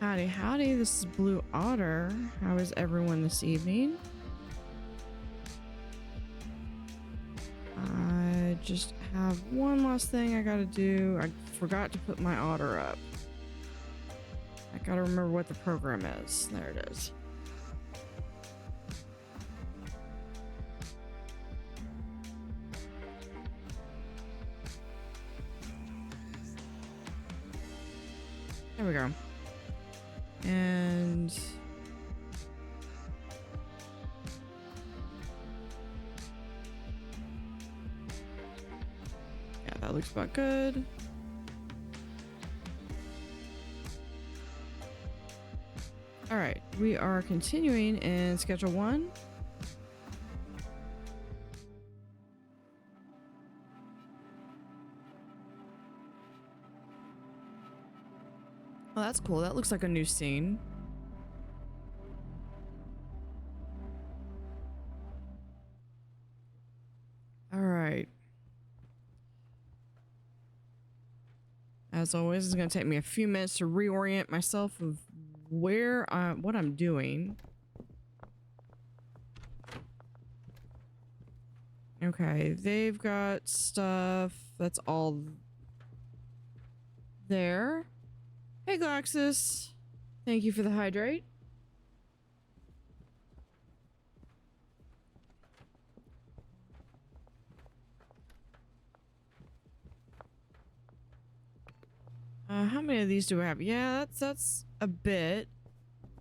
Howdy, howdy, this is Blue Otter. How is everyone this evening? I just have one last thing I gotta do. I forgot to put my Otter up. I gotta remember what the program is. There it is. There we go. And yeah, that looks about good. All right, we are continuing in schedule 1. Oh, that's cool. That looks like a new scene. All right. As always, it's going to take me a few minutes to reorient myself of where what I'm doing. Okay, they've got stuff that's all there. Hey, Glaxus. Thank you for the hydrate. How many of these do I have? Yeah, that's a bit.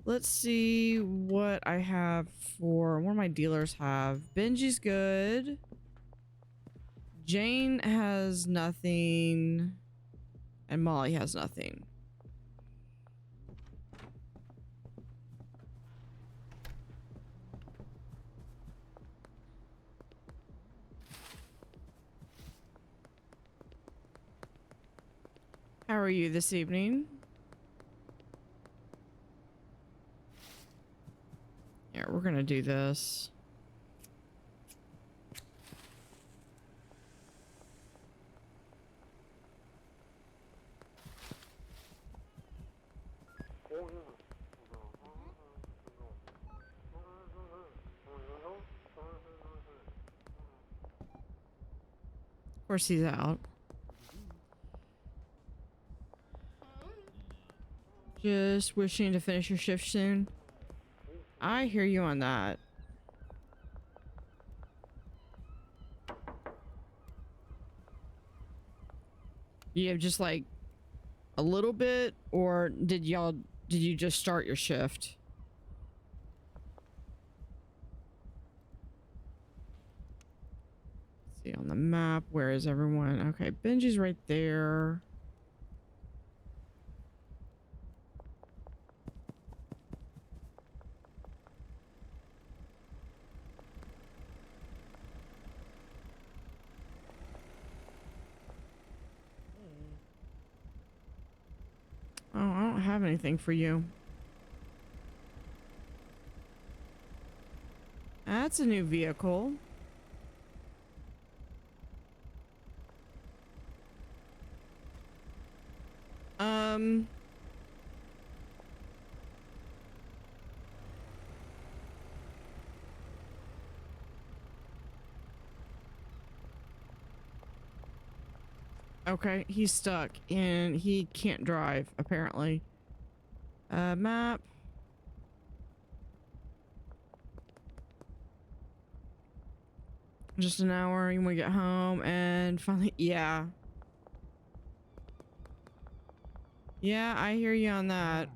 Let's see what I have for what my dealers have. Benji's good. Jane has nothing. And Molly has nothing. How are you this evening? Yeah, we're gonna do this. Of course he's out. Just wishing to finish your shift soon. I hear you on that. You have just like a little bit, or did you just start your shift? Let's see on the map, where is everyone? Okay, Benji's right there. Oh, I don't have anything for you. That's a new vehicle. Okay, he's stuck and he can't drive, apparently. Map. Just an hour, you want to get home and finally, yeah. Yeah, I hear you on that.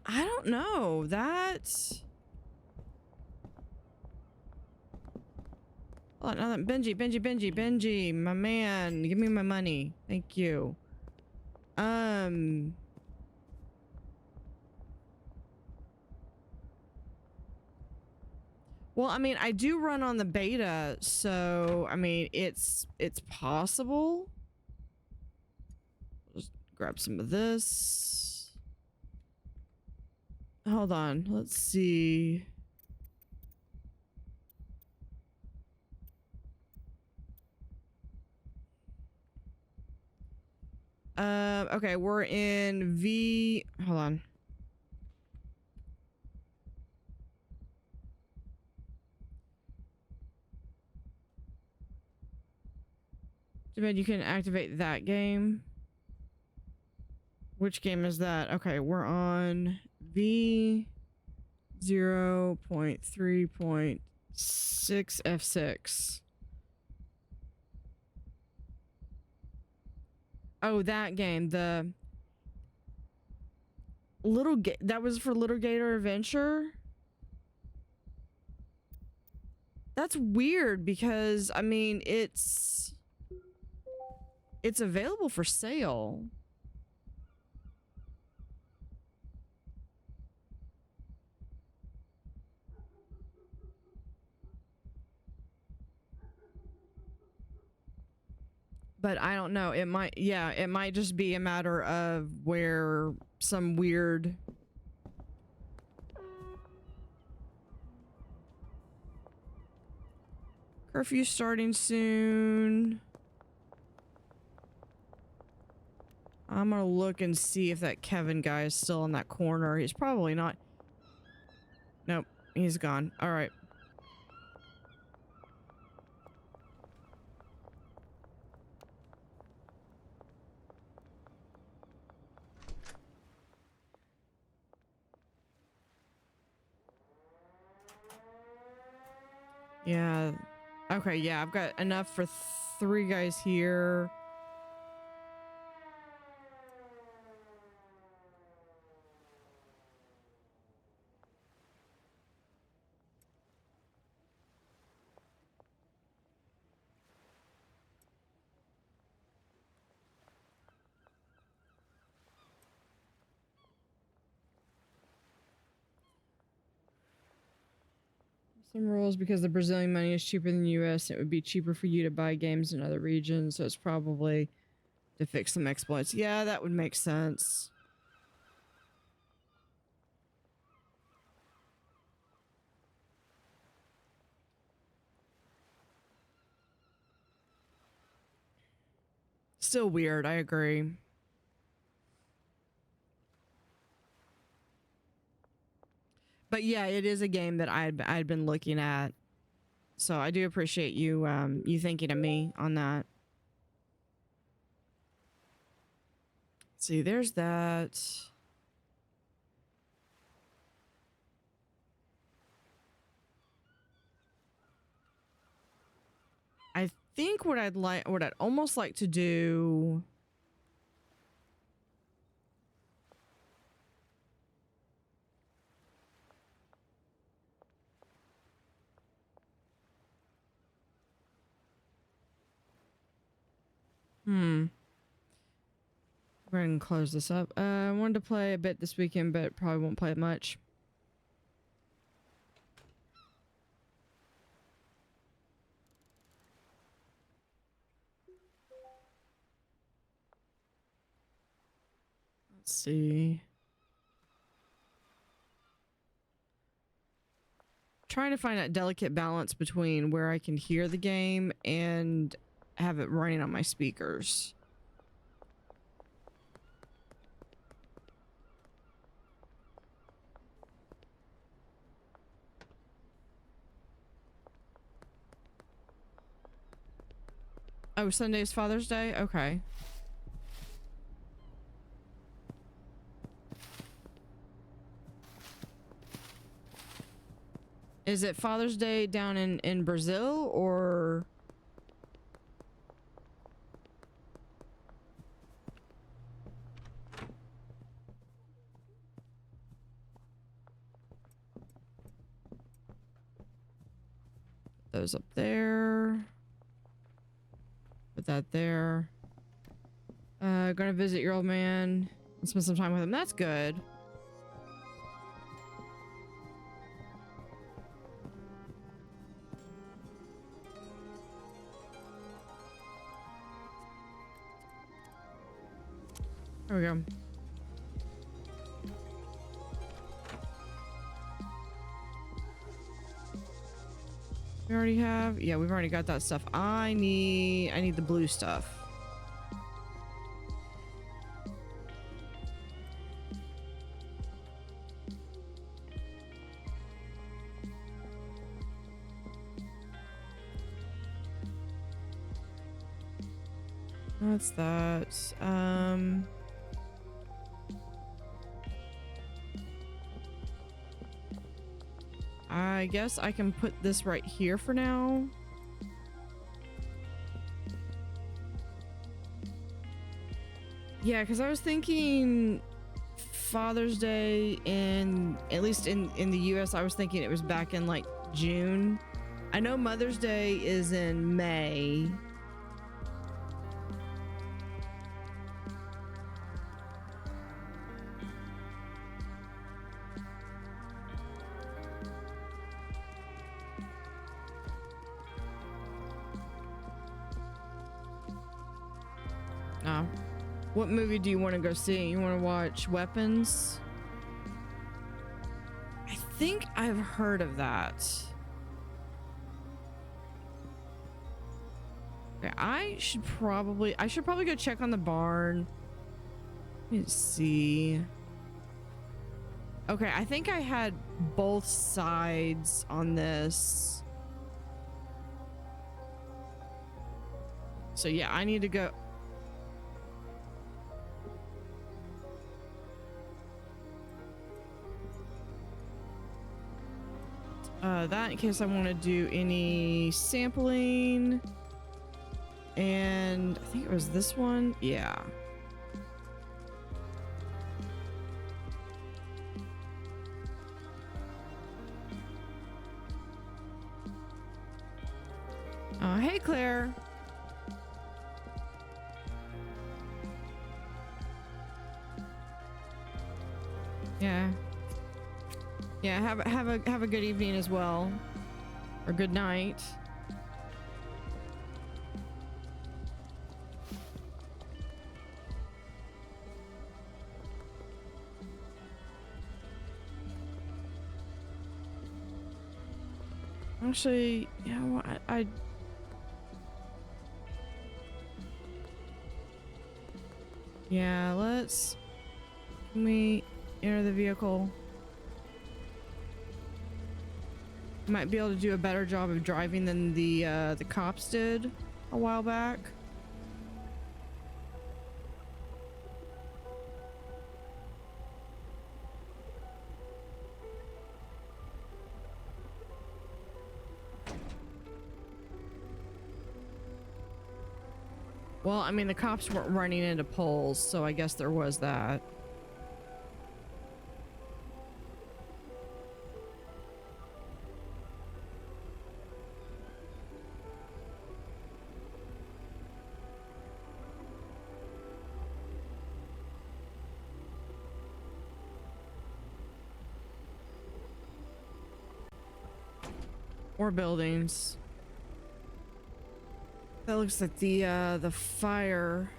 I don't know. That Oh, no, Benji, my man, give me my money. Thank you. Well, I mean, I do run on the beta, so I mean, it's possible. Just grab some of this. Hold on, let's see. Okay, we're in V. Hold on. You can activate that game. Which game is that? Okay, we're on V 0.3.6 F6. Oh, that game. The that was for Little Gator Adventure. That's weird because I mean it's available for sale. But I don't know. It might just be a matter of where some weird curfew starting soon. I'm gonna look and see if that Kevin guy is still in that corner. He's probably not. Nope, he's gone. All right. Yeah. Okay, yeah, I've got enough for 3 guys here. Some rules because the Brazilian money is cheaper than the US. It would be cheaper for you to buy games in other regions, so it's probably to fix some exploits. Yeah, that would make sense. Still weird, I agree. But yeah, it is a game that I'd been looking at. So I do appreciate you you thinking of me on that. See, there's that. I think what I'd almost like to do. Go ahead and close this up. I wanted to play a bit this weekend, but probably won't play it much. Let's see. Trying to find that delicate balance between where I can hear the game and have it running on my speakers. Oh, Sunday's Father's Day? Okay. Is it Father's Day down in Brazil or... those up there. Put that there. Gonna visit your old man and spend some time with him. That's good. There we go. We already have, yeah, we've already got that stuff. I need the blue stuff. That's that. I guess I can put this right here for now. Yeah, because I was thinking Father's Day at least in the US, I was thinking it was back in like June. I know Mother's Day is in May. What movie do you want to go see? You want to watch Weapons? I think I've heard of that. Okay, I should probably go check on the barn. Let's see. Okay, I think I had both sides on this. So yeah, I need to go. That in case I want to do any sampling. And I think it was this one. Yeah. Hey, Claire. Yeah. Yeah, have a good evening as well. Or good night. Actually, yeah, well, yeah, can we enter the vehicle? Might be able to do a better job of driving than the cops did a while back. Well, I mean, the cops weren't running into poles, so I guess there was that. Or buildings. That looks like the fire.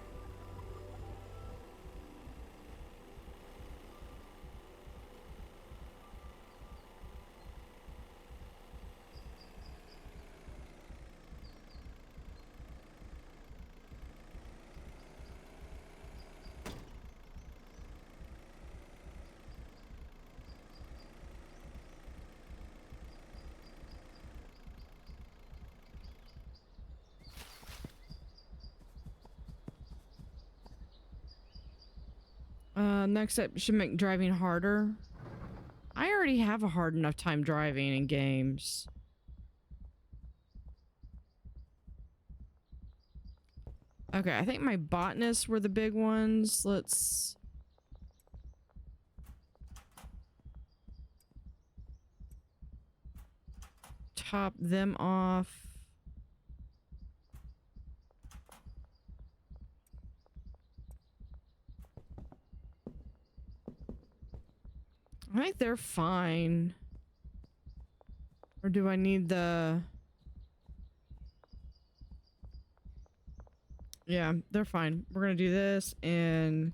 Next up, should make driving harder. I already have a hard enough time driving in games. Okay, I think my botanists were the big ones. Let's... top them off. I think they're fine. Or do I need the... Yeah, they're fine. We're gonna do this and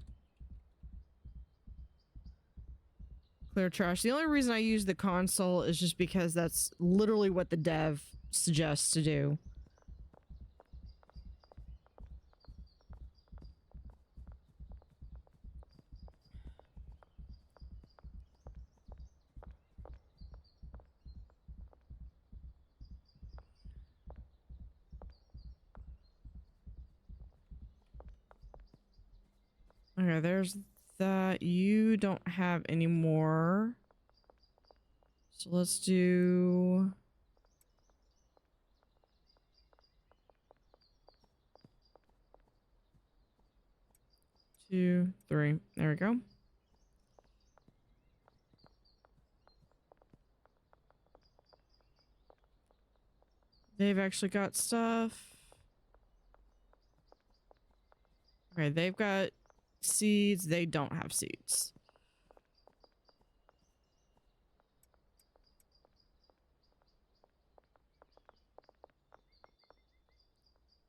clear trash. The only reason I use the console is just because that's literally what the dev suggests to do. Okay, there's that. You don't have any more. So let's do... 2, 3. There we go. They've actually got stuff. Okay, they've got seeds. They don't have seeds.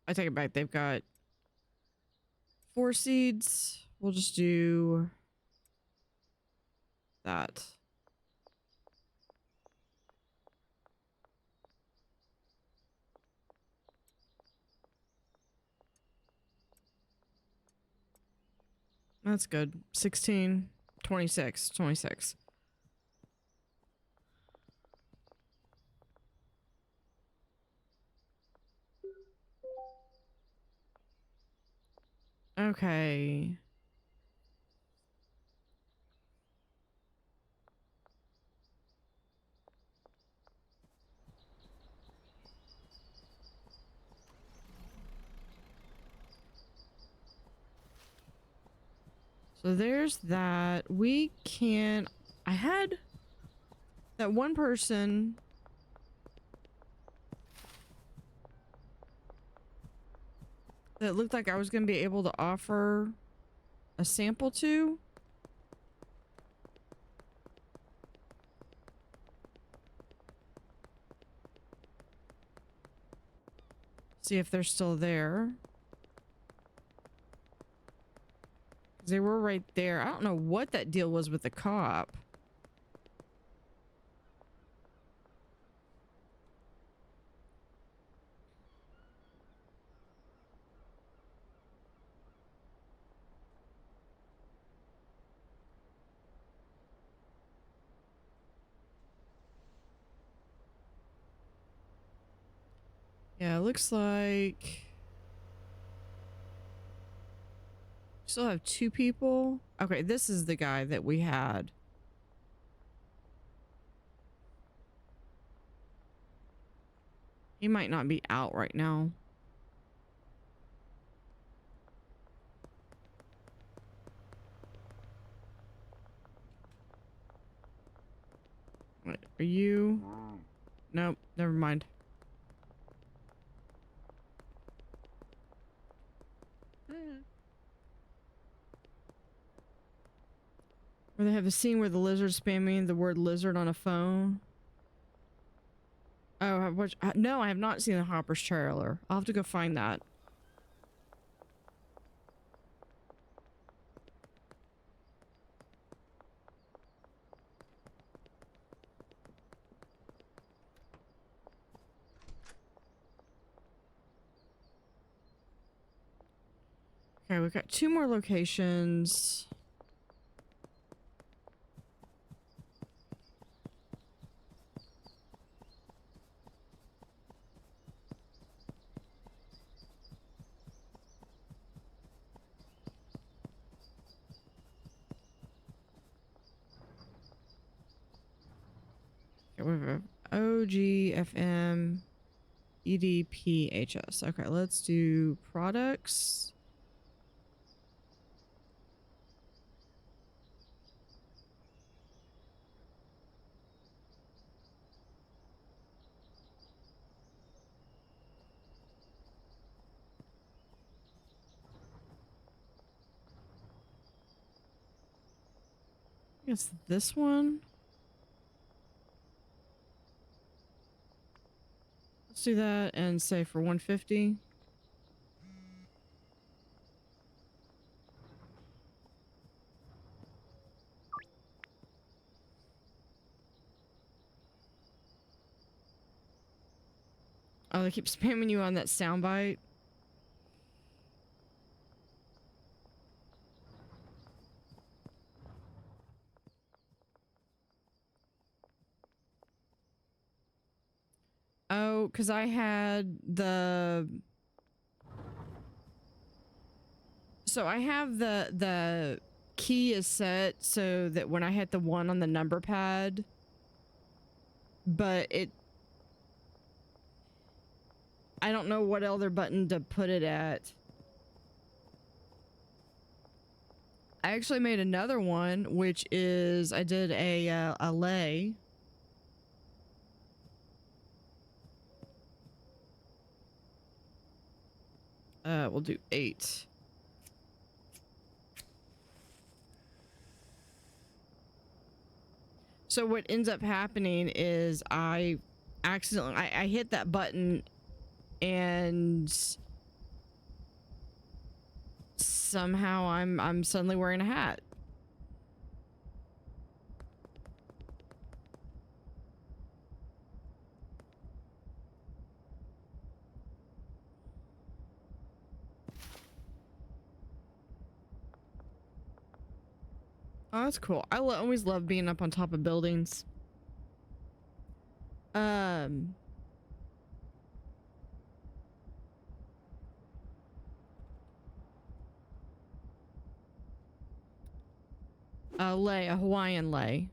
I take it back. They've got 4 seeds. We'll just do that. That's good. 16, 26, 26. Okay. So there's that. We can... I had that one person... that looked like I was going to be able to offer a sample to. See if they're still there. They were right there. I don't know what that deal was with the cop. Yeah, it looks like... still have 2 people. Okay, this is the guy that we had. He might not be out right now. Wait, are you? Nope, never mind. Where they have a scene where the lizard spamming the word lizard on a phone. Oh, no, I have not seen the Hopper's trailer. I'll have to go find that. Okay, we've got 2 more locations. Okay, we have OGFM EDPHS. Okay, let's do products. It's this one. Let's do that and say for 150. Oh, they keep spamming you on that soundbite. Oh, because I had the... So I have the key is set so that when I hit the 1 on the number pad, but it... I don't know what other button to put it at. I actually made another one, which is I did a lay. We'll do 8. So what ends up happening is I accidentally I hit that button and somehow I'm suddenly wearing a hat. Oh, that's cool. I always love being up on top of buildings. A Hawaiian lei.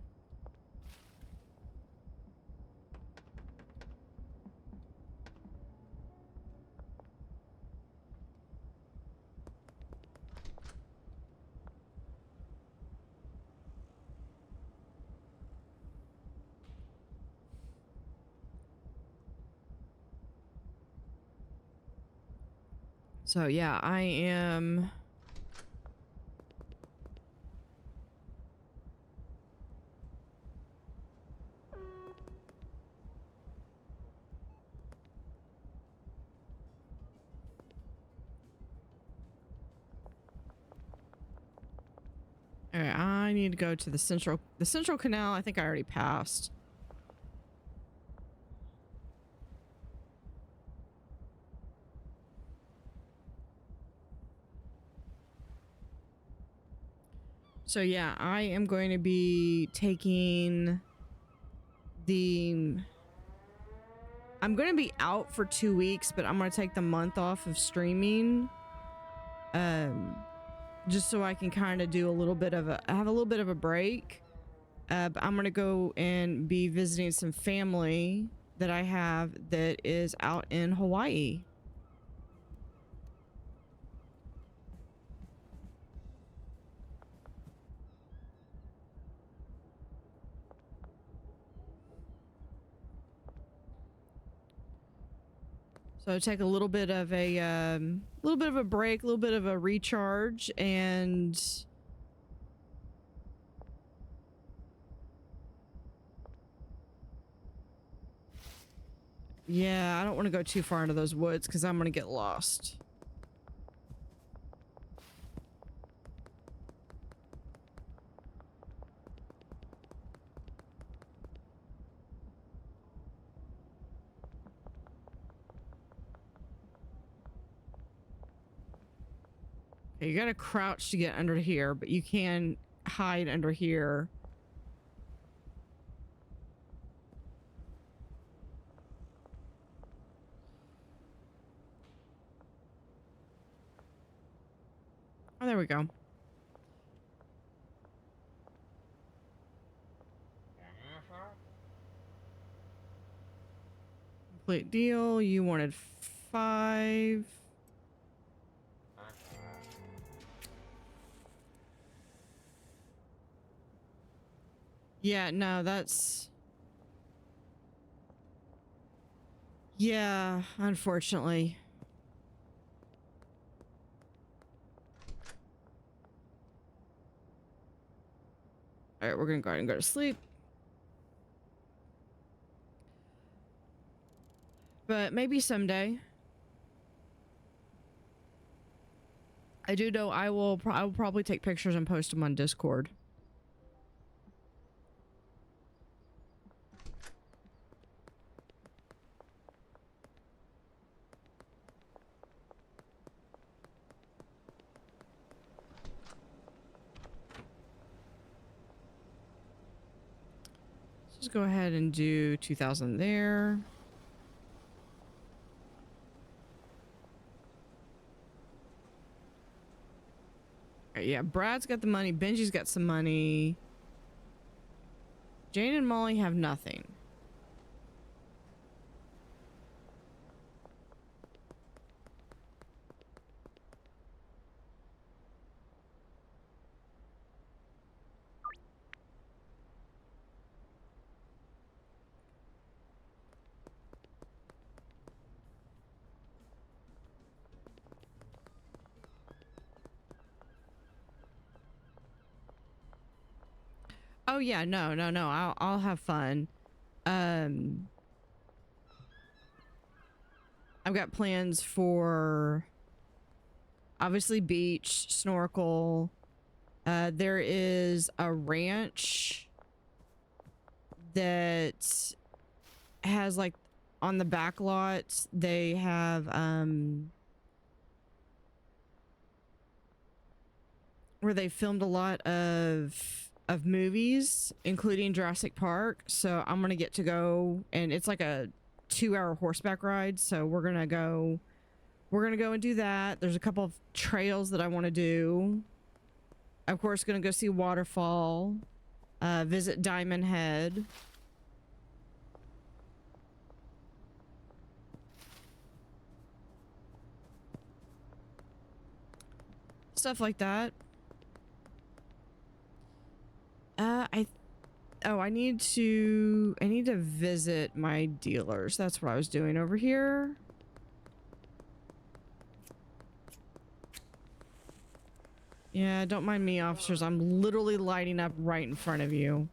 So yeah, I am... Alright, I need to go to the central canal. I think I already passed. So yeah, I am going to be taking the... I'm going to be out for 2 weeks, but I'm going to take the month off of streaming. Just so I can kind of do a little bit of have a little bit of a break. But I'm going to go and be visiting some family that I have that is out in Hawaii. So take a little bit of a break, a little bit of a recharge, and yeah, I don't want to go too far into those woods because I'm gonna get lost. Okay, you gotta crouch to get under here, but you can hide under here. Oh, there we go. Complete deal. You wanted 5. Yeah, no, that's... Yeah, unfortunately. All right, we're gonna go ahead and go to sleep. But maybe someday. I do know I will probably take pictures and post them on Discord. Let's just go ahead and do 2,000 there. Yeah, Brad's got the money. Benji's got some money. Jane and Molly have nothing. Oh yeah, no. I'll have fun. I've got plans for obviously beach, snorkel. There is a ranch that has like on the back lot, they have where they filmed a lot of movies, including Jurassic Park. So I'm gonna get to go, and it's like a 2-hour horseback ride. So we're gonna go and do that. There's a couple of trails that I want to do. Of course, gonna go see waterfall, visit Diamond Head. Stuff like that. I need to visit my dealers. That's what I was doing over here. Yeah, don't mind me, officers. I'm literally lighting up right in front of you.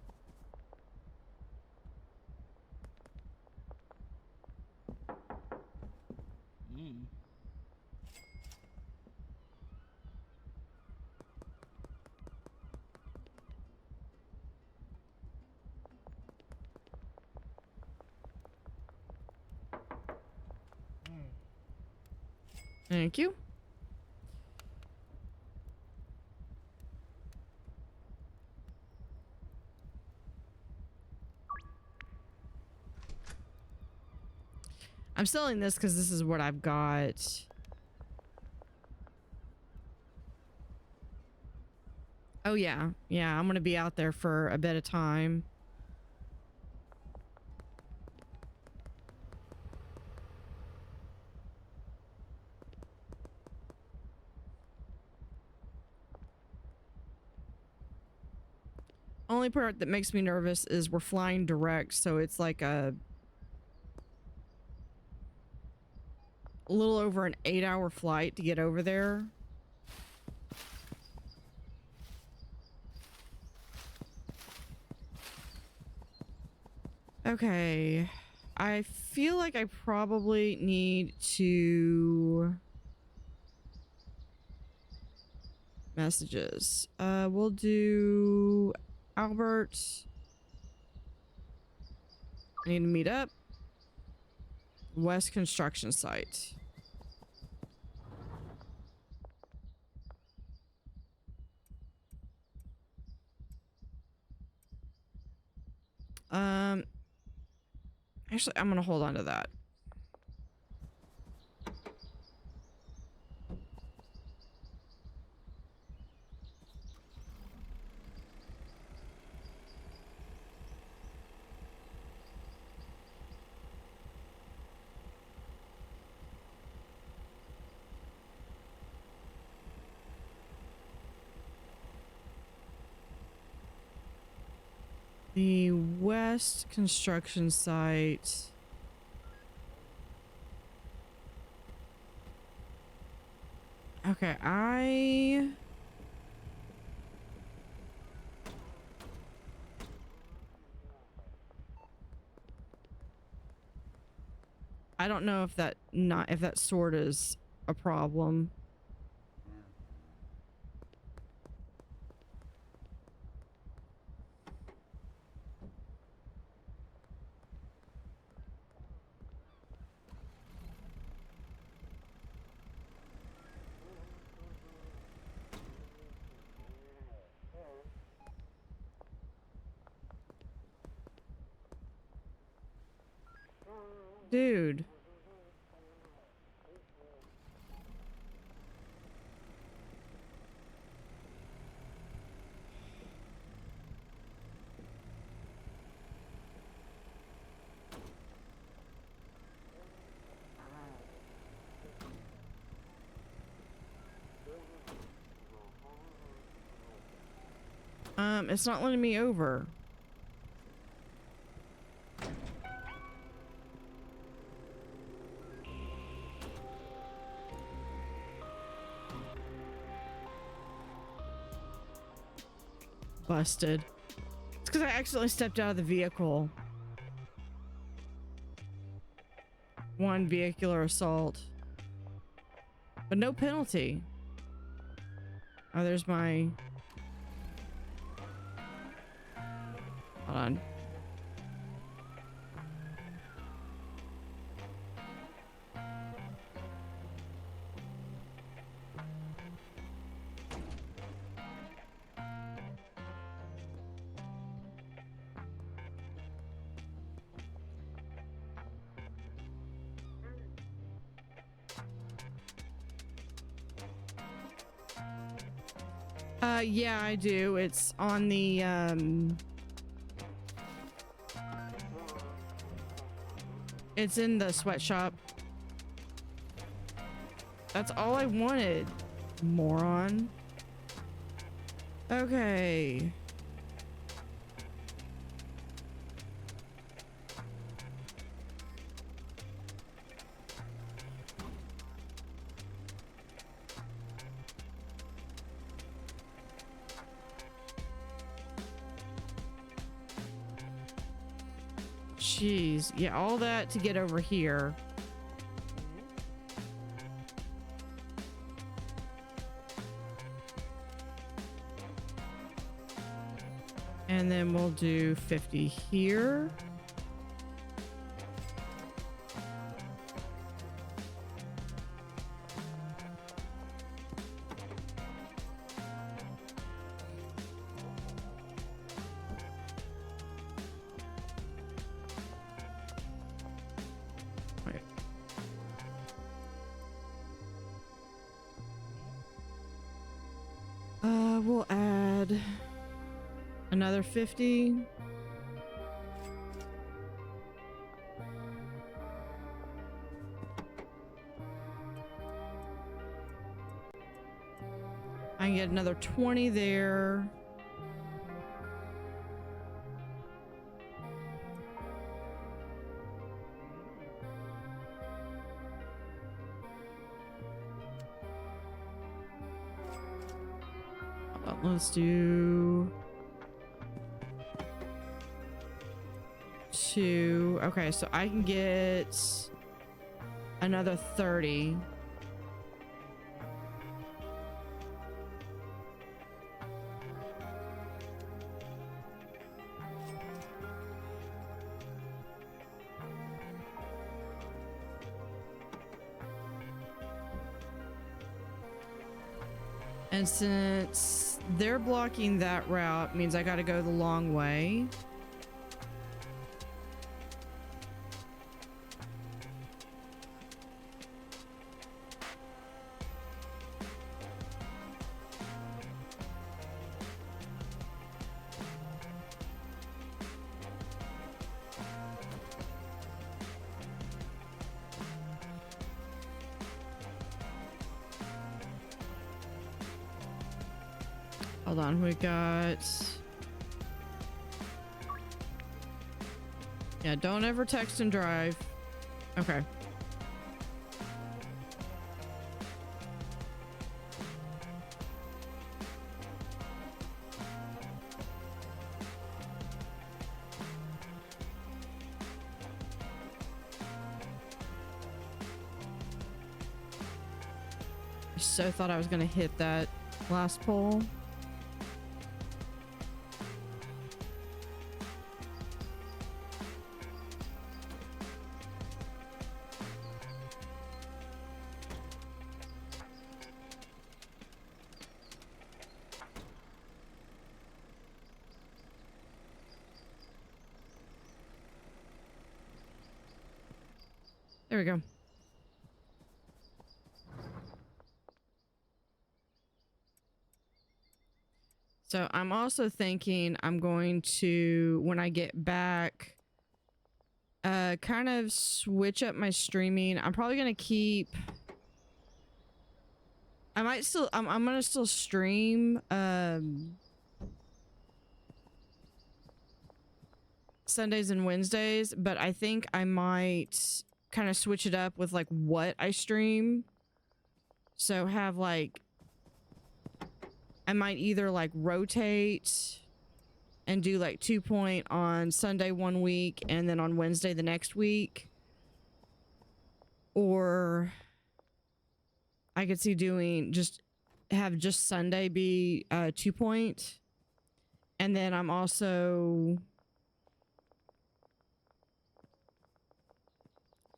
Thank you. I'm selling this because this is what I've got. Oh yeah. Yeah, I'm gonna be out there for a bit of time. Only part that makes me nervous is we're flying direct, so it's like a little over an 8-hour flight to get over there. Okay. I feel like I probably need to messages. We'll do Albert. I need to meet up. West construction site. Actually, I'm gonna hold on to that. The West construction site. Okay, I don't know if that sword is a problem. Dude. It's not letting me over. Busted. It's because I accidentally stepped out of the vehicle. One vehicular assault. But no penalty. Oh, there's my... Hold on. Yeah, I do. It's on the, it's in the sweatshop. That's all I wanted, moron. Okay. Jeez, yeah, all that to get over here. And then we'll do 50 here. We'll add another 50. I can get another 20 there. Let's do 2. Okay, so I can get another 30. And since they're blocking that route, means I gotta go the long way. Hold on, we got... Yeah, don't ever text and drive. Okay. so thought I was gonna hit that last poll. There we go. So I'm also thinking I'm going to, when I get back, kind of switch up my streaming. I'm probably going to keep, I might still, I'm going to still stream, Sundays and Wednesdays, but I think I might kind of switch it up with like what I stream. So have like, I might either like rotate and do like 2 point on Sunday one week and then on Wednesday the next week. Or I could see doing have just Sunday be 2 point. And then I'm also,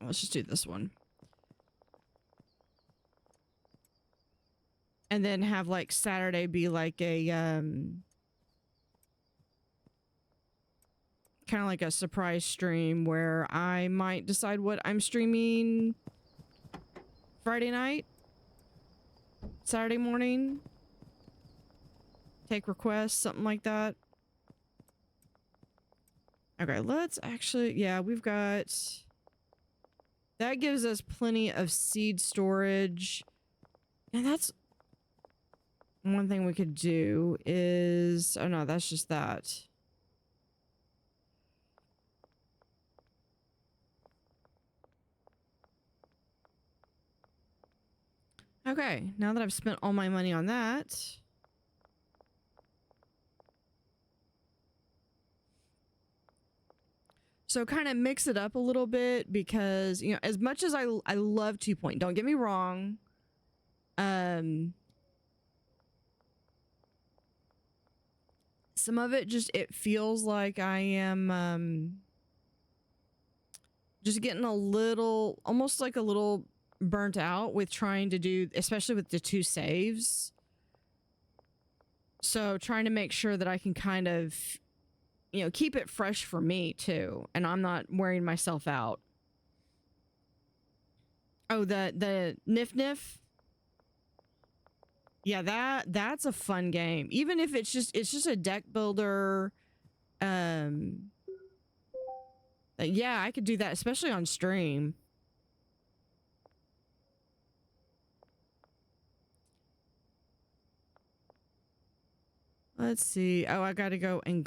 let's just do this one. And then have like Saturday be like a kind of like a surprise stream where I might decide what I'm streaming Friday night, Saturday morning, take requests, something like that. Okay, let's actually, yeah, we've got, that gives us plenty of seed storage. And that's one thing we could do is, oh no, that's just that. Okay, now that I've spent all my money on that, so kind of mix it up a little bit because, you know, as much as I love 2 point, don't get me wrong. Some of it just, it feels like I am just getting a little, almost like a little burnt out with trying to do, especially with the 2 saves. So trying to make sure that I can kind of, you know, keep it fresh for me too, and I'm not wearing myself out. Oh, the Nif Nif. Yeah, that's a fun game. Even if it's just a deck builder. Yeah, I could do that, especially on stream. Let's see. Oh, I gotta go and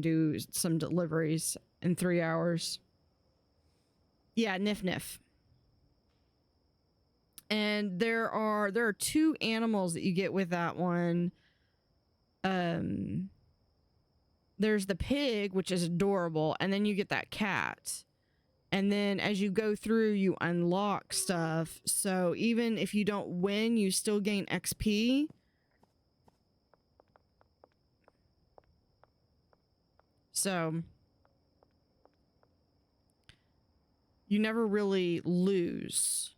do some deliveries in 3 hours. Yeah, Nif Nif. And there are 2 animals that you get with that one. There's the pig, which is adorable, and then you get that cat. And then as you go through, you unlock stuff. So even if you don't win, you still gain XP. So you never really lose.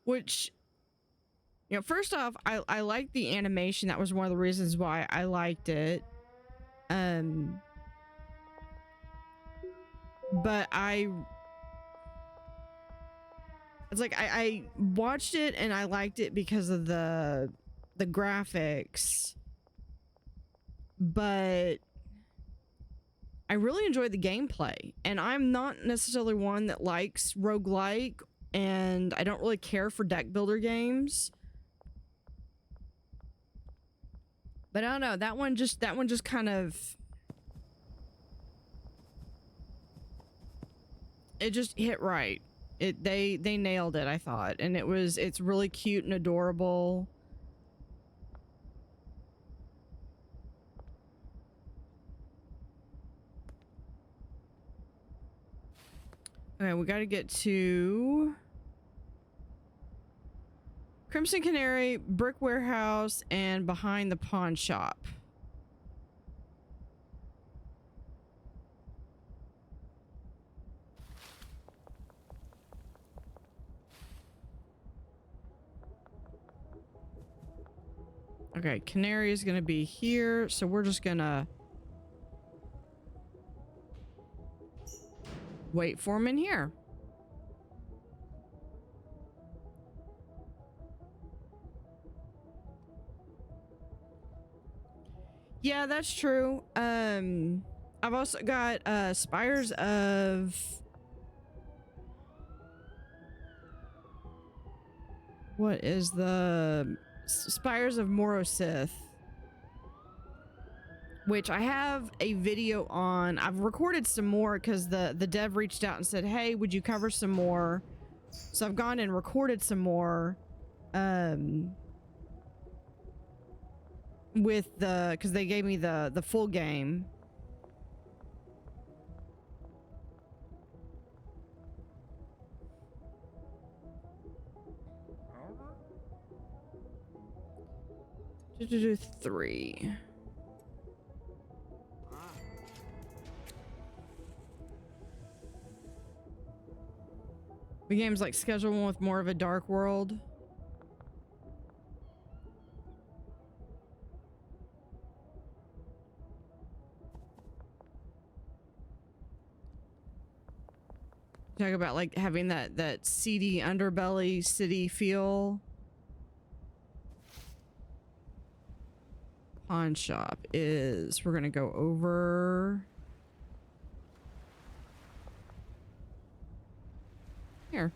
Which, you know, first off, I like the animation. That was one of the reasons why I liked it. But it's like I watched it and I liked it because of the graphics. But I really enjoyed the gameplay, and I'm not necessarily one that likes roguelike, and I don't really care for deck builder games. But I don't know, that one just kind of, it just hit right. They nailed it, I thought, and it's really cute and adorable. Okay, we got to get to Crimson Canary, Brick Warehouse, and behind the pawn shop. Okay, Canary is going to be here, so we're just going to wait for him in here. Yeah, that's true. I've also got Spires of... What is the... Spires of Morosith, which I have a video on. I've recorded some more because the dev reached out and said, hey, would you cover some more? So I've gone and recorded some more with the, because they gave me the full game. Do 3. The game's like schedule one with more of a dark world. Talk about like having that seedy underbelly city feel. Pawn shop is, we're gonna go over here.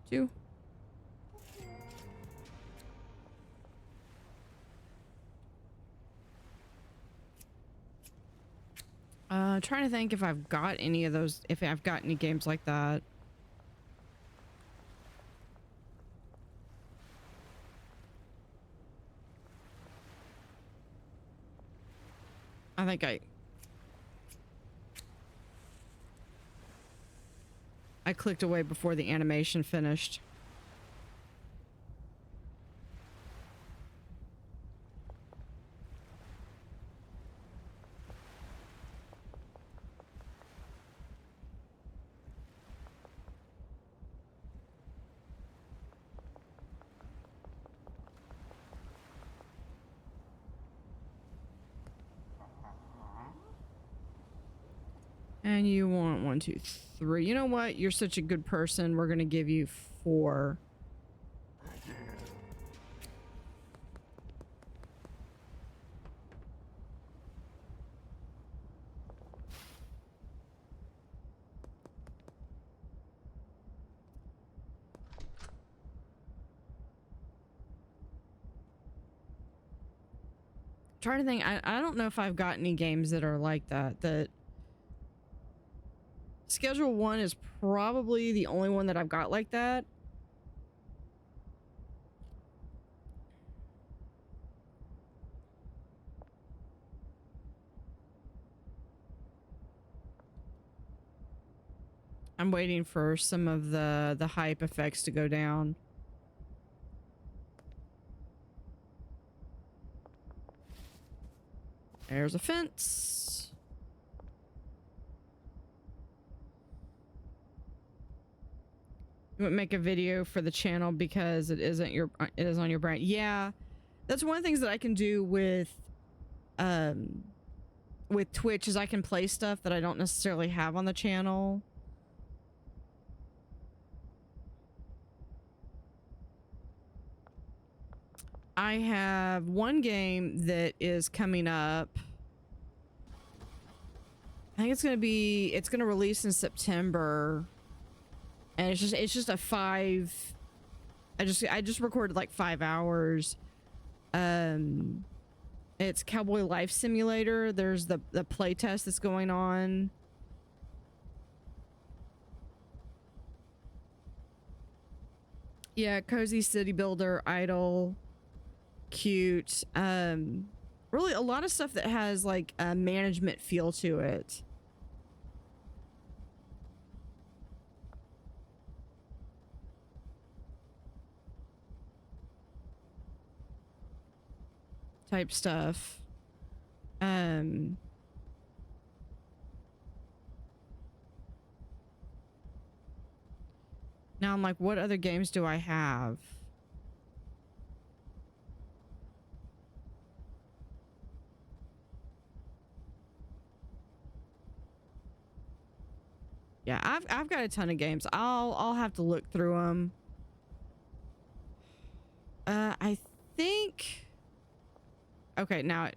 Two. Trying to think if I've got any of those, if I've got any games like that. I think I clicked away before the animation finished. And you want 1, 2, 3. You know what? You're such a good person. We're gonna give you 4. Trying to think. I don't know if I've got any games that are like that. That Schedule 1 is probably the only one that I've got like that. I'm waiting for some of the hype effects to go down. There's a fence. You would make a video for the channel because it is on your brand. Yeah, that's one of the things that I can do with Twitch is I can play stuff that I don't necessarily have on the channel. I have one game that is coming up. I think it's gonna release in September. And it's just a 5. I just recorded like 5 hours. It's Cowboy Life Simulator. There's the play test that's going on. Yeah, Cozy City Builder, Idle, cute. Really a lot of stuff that has like a management feel to it. Type stuff. Now I'm like, what other games do I have? Yeah, I've got a ton of games. I'll have to look through them. I think. Okay, now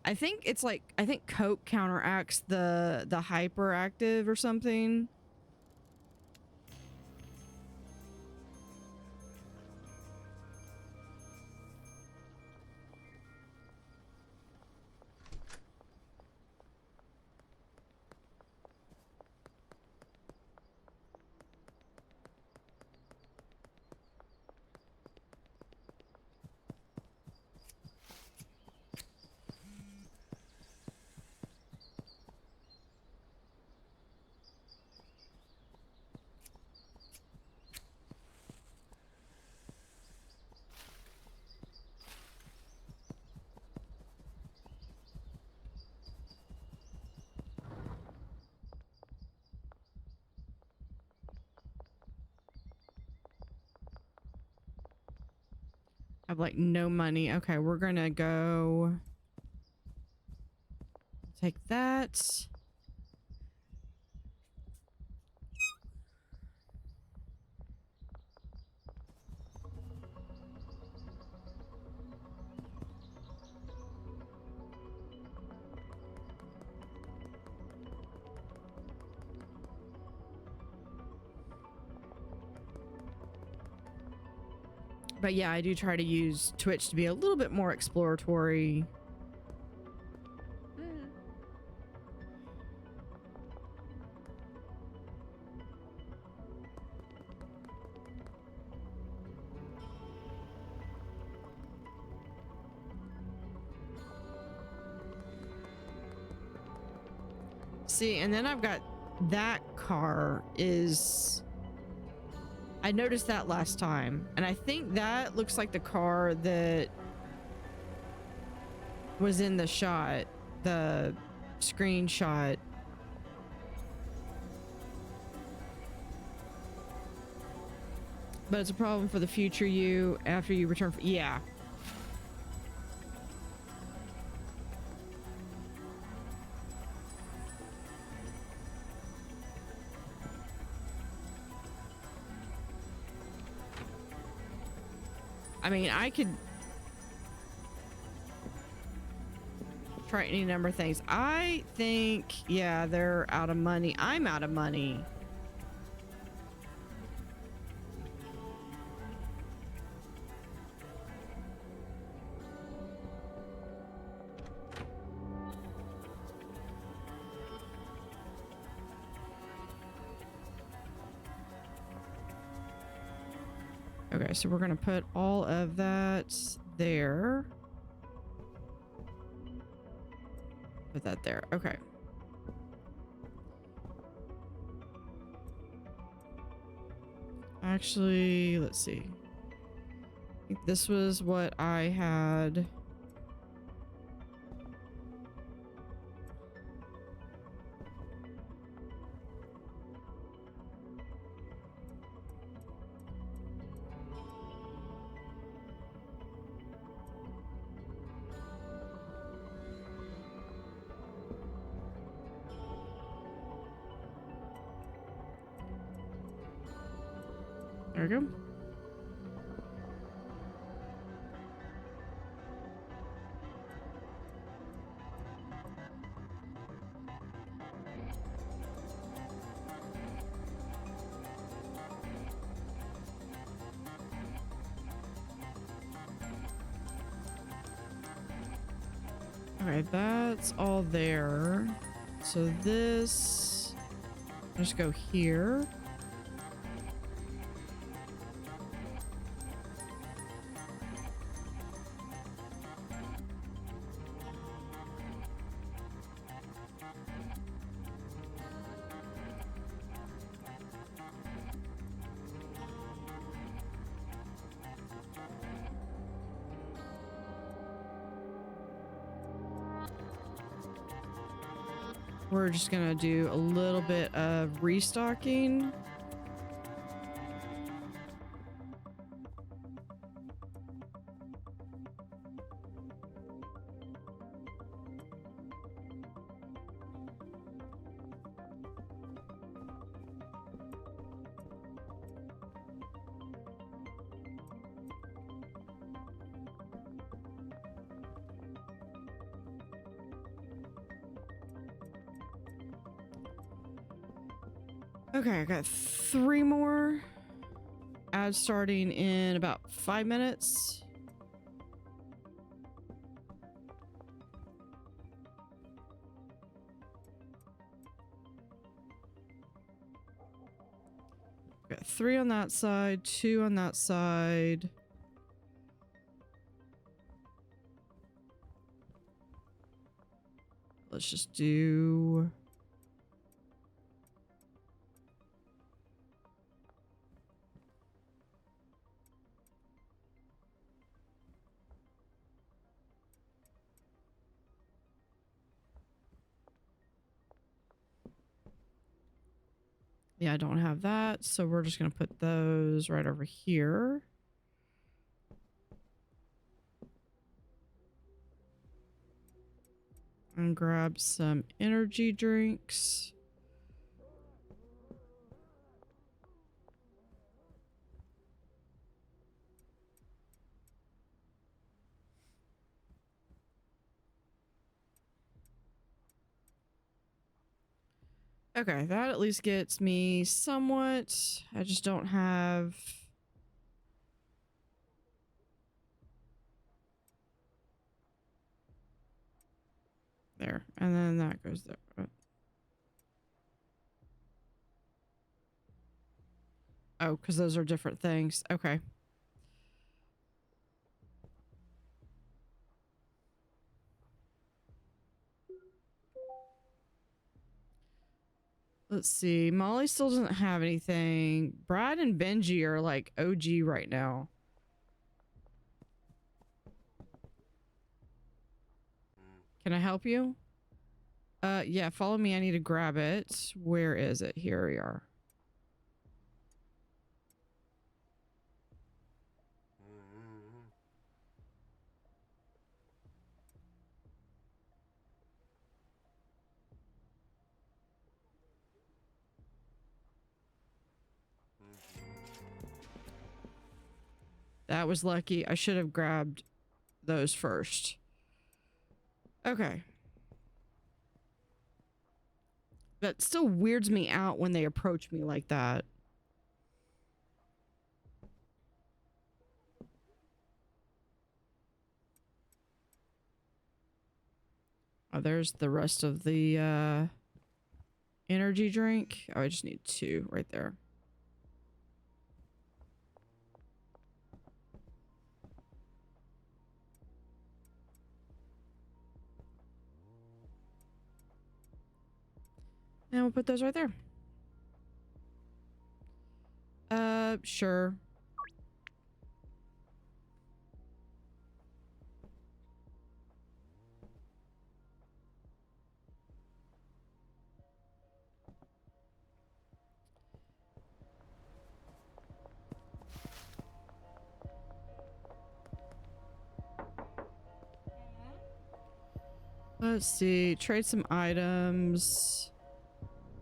I think it's like I think Coke counteracts the hyperactive or something. I have like no money. Okay, we're gonna go take that. But yeah, I do try to use Twitch to be a little bit more exploratory. See, and then I've got that car is... I noticed that last time, and I think that looks like the car that was in the shot, the screenshot. But it's a problem for the future you after you return from... Yeah. I mean, I could try any number of things. I think, yeah, they're out of money. I'm out of money. Okay, so we're gonna put all of that there. Put that there. Okay. Actually, let's see. I think this was what I had. There we go. Okay, that's all there. So this, just go here. we're just gonna do a little bit of restocking. Okay, I got 3 more ads starting in about 5 minutes. Got 3 on that side, 2 on that side. Let's just do... Yeah, I don't have that, so we're just going to put those right over here. And grab some energy drinks. Okay, that at least gets me somewhat. I just don't have... There, and then that goes there. Oh, because those are different things. Okay. Let's see. Molly still doesn't have anything. Brad and Benji are like OG right now. Can I help you? Yeah, follow me. I need to grab it. Where is it? Here we are. That was lucky. I should have grabbed those first. Okay. That still weirds me out when they approach me like that. Oh, there's the rest of the energy drink. Oh, I just need 2 right there. And we'll put those right there. Sure. Let's see. Trade some items.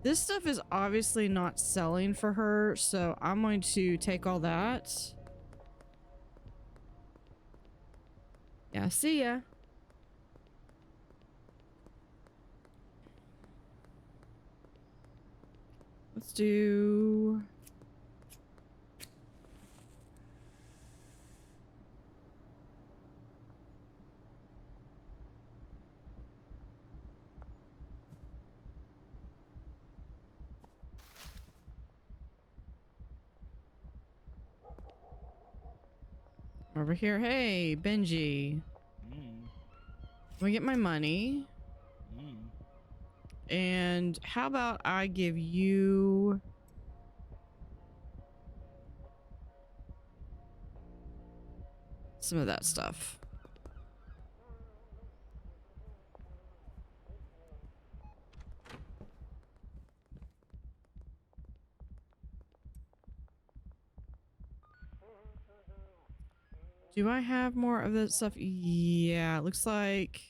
This stuff is obviously not selling for her, so I'm going to take all that. Yeah, see ya. Let's do... Over here. Hey, Benji. Let me get my money. And how about I give you... some of that stuff. Do I have more of that stuff? Yeah, it looks like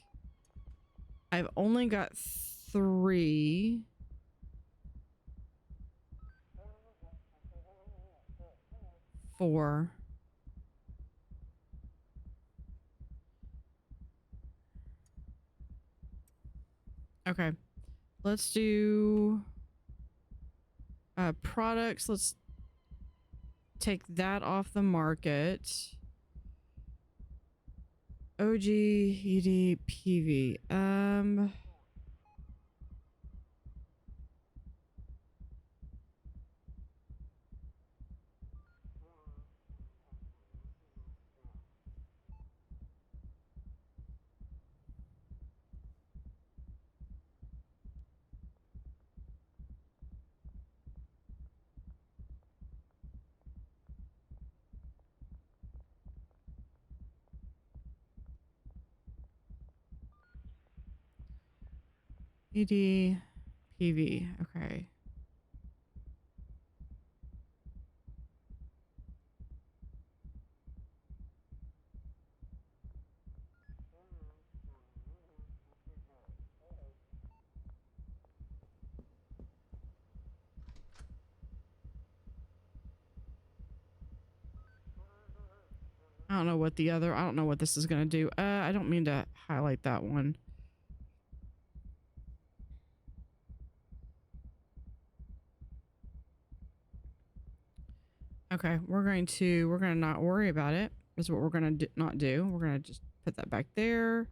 I've only got 3. Four. Okay. Let's do products. Let's take that off the market. OG, ED, PV. ED, PV. Okay. I don't know what the other, I don't know what this is going to do. I don't mean to highlight that one. Okay, we're going to not worry about it. Is what we're going to not do. We're going to just put that back there.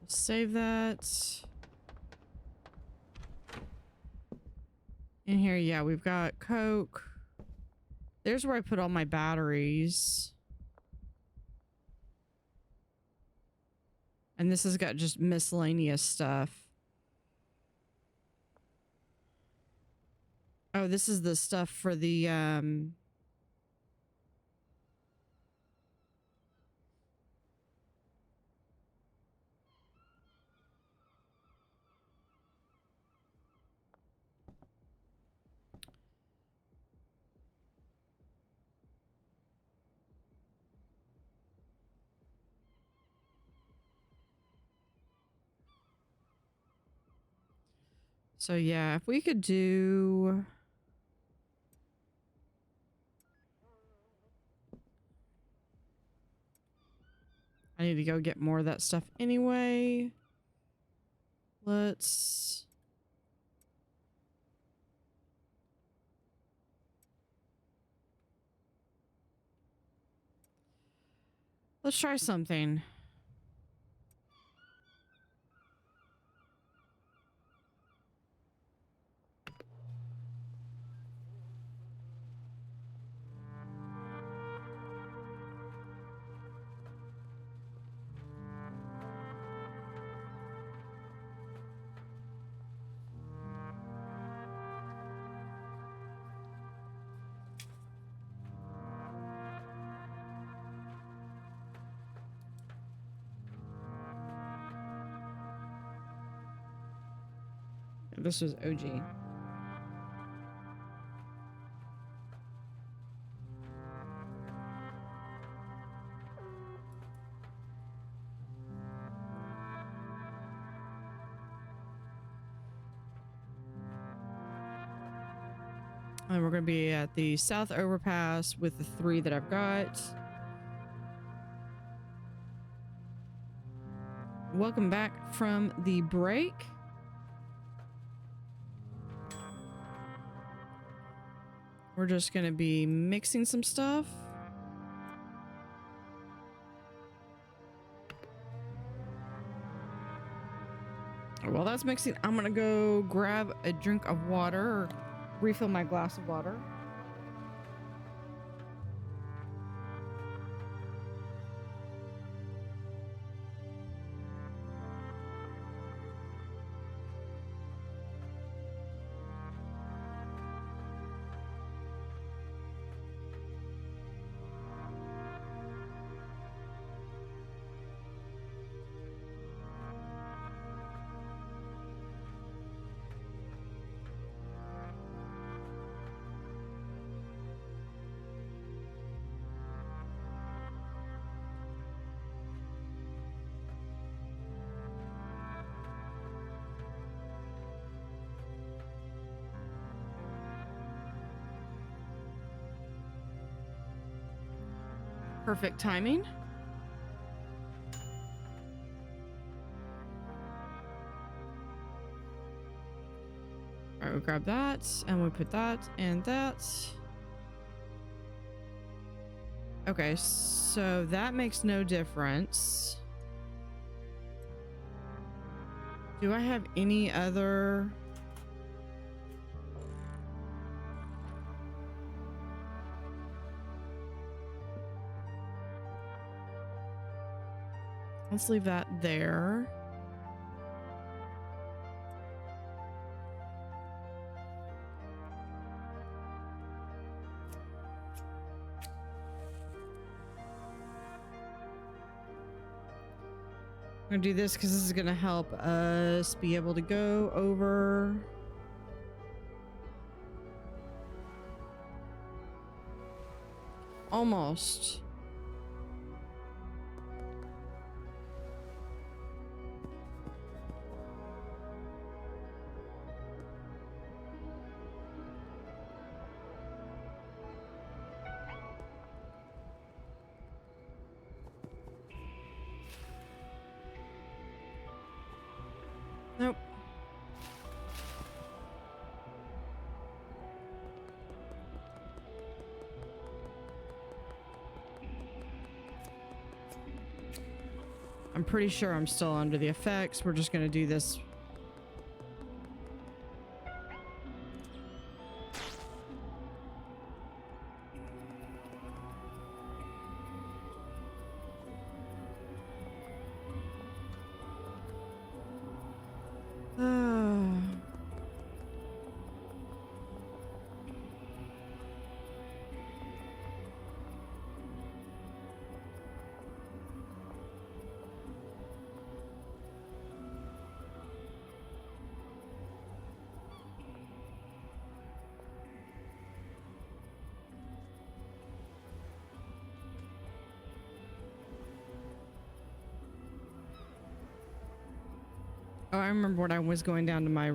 Save that. In here, yeah, we've got Coke. There's where I put all my batteries. And this has got just miscellaneous stuff. Oh, this is the stuff for the, so yeah, if we could do... I need to go get more of that stuff anyway. Let's try something. This was OG. And we're going to be at the South Overpass with the 3 that I've got. Welcome back from the break. We're just going to be mixing some stuff. While that's mixing, I'm going to go grab a drink of water or refill my glass of water. Perfect timing. All right, we'll grab that and we'll put that and that. Okay, so that makes no difference. Do I have any other? Let's leave that there. I'm gonna do this because this is gonna help us be able to go over. Almost. Nope. I'm pretty sure I'm still under the effects. We're just gonna do this. Oh, I remember when I was going down to my...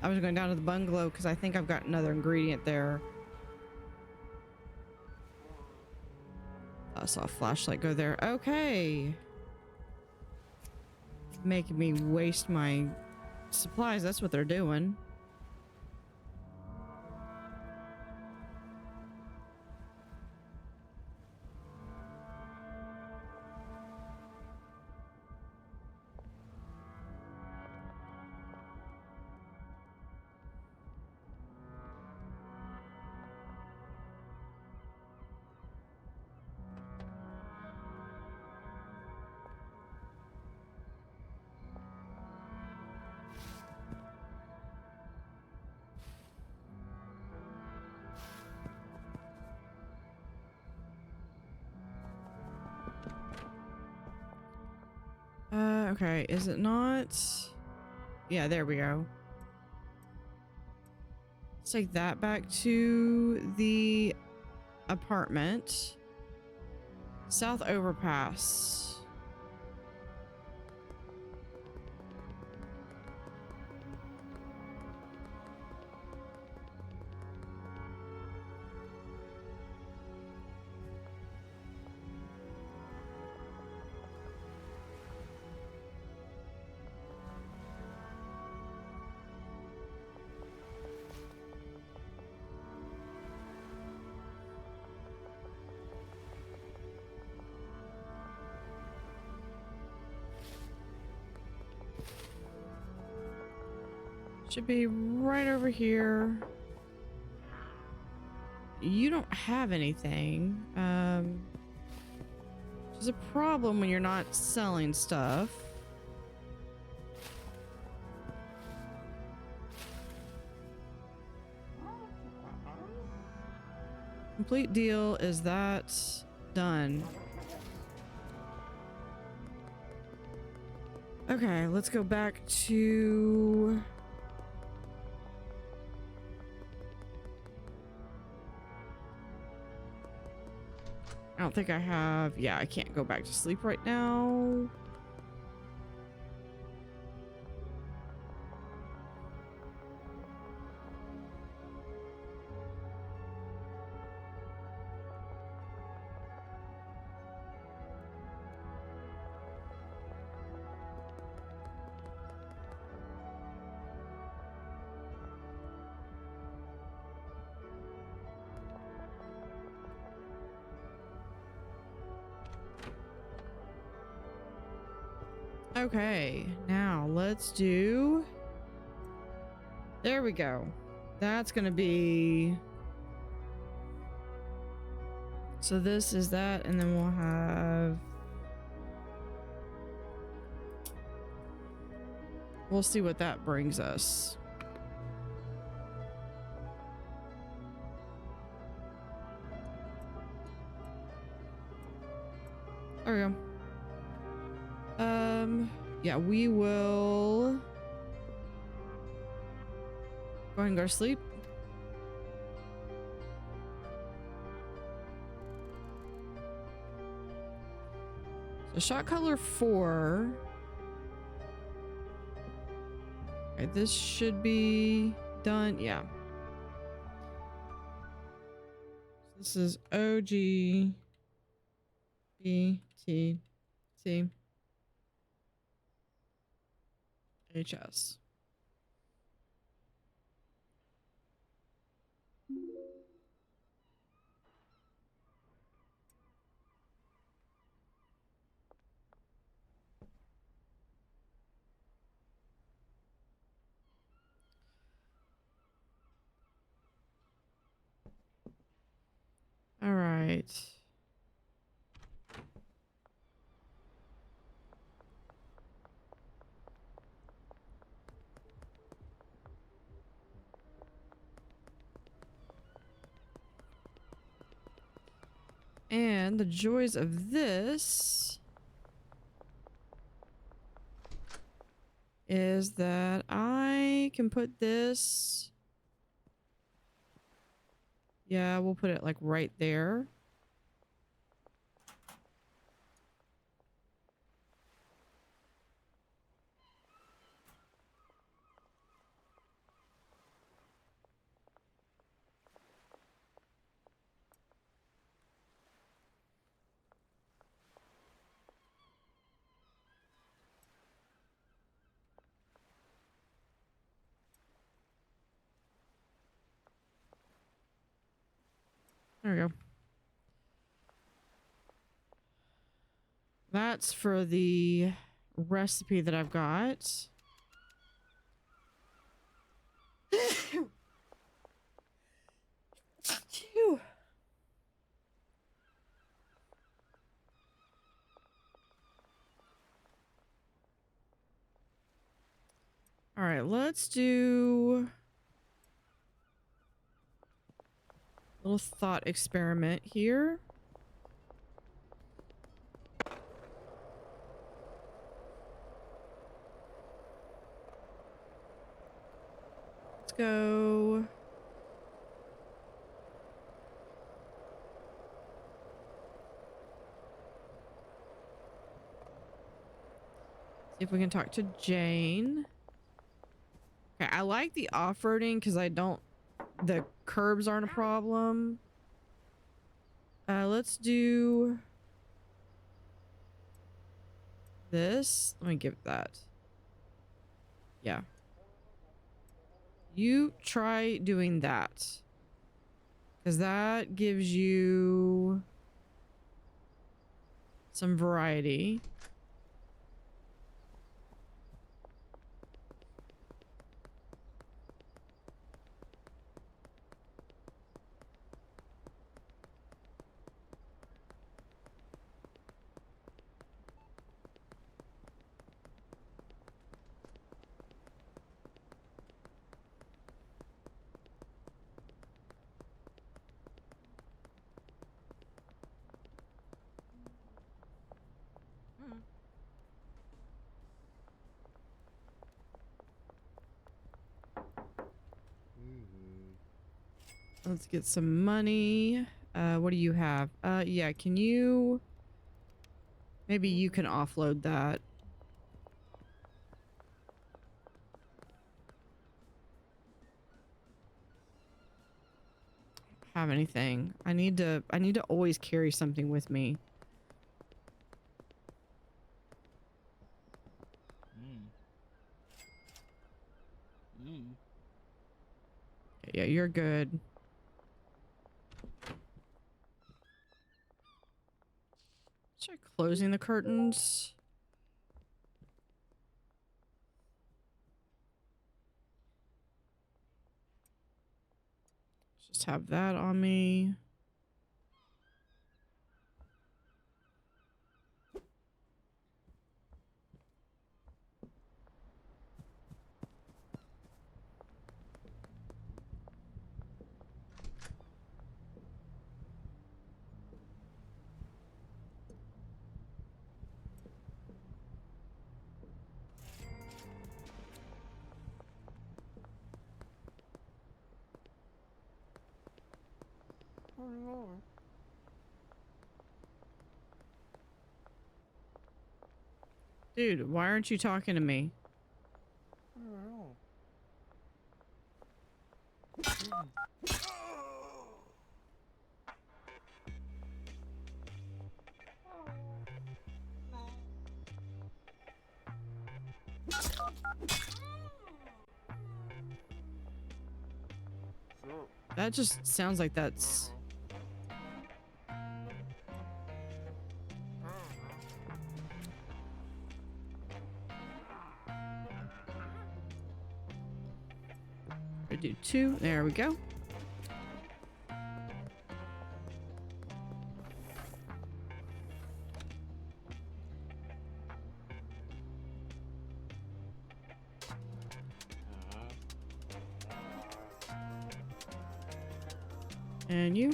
I was going down to the bungalow because I think I've got another ingredient there. I saw a flashlight go there. Okay. Making me waste my supplies. That's what they're doing. Okay, is it not? Yeah, there we go. Let's take that back to the apartment. South Overpass. Should be right over here. You don't have anything. Which is a problem when you're not selling stuff. Complete deal. Is that done? Okay, let's go back to... I don't think I have... Yeah, I can't go back to sleep right now. Okay, now let's do... There we go. That's gonna be... So this is that, and then we'll have... We'll see what that brings us. There we go. Yeah, we will go ahead and go to sleep. So shot color 4. Okay, this should be done. Yeah. This is OG B T C HS. All right. And the joys of this is that I can put this... Yeah, we'll put it like right there. There we go. That's for the recipe that I've got. Phew. All right, let's do a little thought experiment here. Let's go. See if we can talk to Jane. Okay, I like the off-roading because the curbs aren't a problem. Let's do this. Let me give that. Yeah. You try doing that. Because that gives you some variety. Let's get some money. What do you have? Yeah, can you... Maybe you can offload that. Have anything. I need to always carry something with me. Yeah, you're good. Start closing the curtains. Just have that on me. Dude, why aren't you talking to me? That just sounds like that's... I do 2. There we go. And you.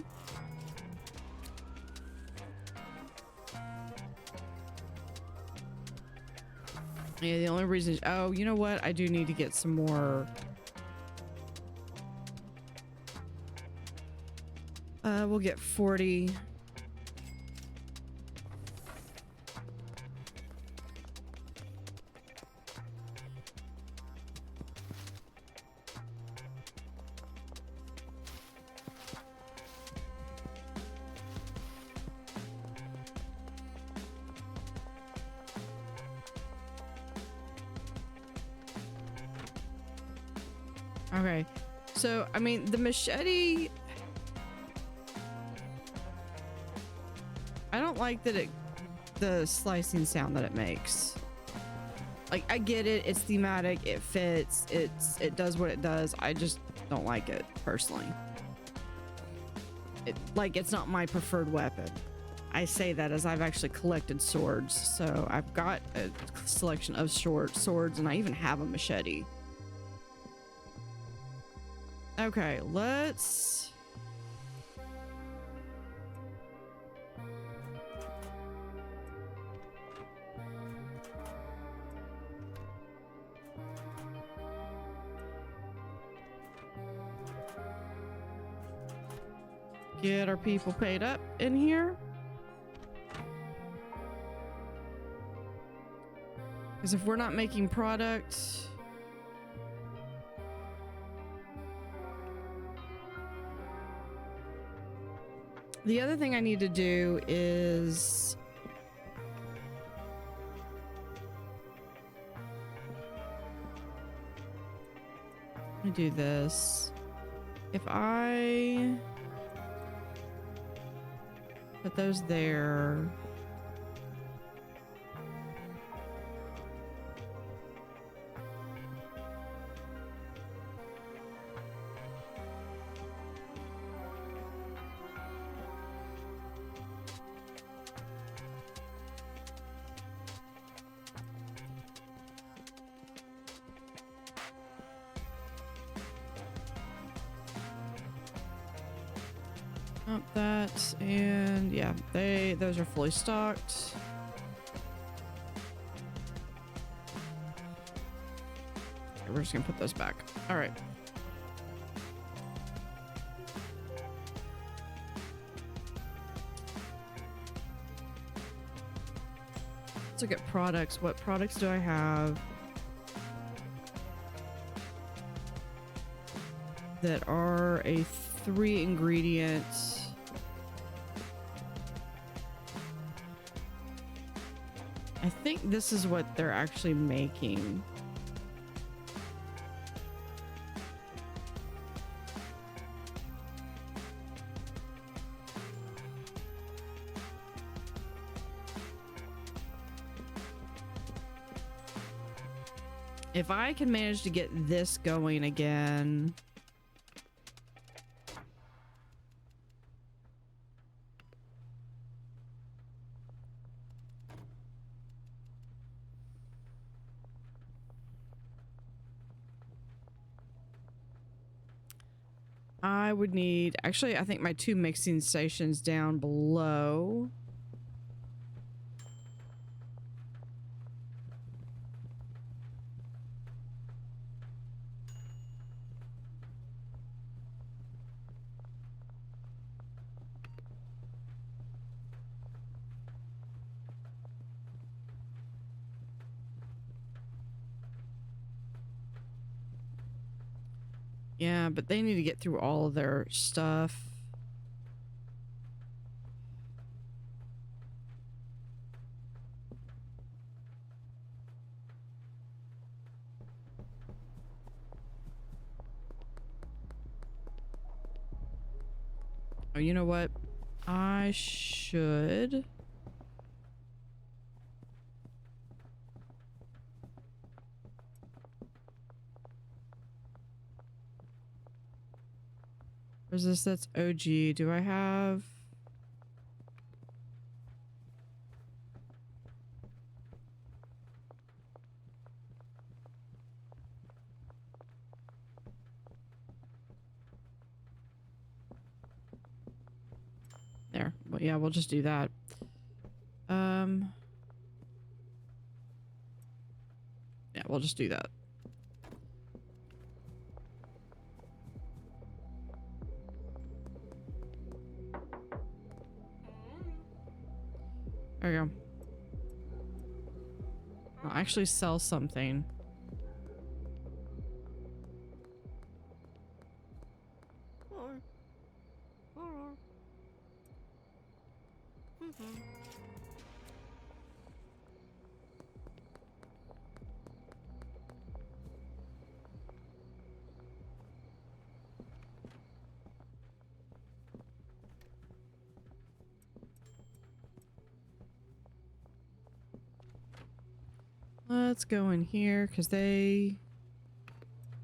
Yeah, the only reason is, oh, you know what? I do need to get some more. We'll get 40. Okay, so I mean the machete, I don't like that the slicing sound that it makes. Like, I get it, it's thematic, it fits, it does what it does. I just don't like it personally. It's not my preferred weapon. I say that as I've actually collected swords, so I've got a selection of short swords, and I even have a machete. Okay, let's... get our people paid up in here. Because if we're not making products... The other thing I need to do is... let me do this. If I put those there... that, and yeah, those are fully stocked. Okay, we're just gonna put those back. All right. Let's look at products. What products do I have that are a 3 ingredients? I think this is what they're actually making. If I can manage to get this going again... I would need, actually, I think my 2 mixing stations down below. Yeah, but they need to get through all of their stuff. Oh, you know what? I should... Where's this? That's OG. Do I have... There. Well, yeah, we'll just do that. Yeah, we'll just do that. There we go. I'll actually sell something. Let's go in here because they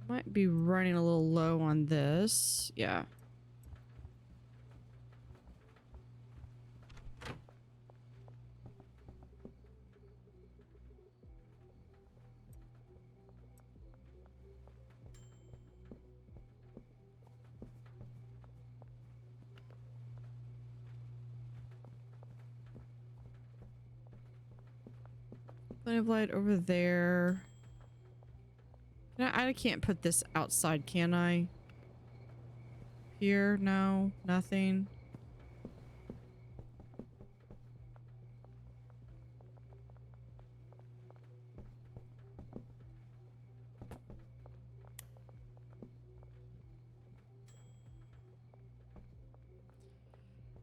might be running a little low on this. Yeah. Plenty of light over there. I can't put this outside, can I? Here? No, nothing.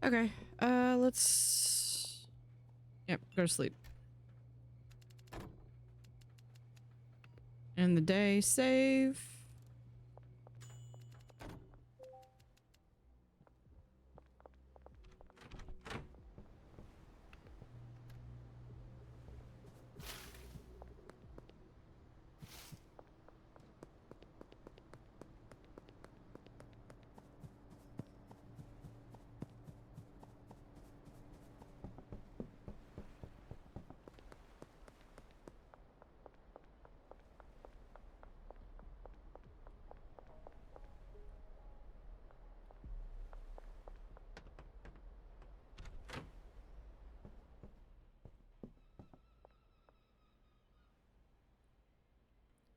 Okay, let's... Yep, go to sleep. End the day, save.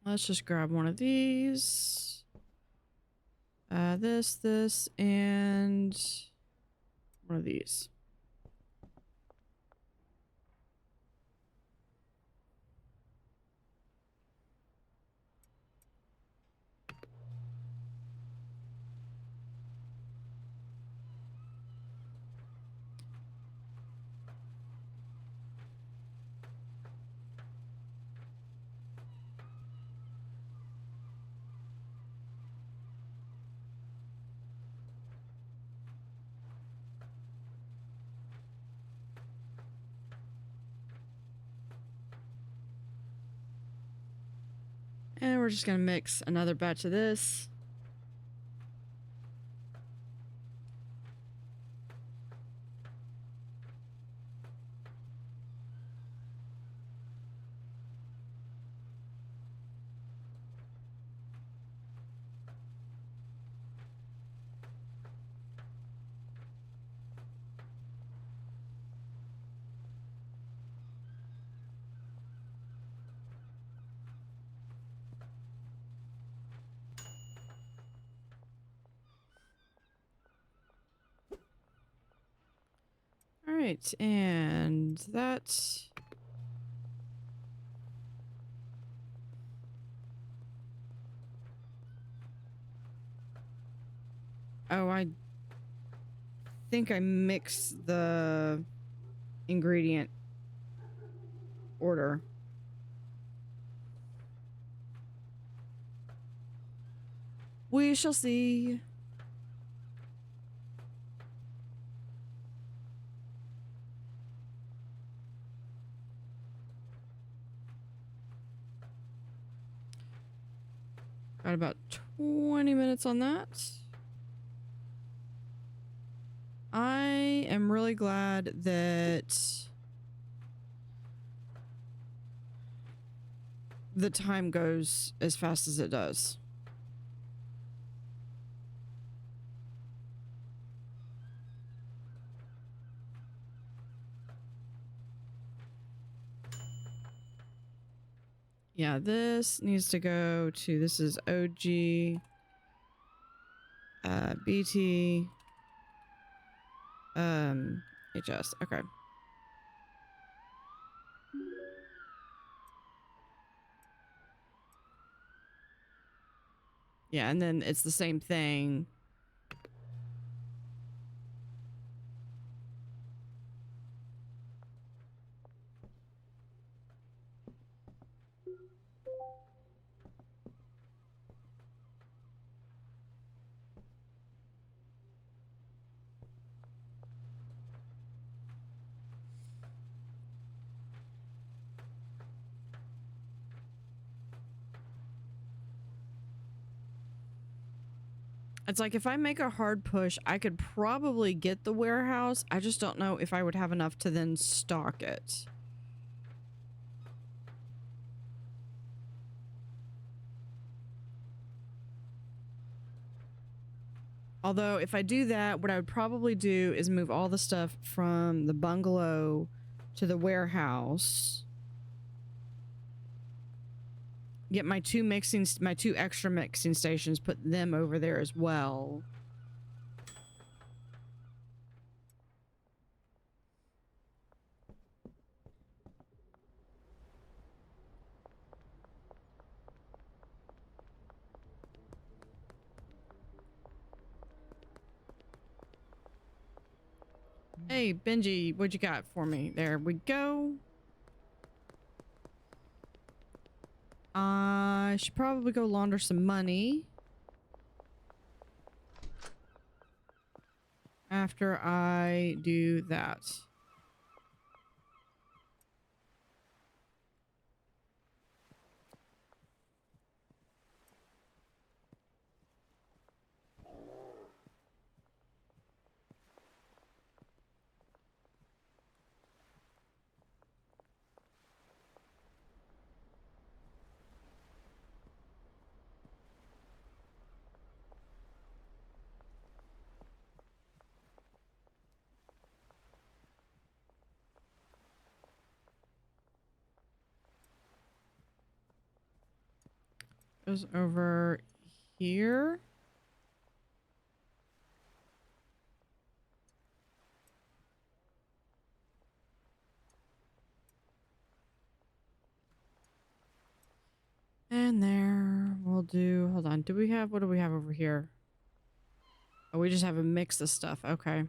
Let's just grab one of these. This, and one of these. And we're just gonna mix another batch of this. right, and that. Oh, I think I mixed the ingredient order. We shall see. Got about 20 minutes on that. I am really glad that the time goes as fast as it does. Yeah, this needs to go to, this is OG, BT, HS, okay. Yeah, and then it's the same thing. It's like if I make a hard push, I could probably get the warehouse. I just don't know if I would have enough to then stock it. Although if I do that, what I would probably do is move all the stuff from the bungalow to the warehouse. Get my two extra mixing stations, put them over there as well. Hey, Benji, what you got for me? There we go. I should probably go launder some money after I do that. Goes over here. And there, we'll do, hold on, what do we have over here? Oh, we just have a mix of stuff, okay.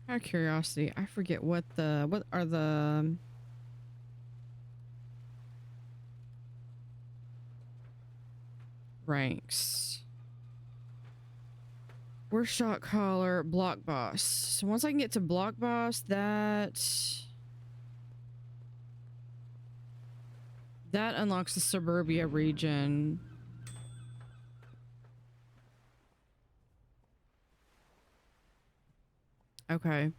Out of curiosity, I forget what are the ranks. We're shot caller, block boss. So once I can get to block boss, that That unlocks the suburbia region. Okay.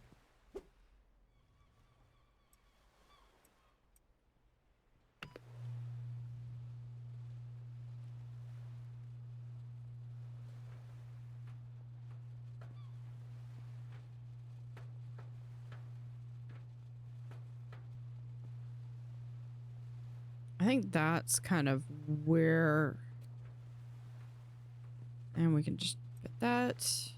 I think that's kind of where, and we can just put that.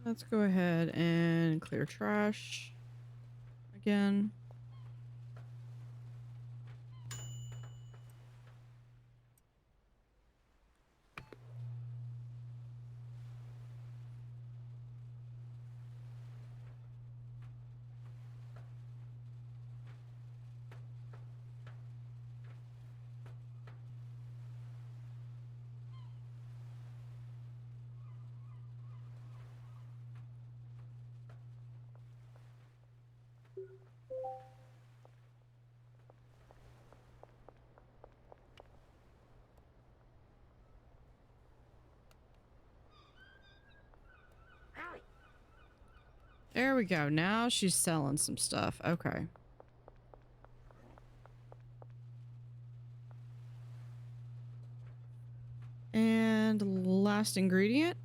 Let's go ahead and clear trash again. There we go. Now she's selling some stuff. Okay. And last ingredient.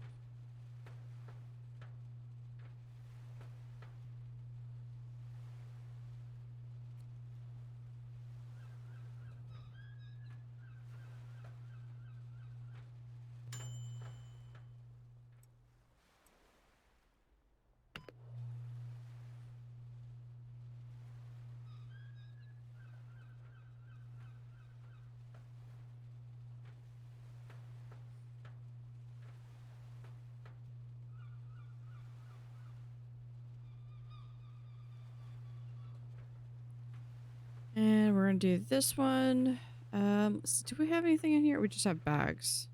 And we're gonna do this one. Do we have anything in here? We just have bags.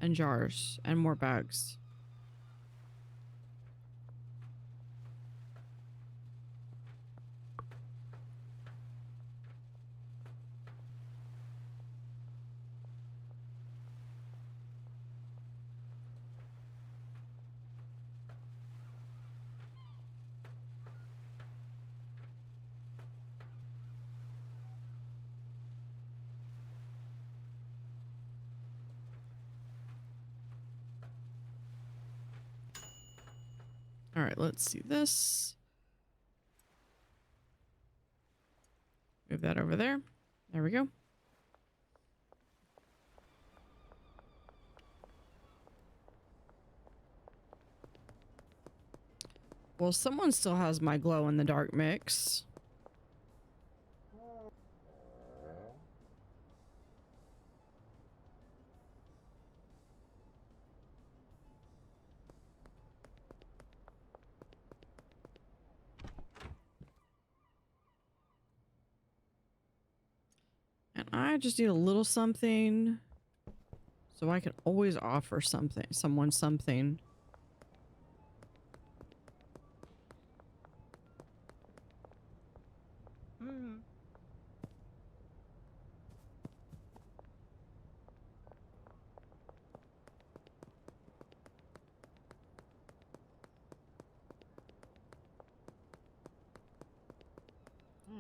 And jars. And more bags. All right, let's see this. Move that over there. There we go. Well, someone still has my glow in the dark mix. And I just need a little something so I can always offer someone something.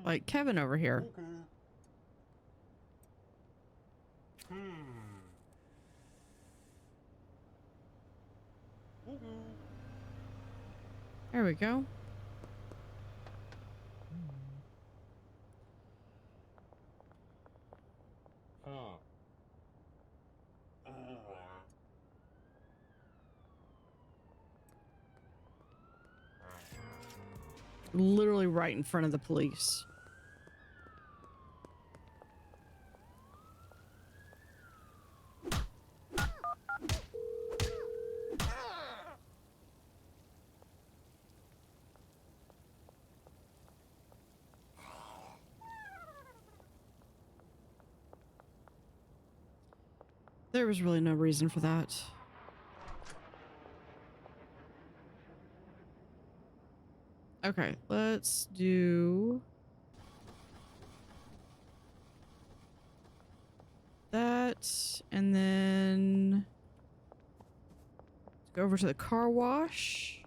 Like Kevin over here. There we go. Literally right in front of the police. There was really no reason for that. Okay, let's do that, and then let's go over to the car wash.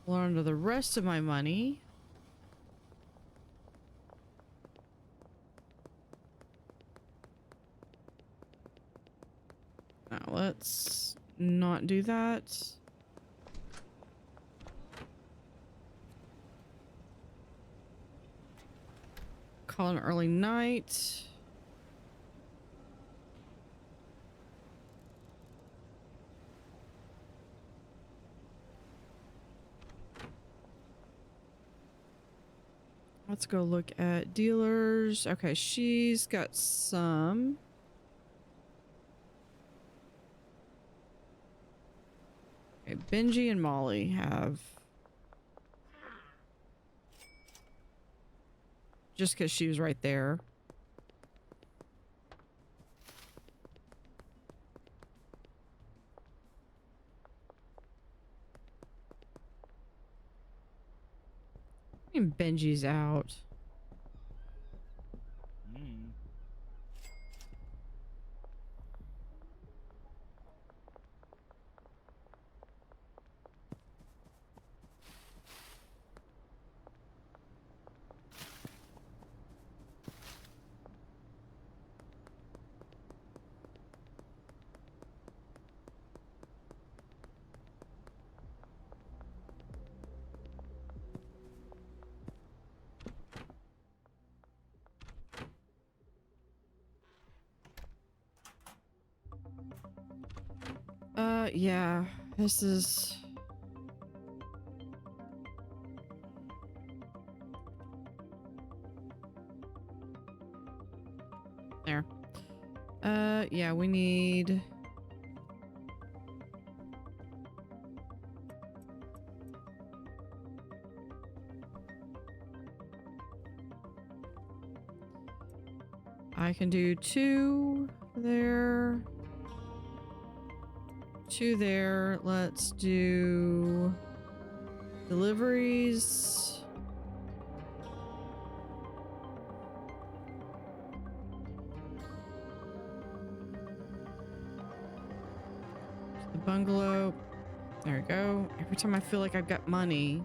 Hold on to the rest of my money. Now let's not do that. Call an early night. Let's go look at dealers. Okay, she's got some. Okay, Benji and Molly have. Just because she was right there. And Benji's out. Yeah, this is... There. Yeah, we need... I can do 2 there. 2 there. Let's do deliveries. The bungalow. There we go. Every time I feel like I've got money.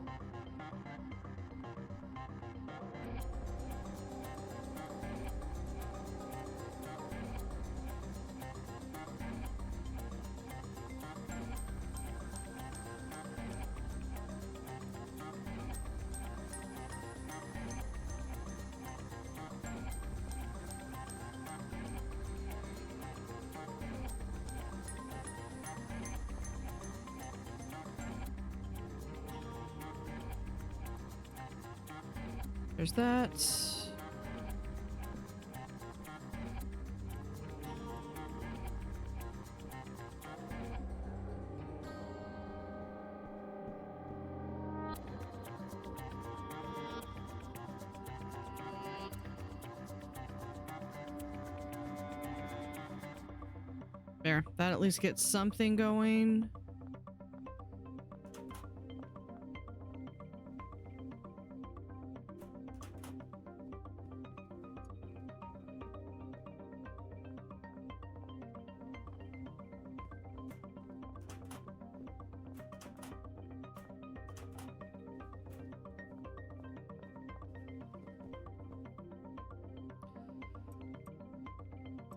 There's that. There, that at least gets something going.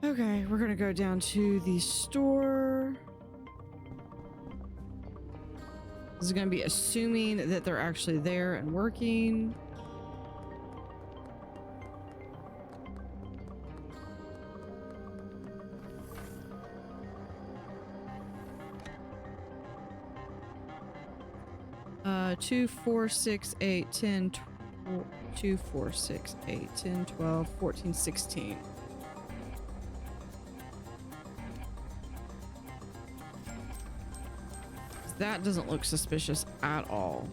Okay, we're gonna go down to the store. This is gonna be assuming that they're actually there and working. Two, 4, 6, 8, 10, 2, 4, 6, 8, 10, 12, 14, 16. That doesn't look suspicious at all.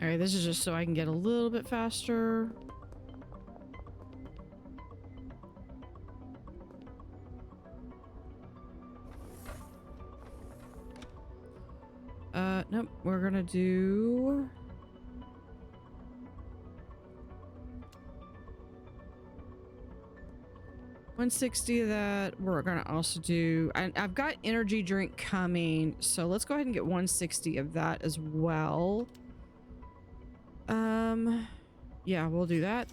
All right, this is just so I can get a little bit faster. Nope, we're gonna do... $160 of that. We're gonna also do... I've got energy drink coming, so let's go ahead and get $160 of that as well. Yeah, we'll do that.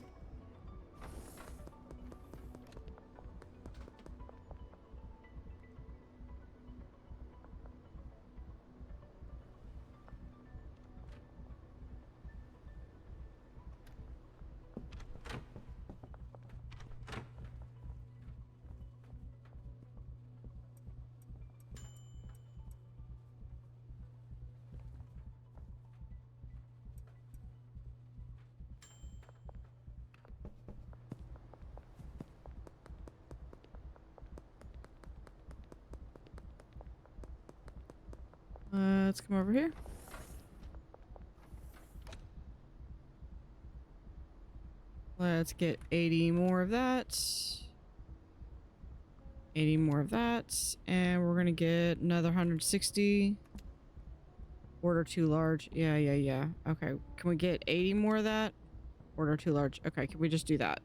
Let's come over here. Let's get 80 more of that. 80 more of that. And we're gonna get another 160. Order too large. Yeah. Okay. Can we get 80 more of that? Order too large. Okay, can we just do that?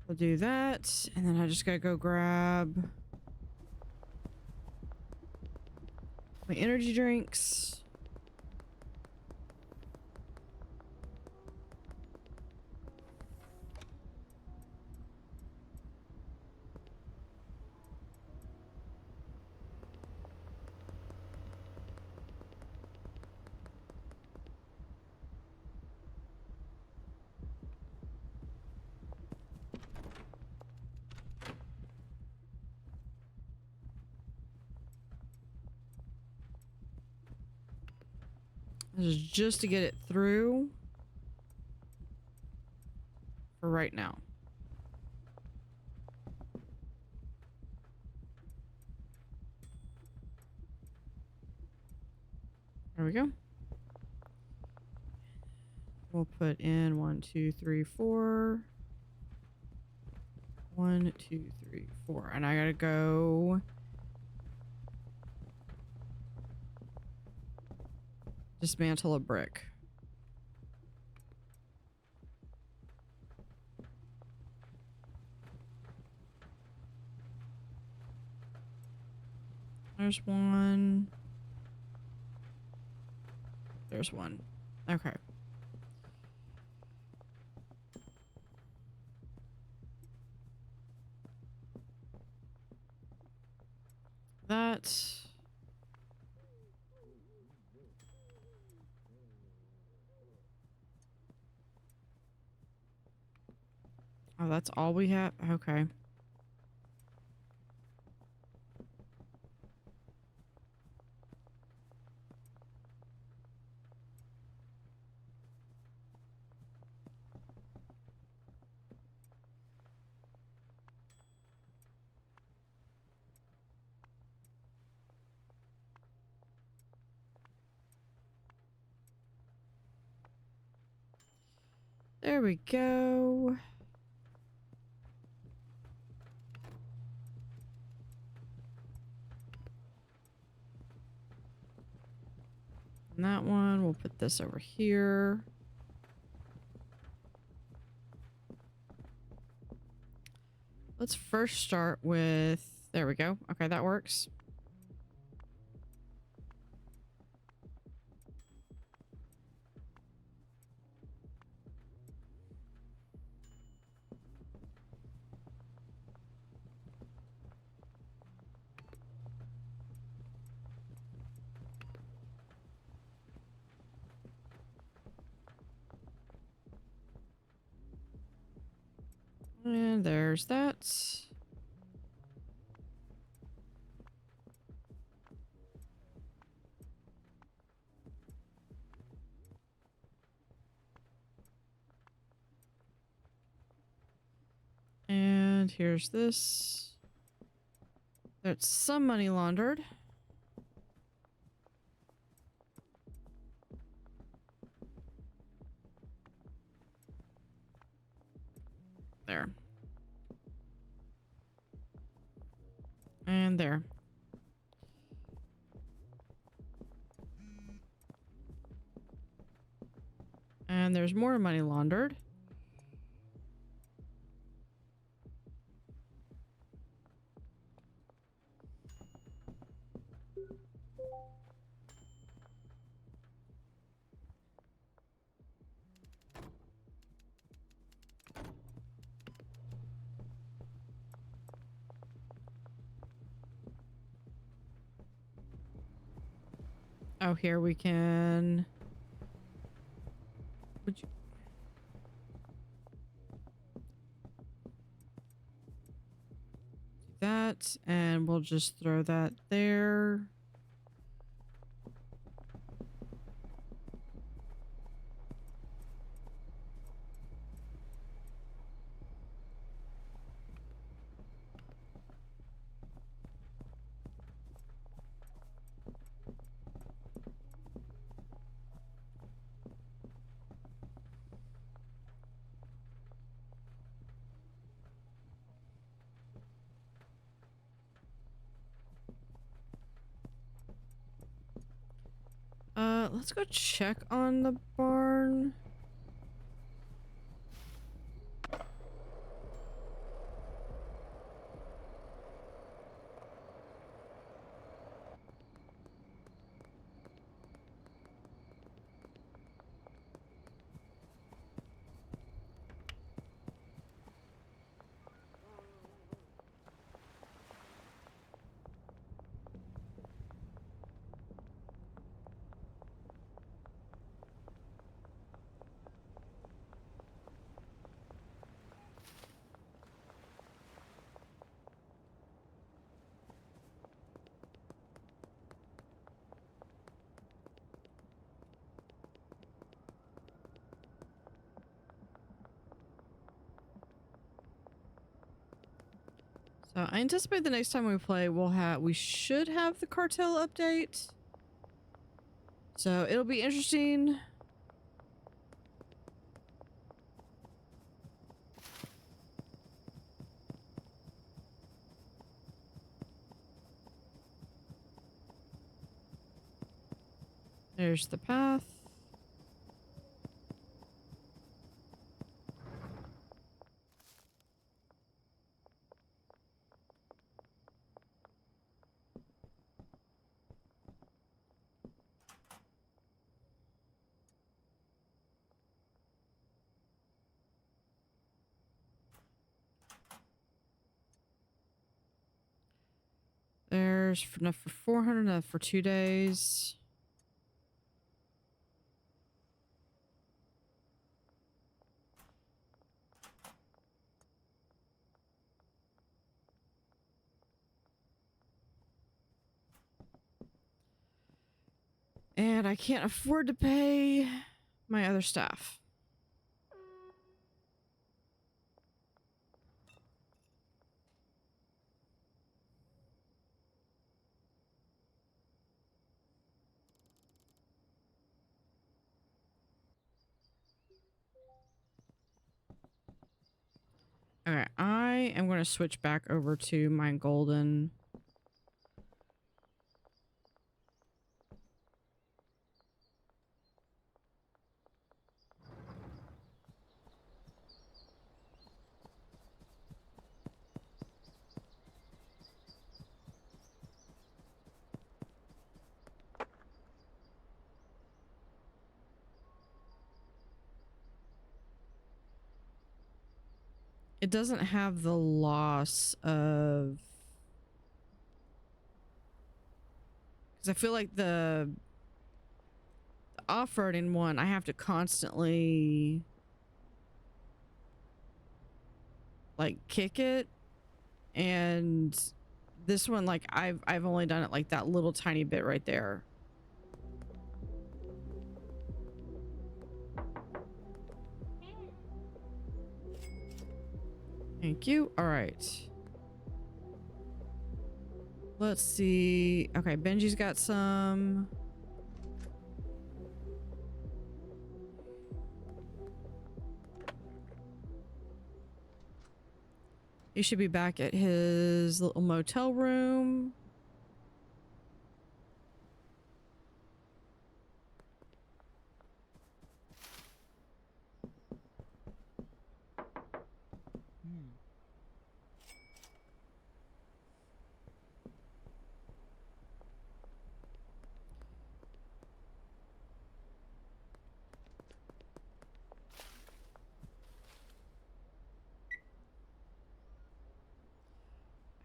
We'll do that, and then I just gotta go grab my energy drinks. This is just to get it through for right now. There we go. We'll put in 1, 2, 3, 4. 1, 2, 3, 4. And I gotta go... dismantle a brick. There's one. There's one. Okay. That. Oh, that's all we have? Okay. There we go. that one. We'll put this over here. Let's first start with, there we go. Okay, that works. And there's that. And here's this. There's some money laundered. There. And there. And there's more money laundered. Oh, here we can. Would you? Do that, and we'll just throw that there. Let's go check on the barn. So I anticipate the next time we play, we should have the cartel update. So it'll be interesting. There's the path. There's enough for 400, enough for 2 days. And I can't afford to pay my other staff. Okay, I am going to switch back over to my golden. It doesn't have the loss of, because I feel like the off-roading one, I have to constantly like kick it, and this one, like I've only done it like that little tiny bit right there. Thank you. All right. Let's see. Okay, Benji's got some. He should be back at his little motel room.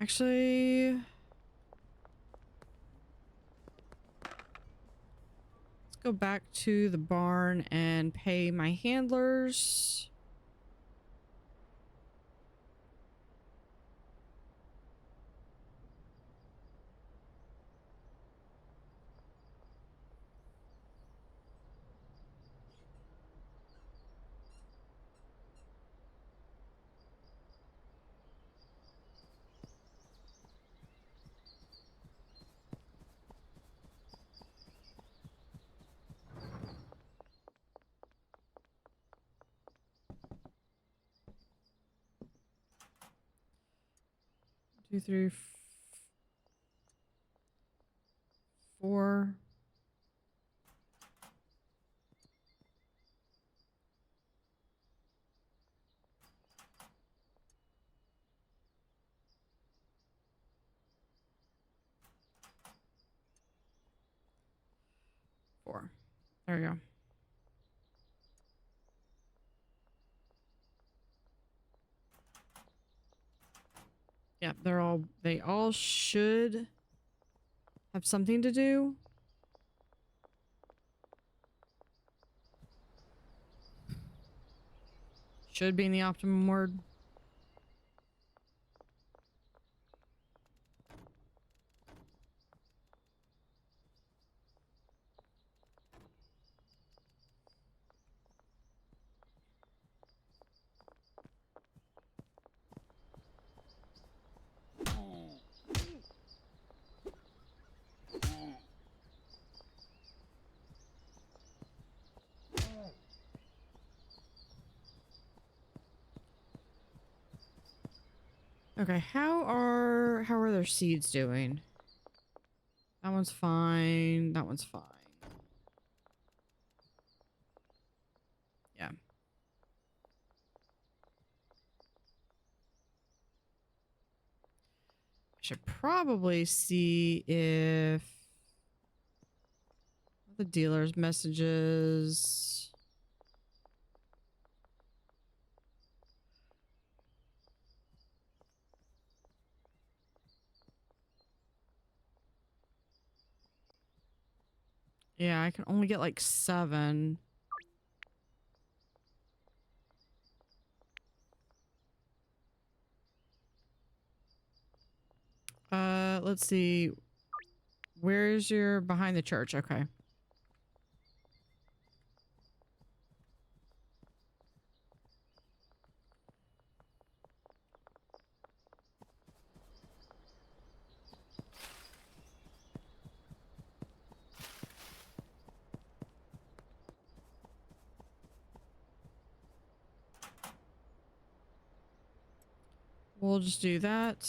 Actually, let's go back to the barn and pay my handlers. Two, three, four. Four. There we go. Yeah, they all should have something to do. Should be in the optimum word. Okay, how are their seeds doing? That one's fine. That one's fine. Yeah. I should probably see if the dealer's messages. Yeah, I can only get like 7. Let's see. Where's your behind the church? Okay. We'll just do that.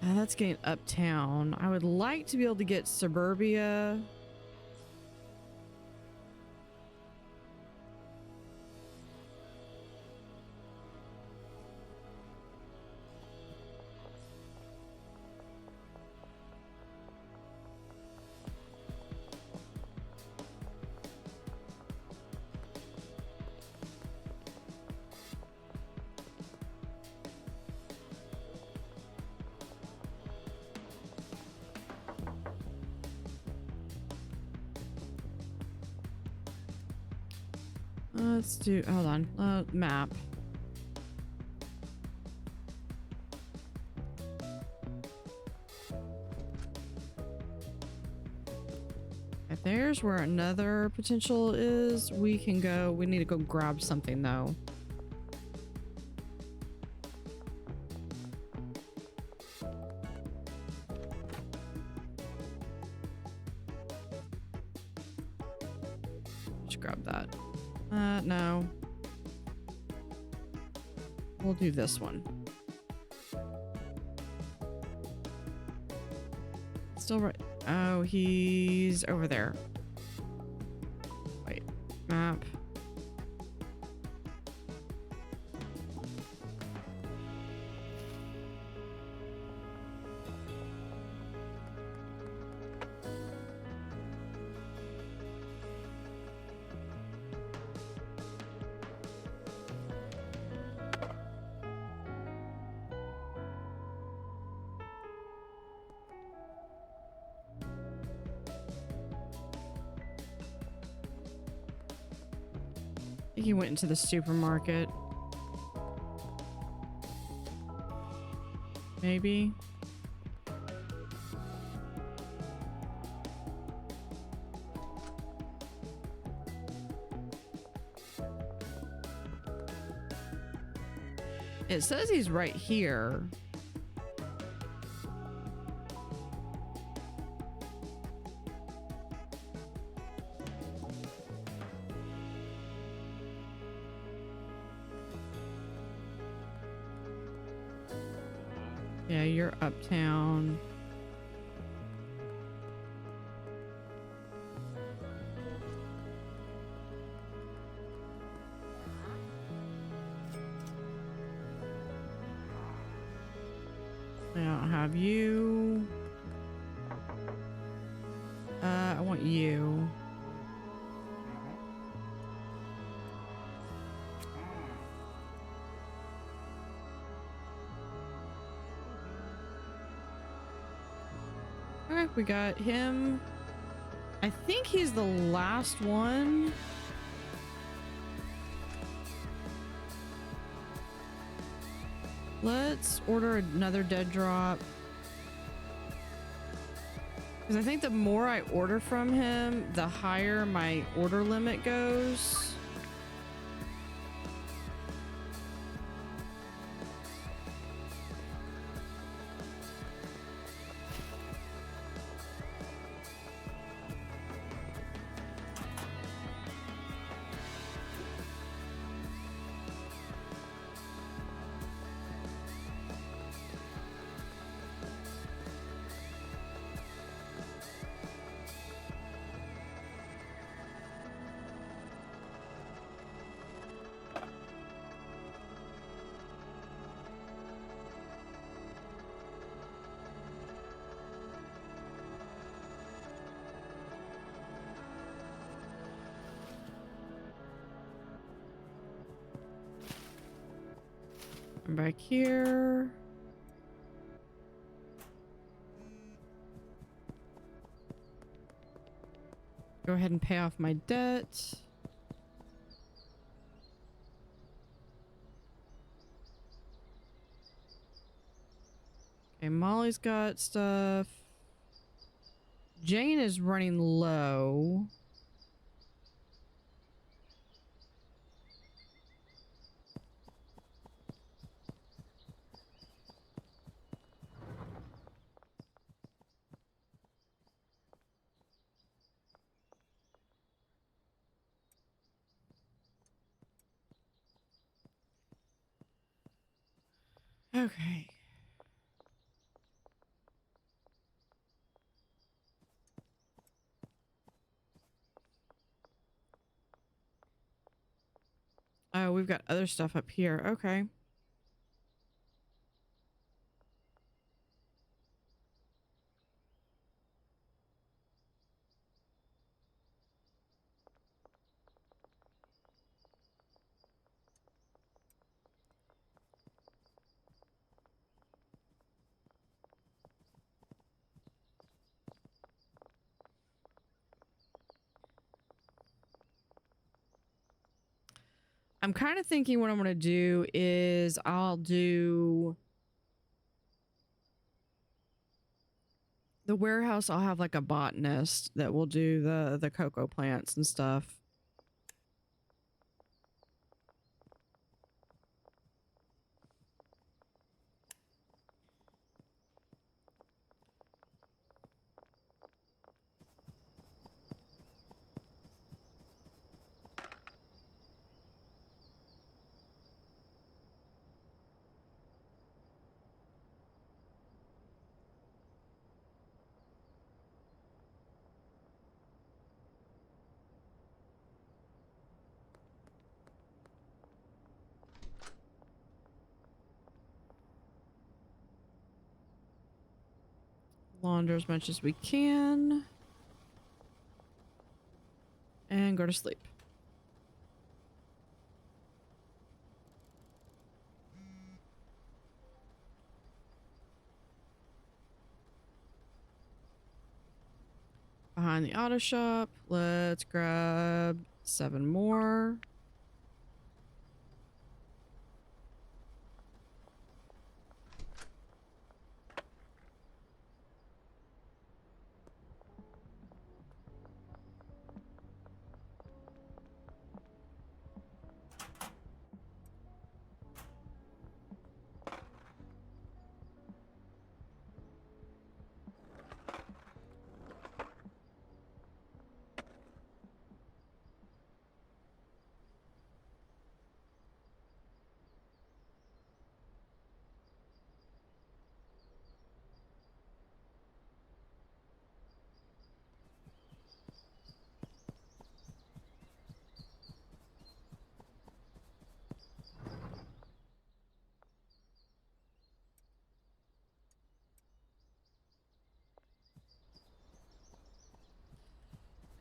That's getting uptown. I would like to be able to get suburbia. Let's do, hold on, map. If there's where another potential is, we can go. We need to go grab something though. Just grab that. No. We'll do this one. Still right. Oh, he's over there. Wait, map. I think he went into the supermarket. Maybe. It says he's right here. Yeah, you're uptown. I don't have you. I want you. Okay, we got him. I think he's the last one. Let's order another dead drop. Because I think the more I order from him, the higher my order limit goes. I'm back here. Go ahead and pay off my debt. Okay, Molly's got stuff. Jane is running low. Okay. Oh, we've got other stuff up here. Okay. I'm kind of thinking what I'm going to do is I'll do the warehouse. I'll have like a botanist that will do the cocoa plants and stuff. Launder as much as we can. And go to sleep. Behind the auto shop. Let's grab 7 more.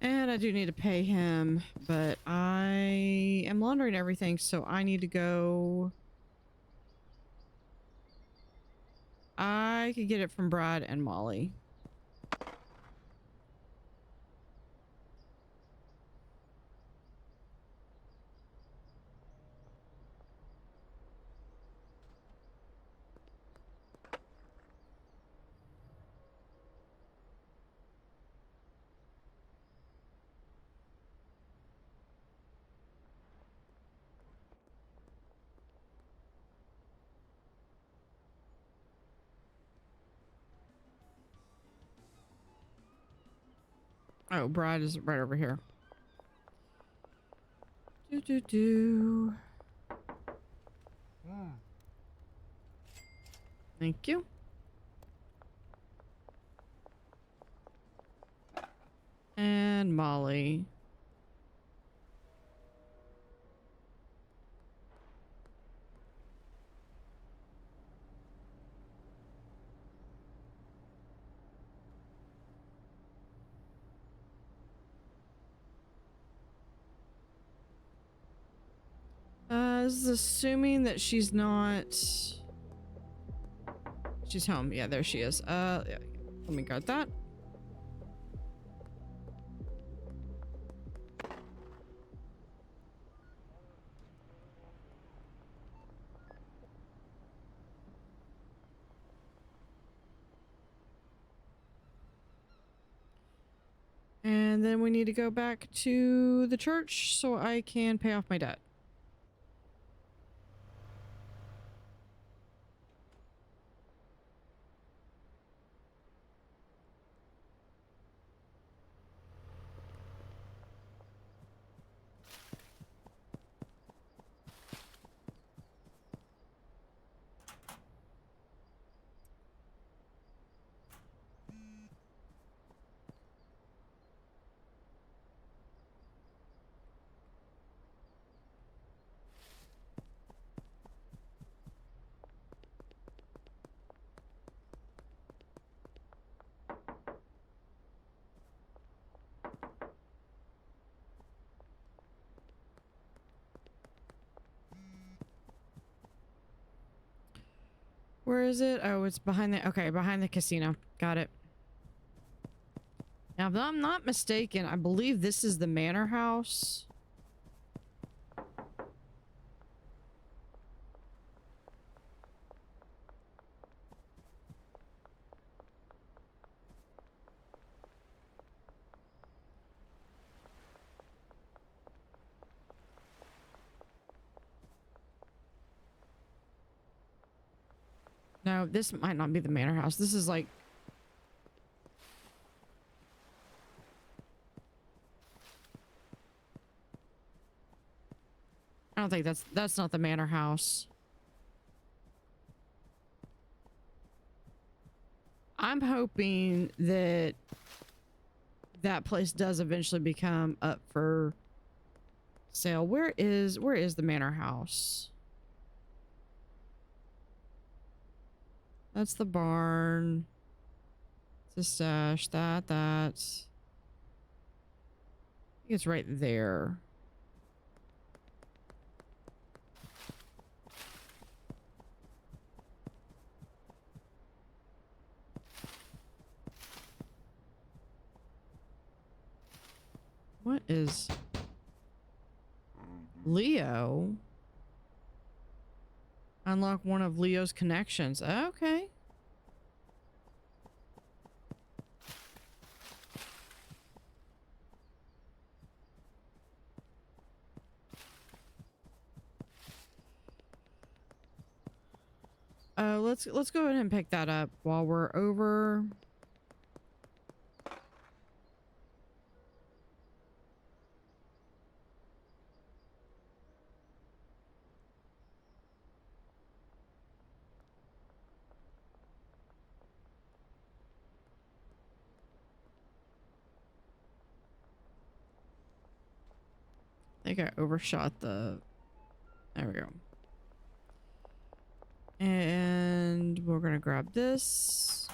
And I do need to pay him, but I am laundering everything, so I need to go. I could get it from Brad and Molly. Oh, Brad is right over here. Do. Thank you. And Molly. This is assuming that she's not... She's home. Yeah, there she is. Yeah. Let me guard that. And then we need to go back to the church so I can pay off my debt. Where is it? Oh, it's behind the... Okay, behind the casino. Got it. Now, if I'm not mistaken, I believe this is the manor house. No, this might not be the manor house. This is like... I don't think that's not the manor house. I'm hoping that that place does eventually become up for sale. Where is the manor house? That's the barn. It's a stash. That's... I think it's right there. What is... Leo? Unlock one of Leo's connections. Okay. Let's go ahead and pick that up while we're over. I think I overshot the... There we go. And we're gonna grab this.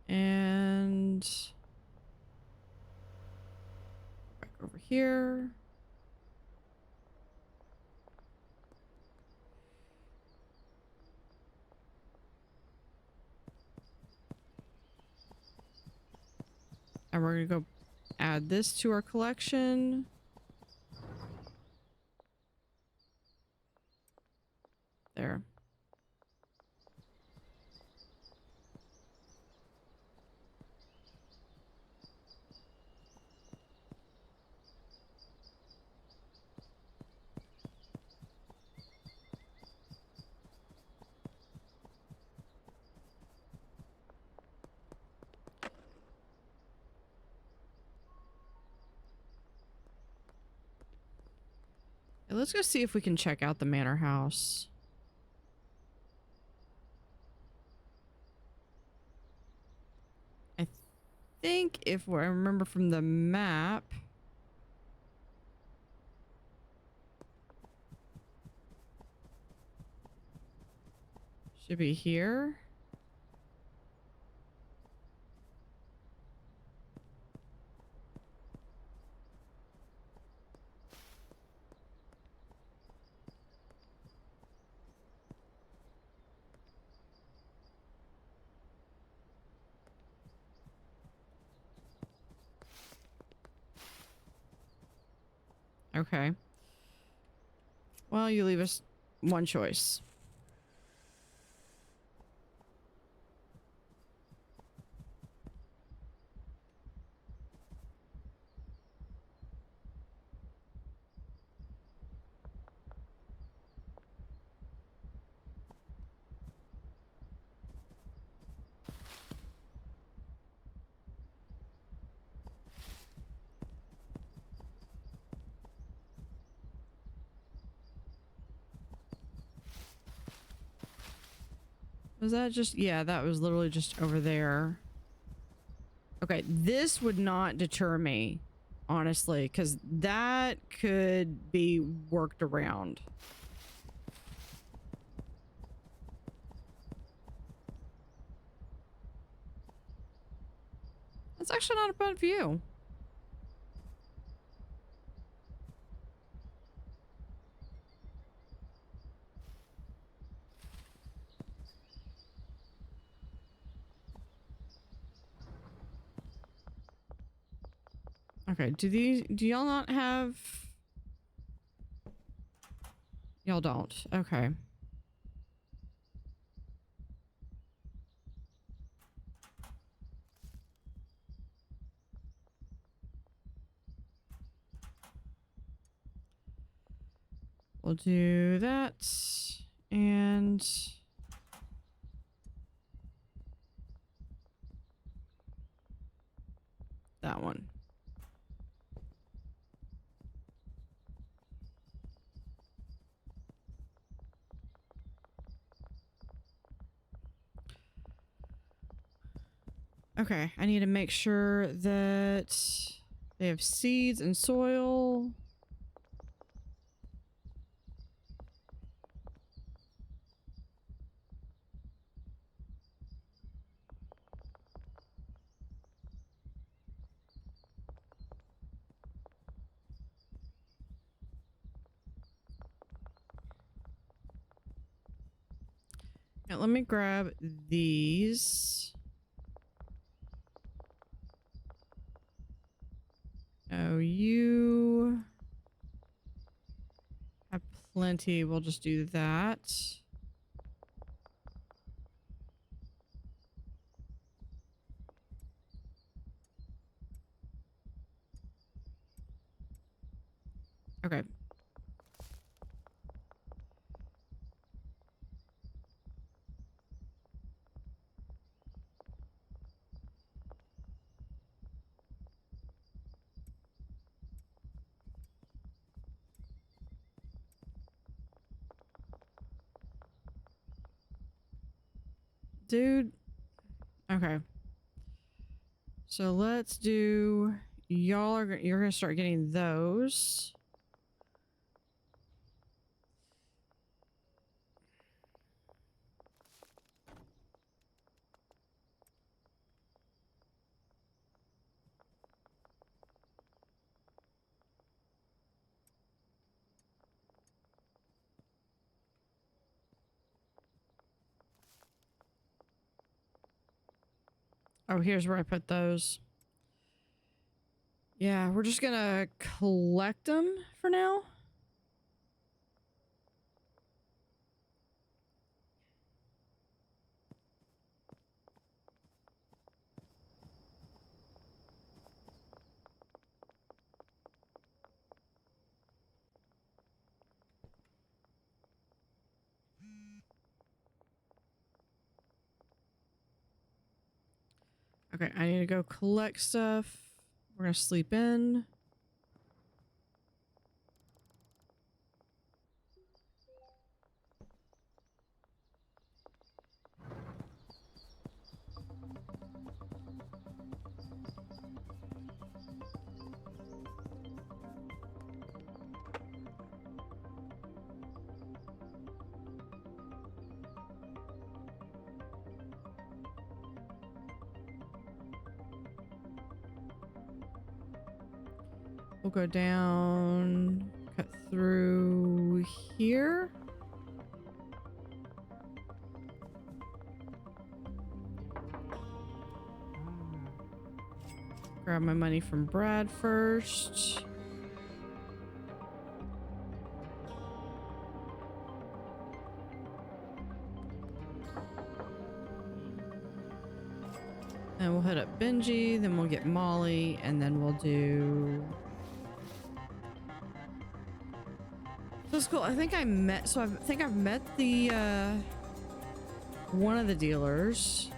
And back over here. And we're gonna go add this to our collection. There. Let's go see if we can check out the manor house. I think if I remember from the map, should be here. Okay. Well, you leave us one choice. Was that just... Yeah, that was literally just over there. Okay, this would not deter me, honestly, because that could be worked around. That's actually not a bad view. Okay, do y'all not have... Y'all don't. Okay. We'll do that. And that one. Okay, I need to make sure that they have seeds and soil. Yeah, let me grab these. Oh, you have plenty. We'll just do that. Okay. Dude. Okay. So let's do, you're gonna start getting those. Oh, here's where I put those. Yeah, we're just gonna collect them for now. Okay, I need to go collect stuff. We're gonna sleep in. We'll go down, cut through here. Grab my money from Brad first. Then we'll hit up Benji, then we'll get Molly, and then we'll do... That's cool. I think I met, so I think I've met the, one of the dealers.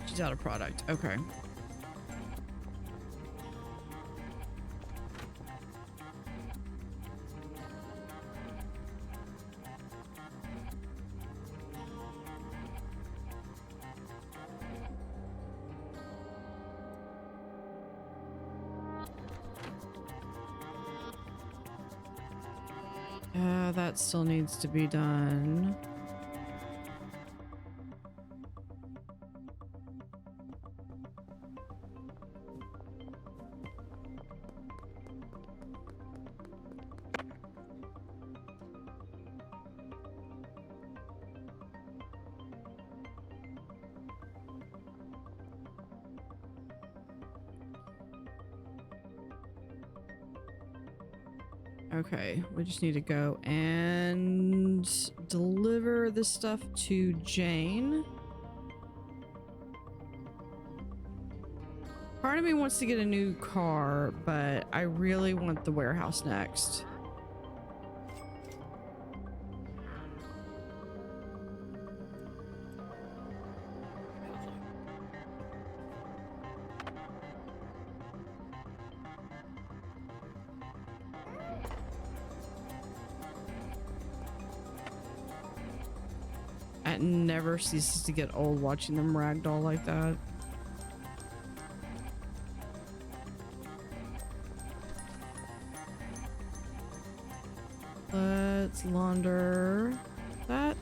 She's out of product. Okay. That still needs to be done. Okay, we just need to go and deliver this stuff to Jane. Part of me wants to get a new car, but I really want the warehouse next. It never ceases to get old watching them ragdoll like that. Let's launder that.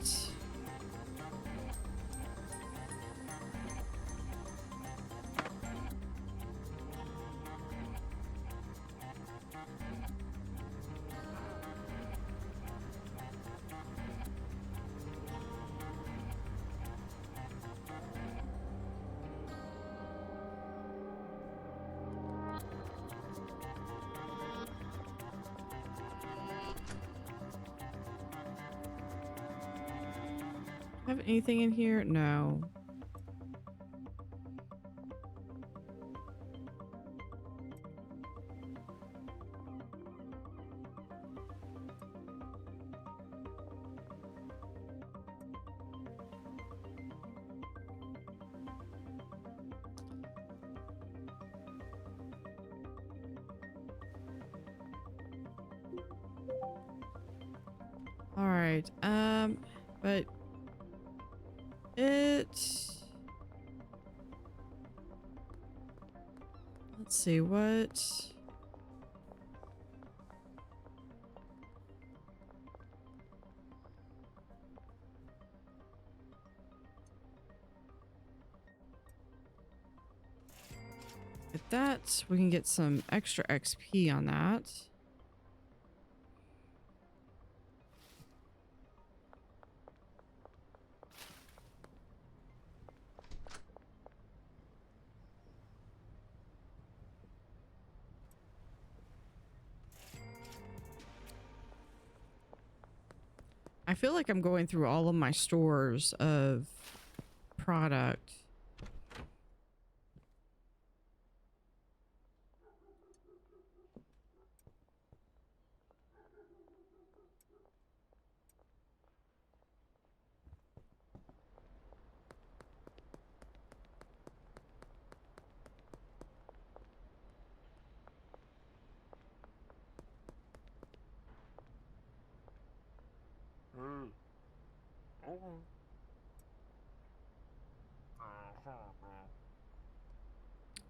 Have anything in here? No. All right. But let's see what. Get that. We can get some extra XP on that. I feel like I'm going through all of my stores of product.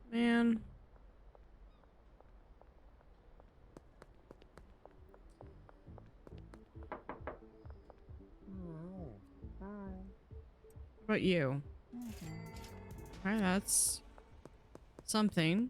Man. How about you? Alright, that's something.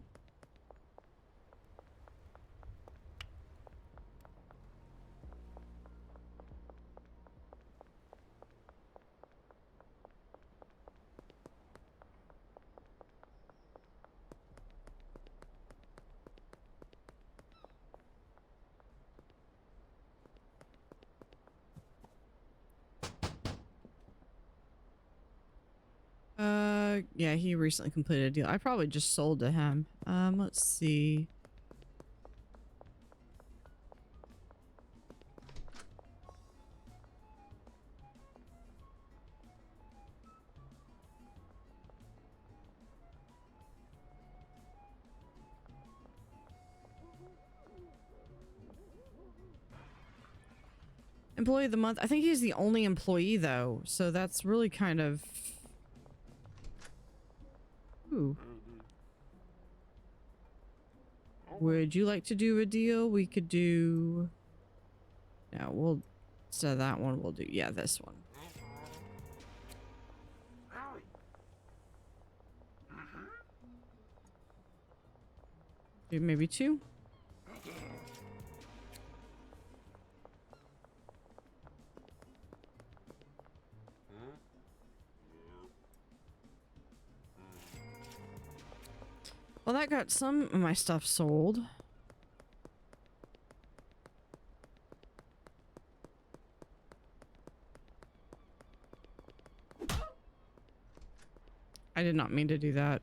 Yeah, he recently completed a deal. I probably just sold to him. Let's see. Employee of the month. I think he's the only employee though, so that's really kind of. Ooh. Would you like to do a deal? We could do. No, we'll. Instead of that one, we'll do. Yeah, this one. Do maybe two. Well, that got some of my stuff sold. I did not mean to do that.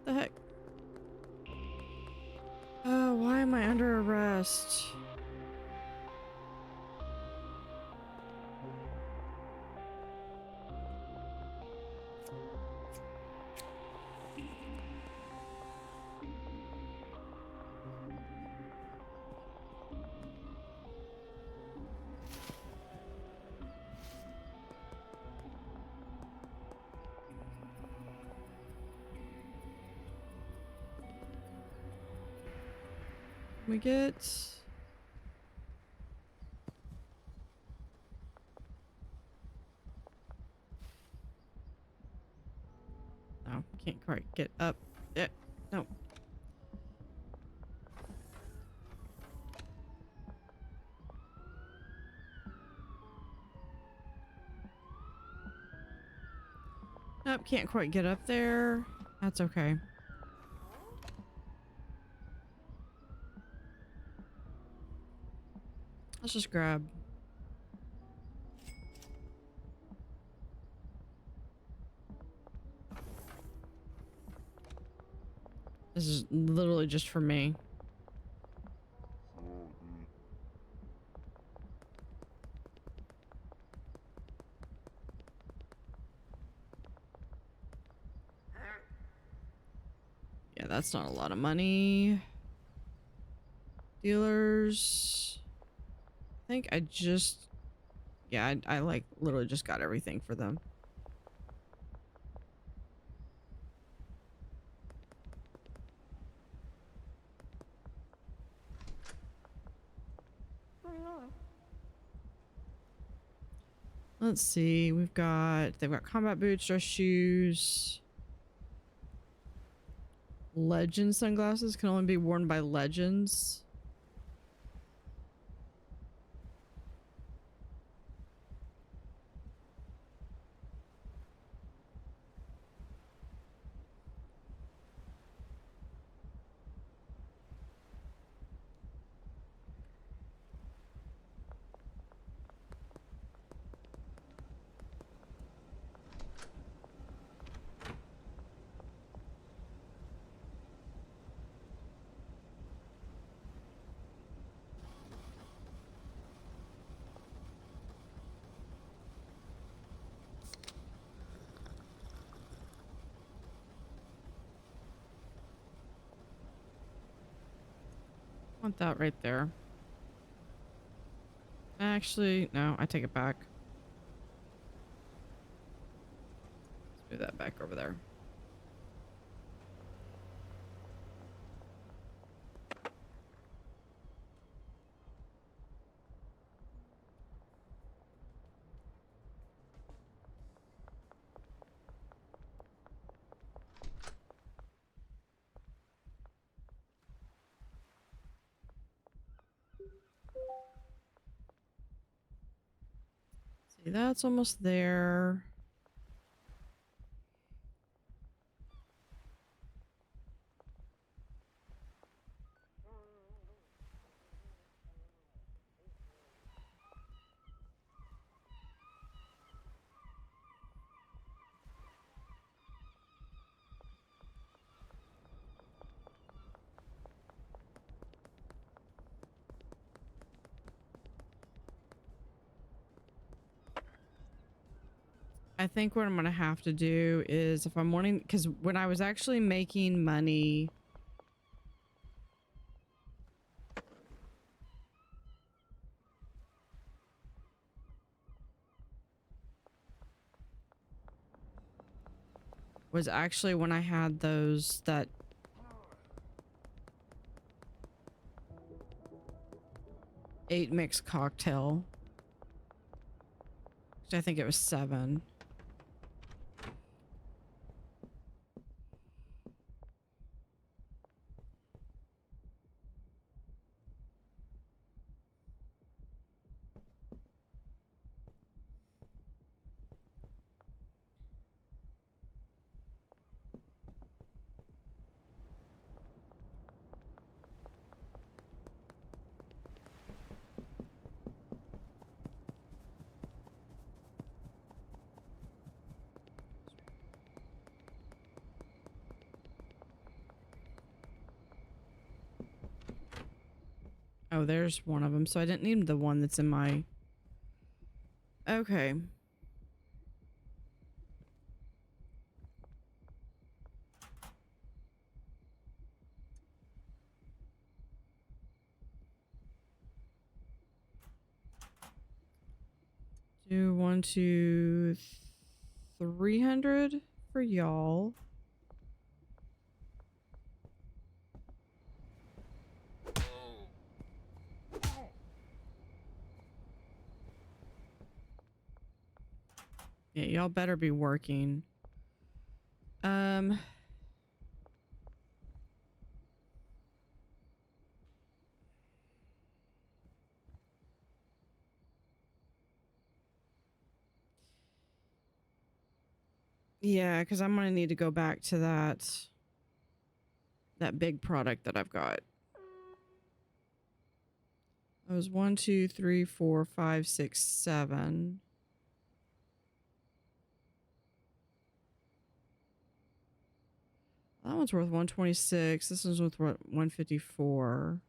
The heck? Why am I under arrest? We get... No, can't quite get up. No. Nope, can't quite get up there. That's okay. Let's just grab. This is literally just for me. Yeah, that's not a lot of money. Dealers. I think I just... Yeah, I like literally just got everything for them. Let's see. They've got combat boots, dress shoes. Legend sunglasses can only be worn by legends. Want that right there. Actually, no, I take it back. Let's move that back over there. See, that's almost there. I think what I'm gonna have to do is if I'm wanting, because when I was actually making money, was actually when I had that 8 mix cocktail. I think it was 7. Oh, there's one of them. So I didn't need the one that's in my... Okay. Do 1, 2, 300 for y'all. Yeah, y'all better be working. Yeah, because I'm gonna need to go back to that big product that I've got. That was 1, 2, 3, 4, 5, 6, 7. That one's worth 126. This one's worth 154.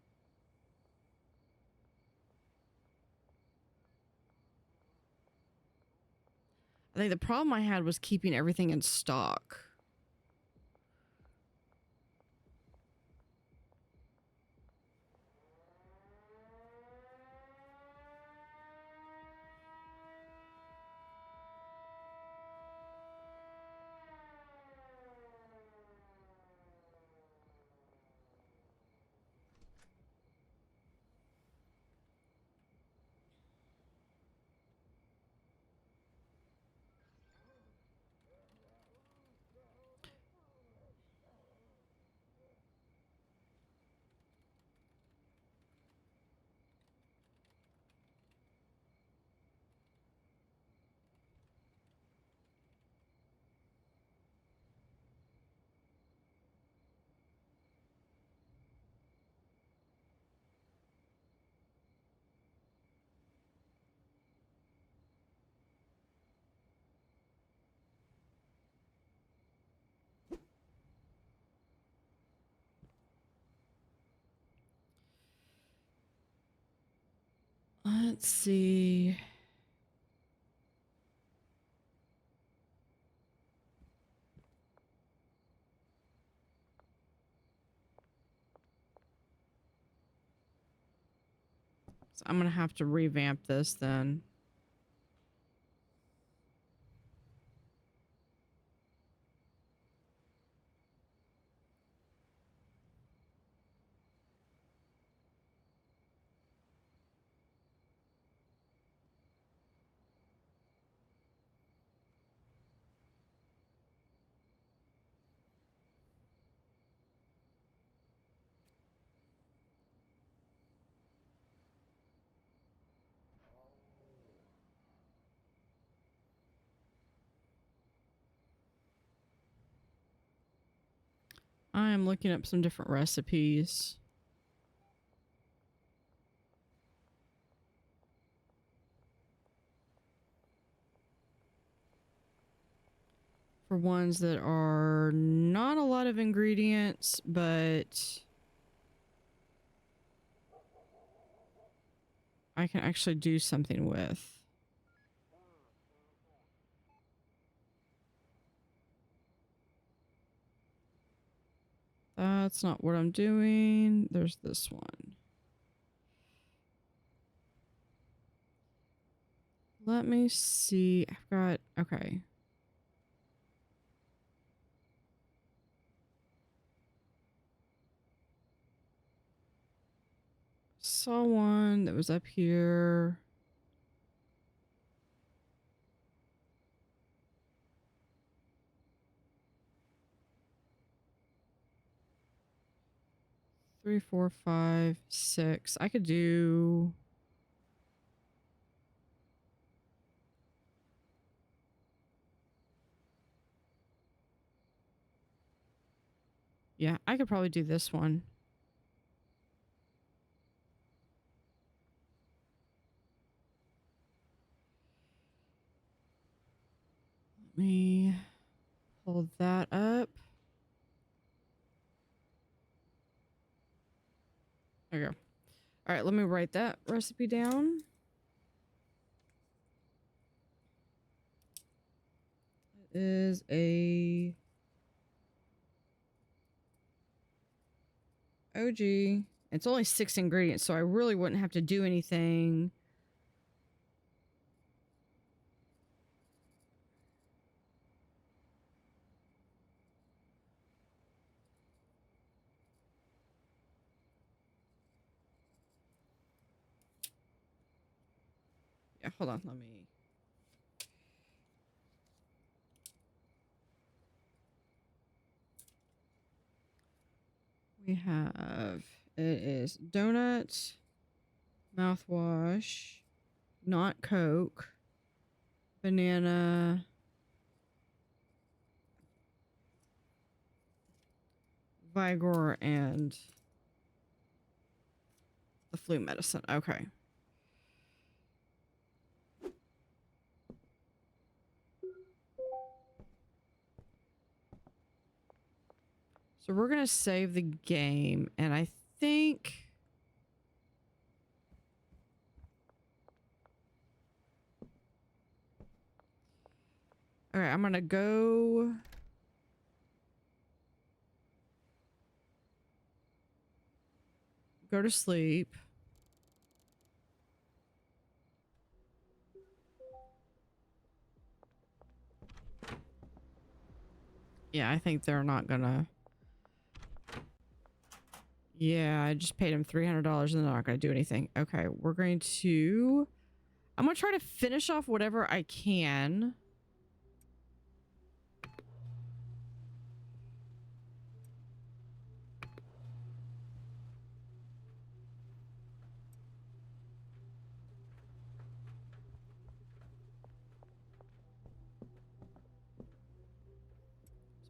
I think the problem I had was keeping everything in stock. Let's see. So I'm gonna have to revamp this then. I am looking up some different recipes. For ones that are not a lot of ingredients, but I can actually do something with. That's not what I'm doing. There's this one. Let me see. I've got, okay. Saw one that was up here. Three, four, five, six. I could do... Yeah, I could probably do this one. Let me pull that up. There we go. All right, let me write that recipe down. It is a OG. It's only 6 ingredients, so I really wouldn't have to do anything. Yeah, hold on, let me... We have... It is donut, mouthwash, not Coke, banana, Vigor, and the flu medicine. Okay. So we're going to save the game, and I think... All right, I'm going to go... Go to sleep. Yeah, I think they're not gonna... Yeah, I just paid him $300 and they're not gonna do anything. Okay, we're going to... I'm gonna try to finish off whatever I can.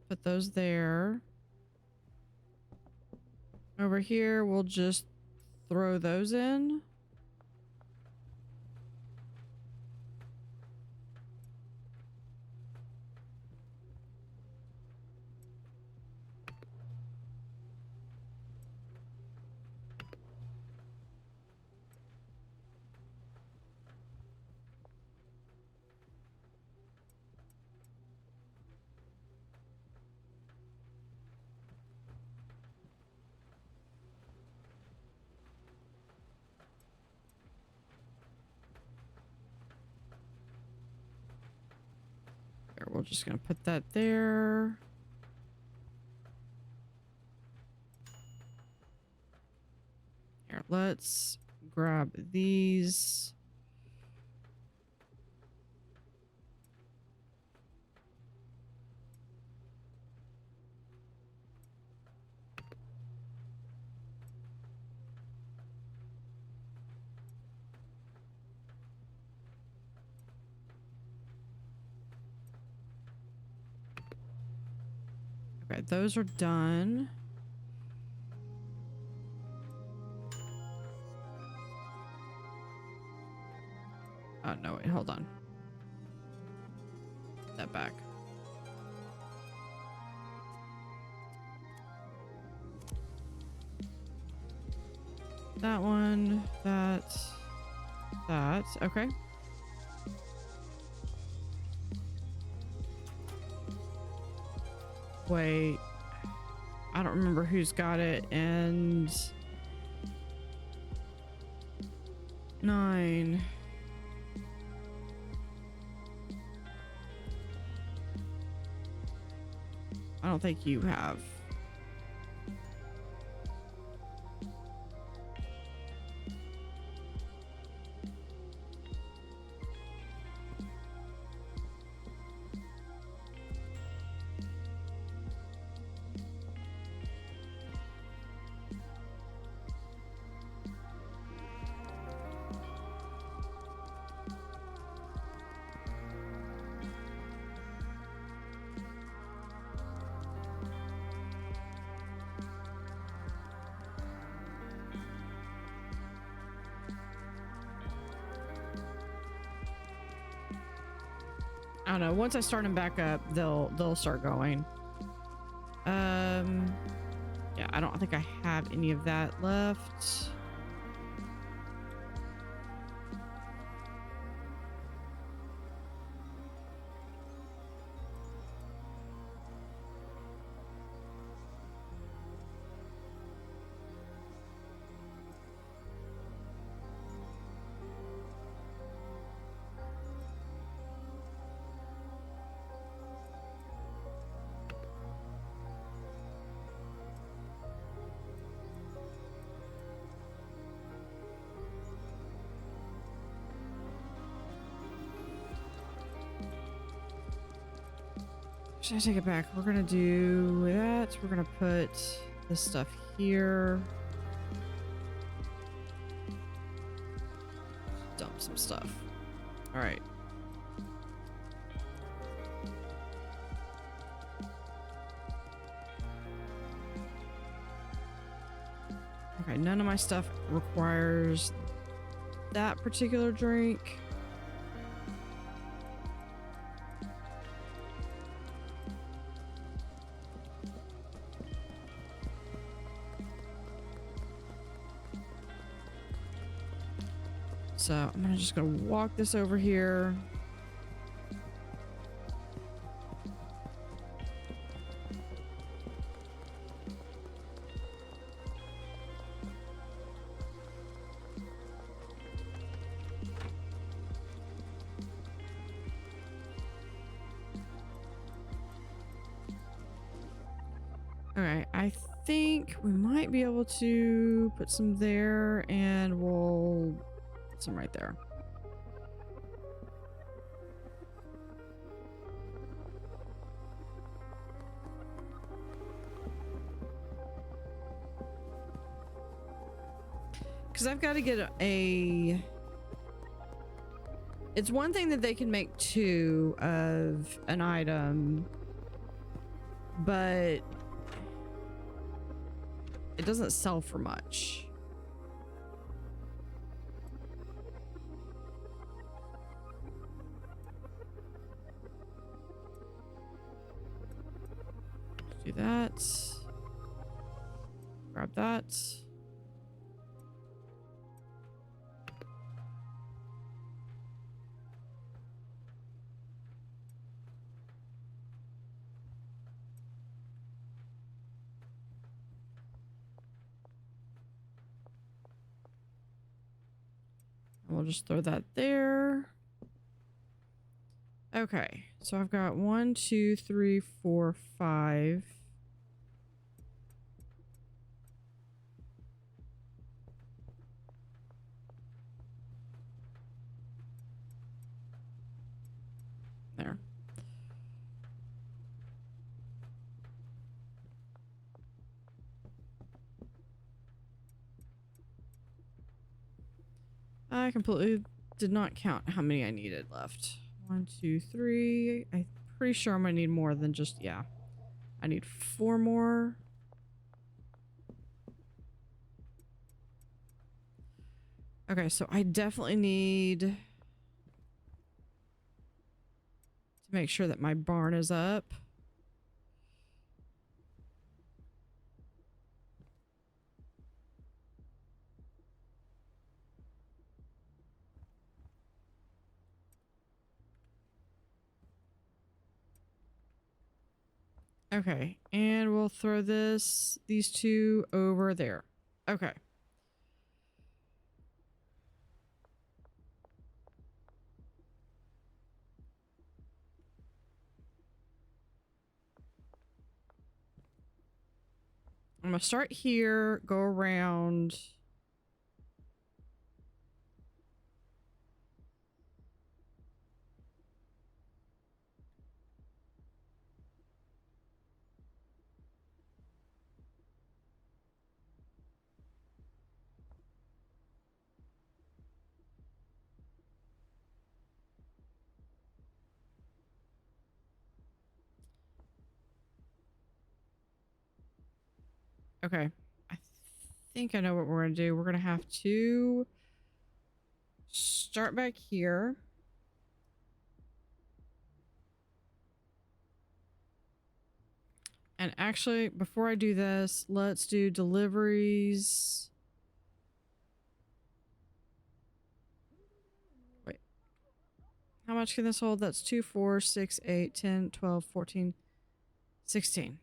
Put those there. Over here, we'll just throw those in. There, we're just gonna put that there. Here, let's grab these. Okay, those are done. Oh, no, wait, hold on. Put that back. That one, that, okay. Wait, I don't remember who's got it, and 9. I don't think you have. I don't know. Once I start them back up, they'll start going. Yeah, I don't think I have any of that left. Should I take it back? We're gonna do that. We're gonna put this stuff here. Dump some stuff. All right. Okay, none of my stuff requires that particular drink. So I'm just gonna walk this over here. Okay, I think we might be able to put some there, and we'll put some right there. Because I've got to get a... It's one thing that they can make two of an item, but it doesn't sell for much. Do that. Grab that. We'll just throw that there. Okay, so I've got 1, 2, 3, 4, 5. There. I completely did not count how many I needed left. 1, 2, 3. I'm pretty sure I'm gonna need more than just, yeah. I need 4 more. Okay, so I definitely need to make sure that my barn is up. Okay, and we'll throw these two over there. Okay. I'm gonna start here, go around. Okay, I think I know what we're gonna do. We're gonna have to start back here. And actually, before I do this, let's do deliveries. Wait. How much can this hold? That's 2, 4, 6, 8, 10, 12, 14, 16.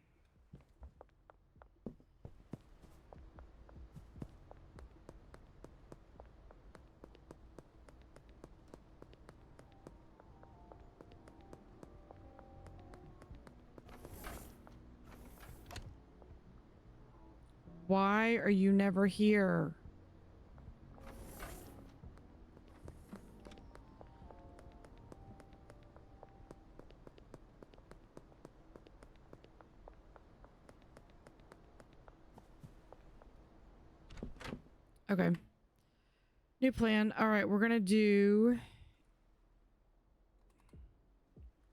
Why are you never here? Okay. New plan. All right, we're gonna do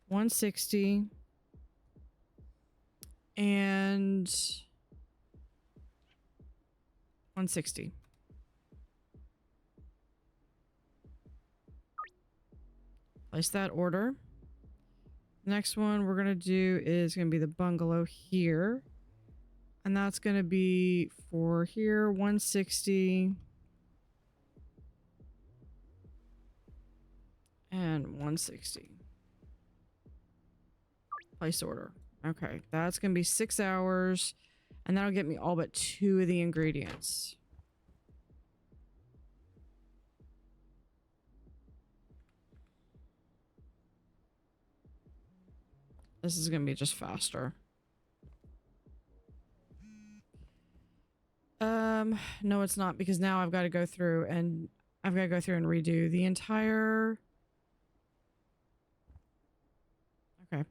160 and 160. Place that order. Next one we're gonna do is gonna be the bungalow here. And that's gonna be for here, 160 and 160. Place order. Okay, that's gonna be 6 hours, and that'll get me all but 2 of the ingredients. This is gonna be just faster. No, it's not, because now I've got to go through and redo the entire. Okay.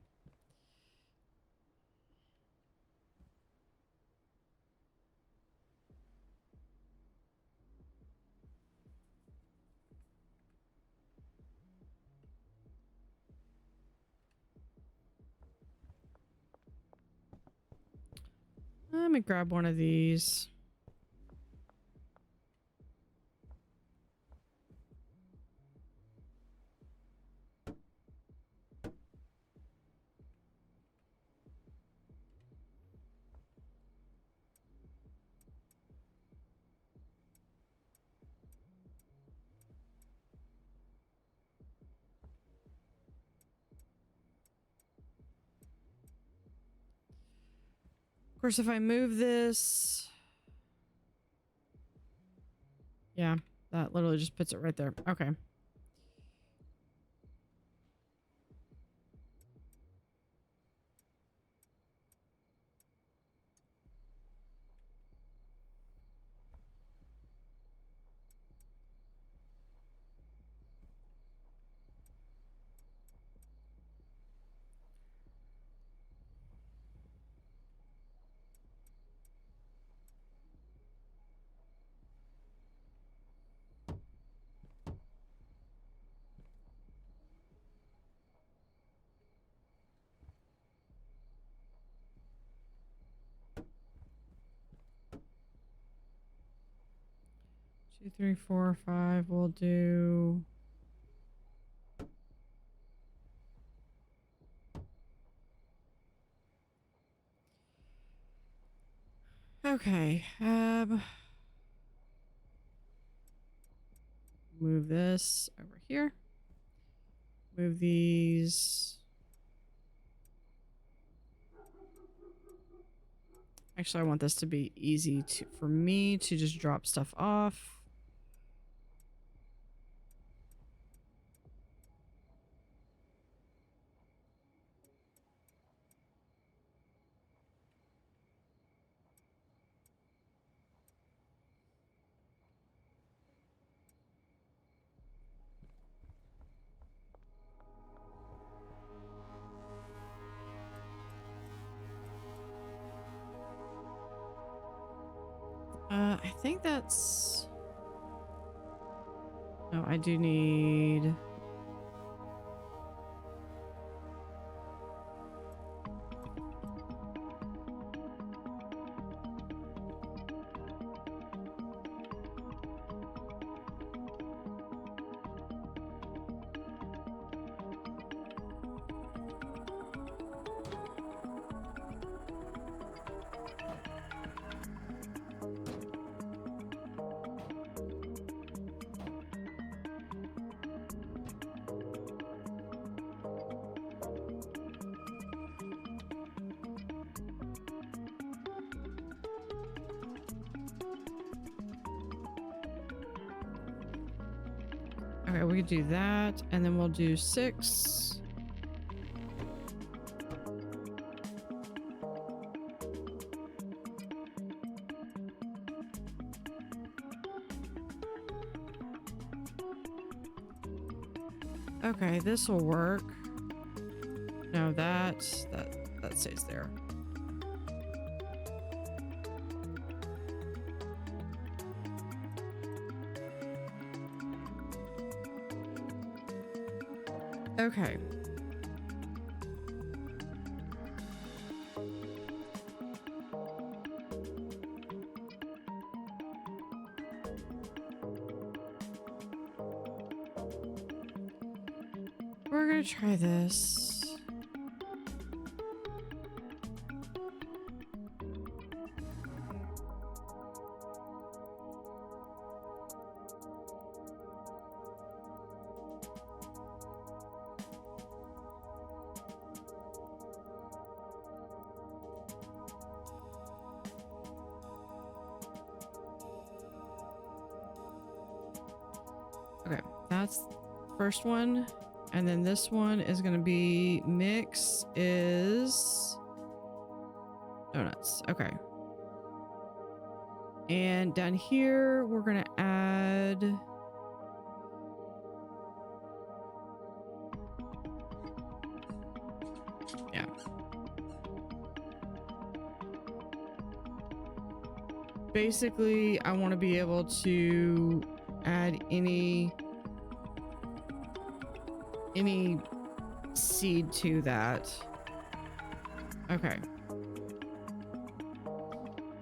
Let me grab one of these. Of course, if I move this... Yeah, that literally just puts it right there. Okay. Two, three, four, five. We'll do... Okay. Move this over here. Move these. Actually, I want this to be easy for me to just drop stuff off. I think that's... No, I do need... Okay, we could do that, and then we'll do 6. Okay, this will work. No, that stays there. Okay. We're gonna try this. Okay, that's first one. And then this one is going to be mix is donuts. Okay. And down here, we're going to add yeah. Basically, I want to be able to add any seed to that. Okay.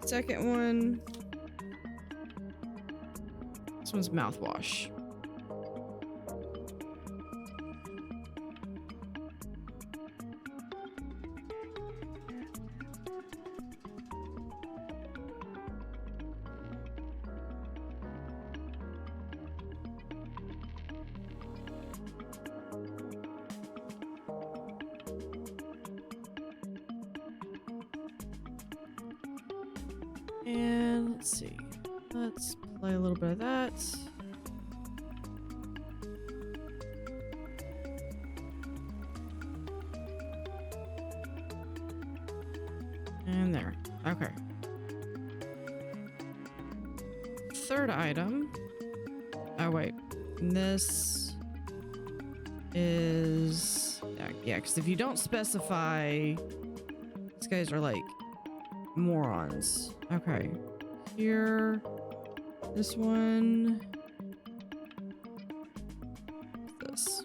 Second one. This one's mouthwash. And let's see. Let's play a little bit of that. And there. Okay. Third item. Oh, wait. This is... Yeah, because if you don't specify... These guys are like morons. Okay. Here. This one. This.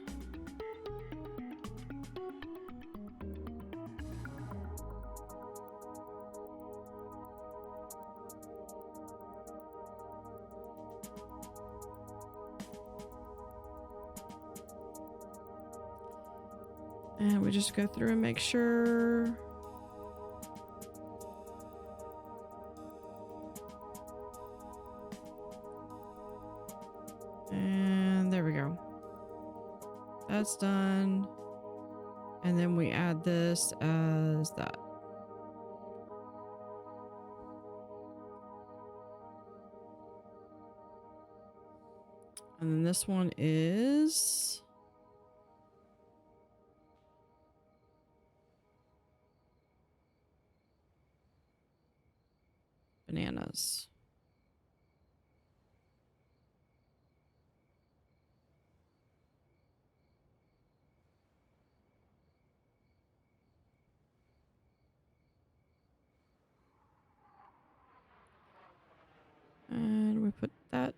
And we just go through and make sure. And there we go. That's done. And then we add this as that. And then this one is... bananas. And we put that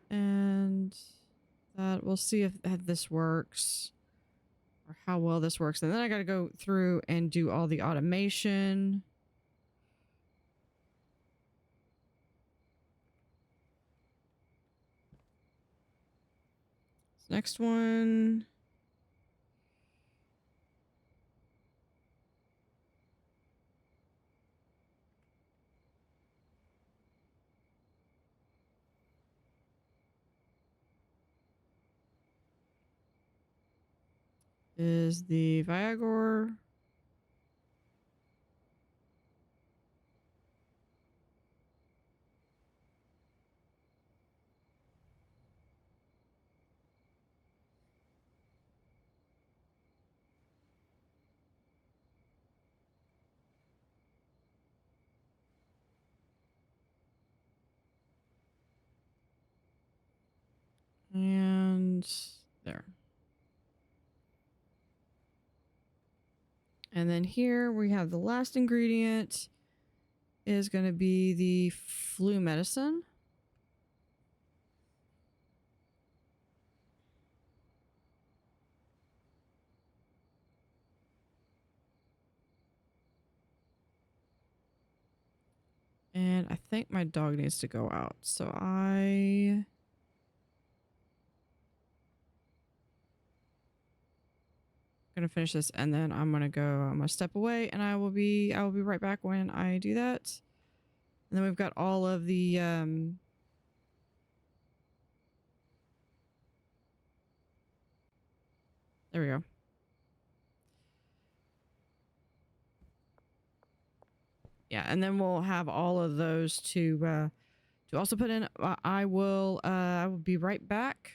and that. We'll see if this works or how well this works. And then I got to go through and do all the automation. Next one. Is the Viagor. And there. And then here we have the last ingredient is going to be the flu medicine. And I think my dog needs to go out. So I'm gonna finish this and then I'm gonna step away and I will be right back when I do that. And then we've got all of the there we go. Yeah, and then we'll have all of those to also put in. I will be right back.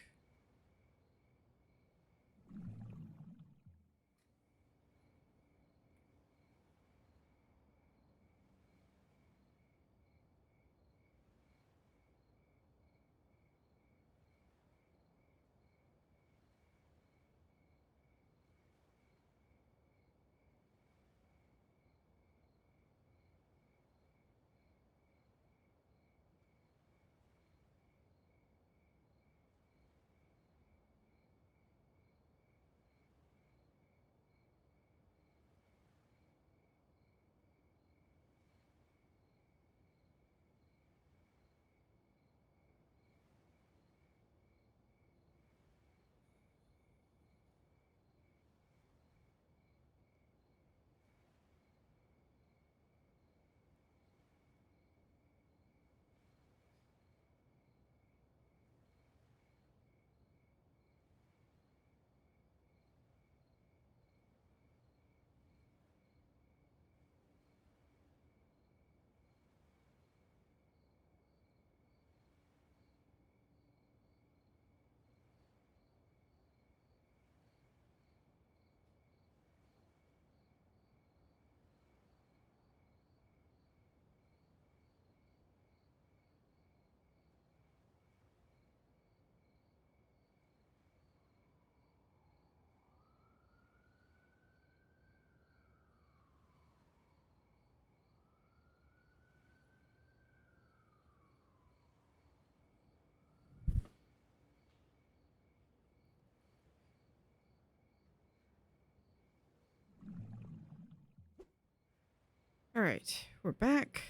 All right, we're back.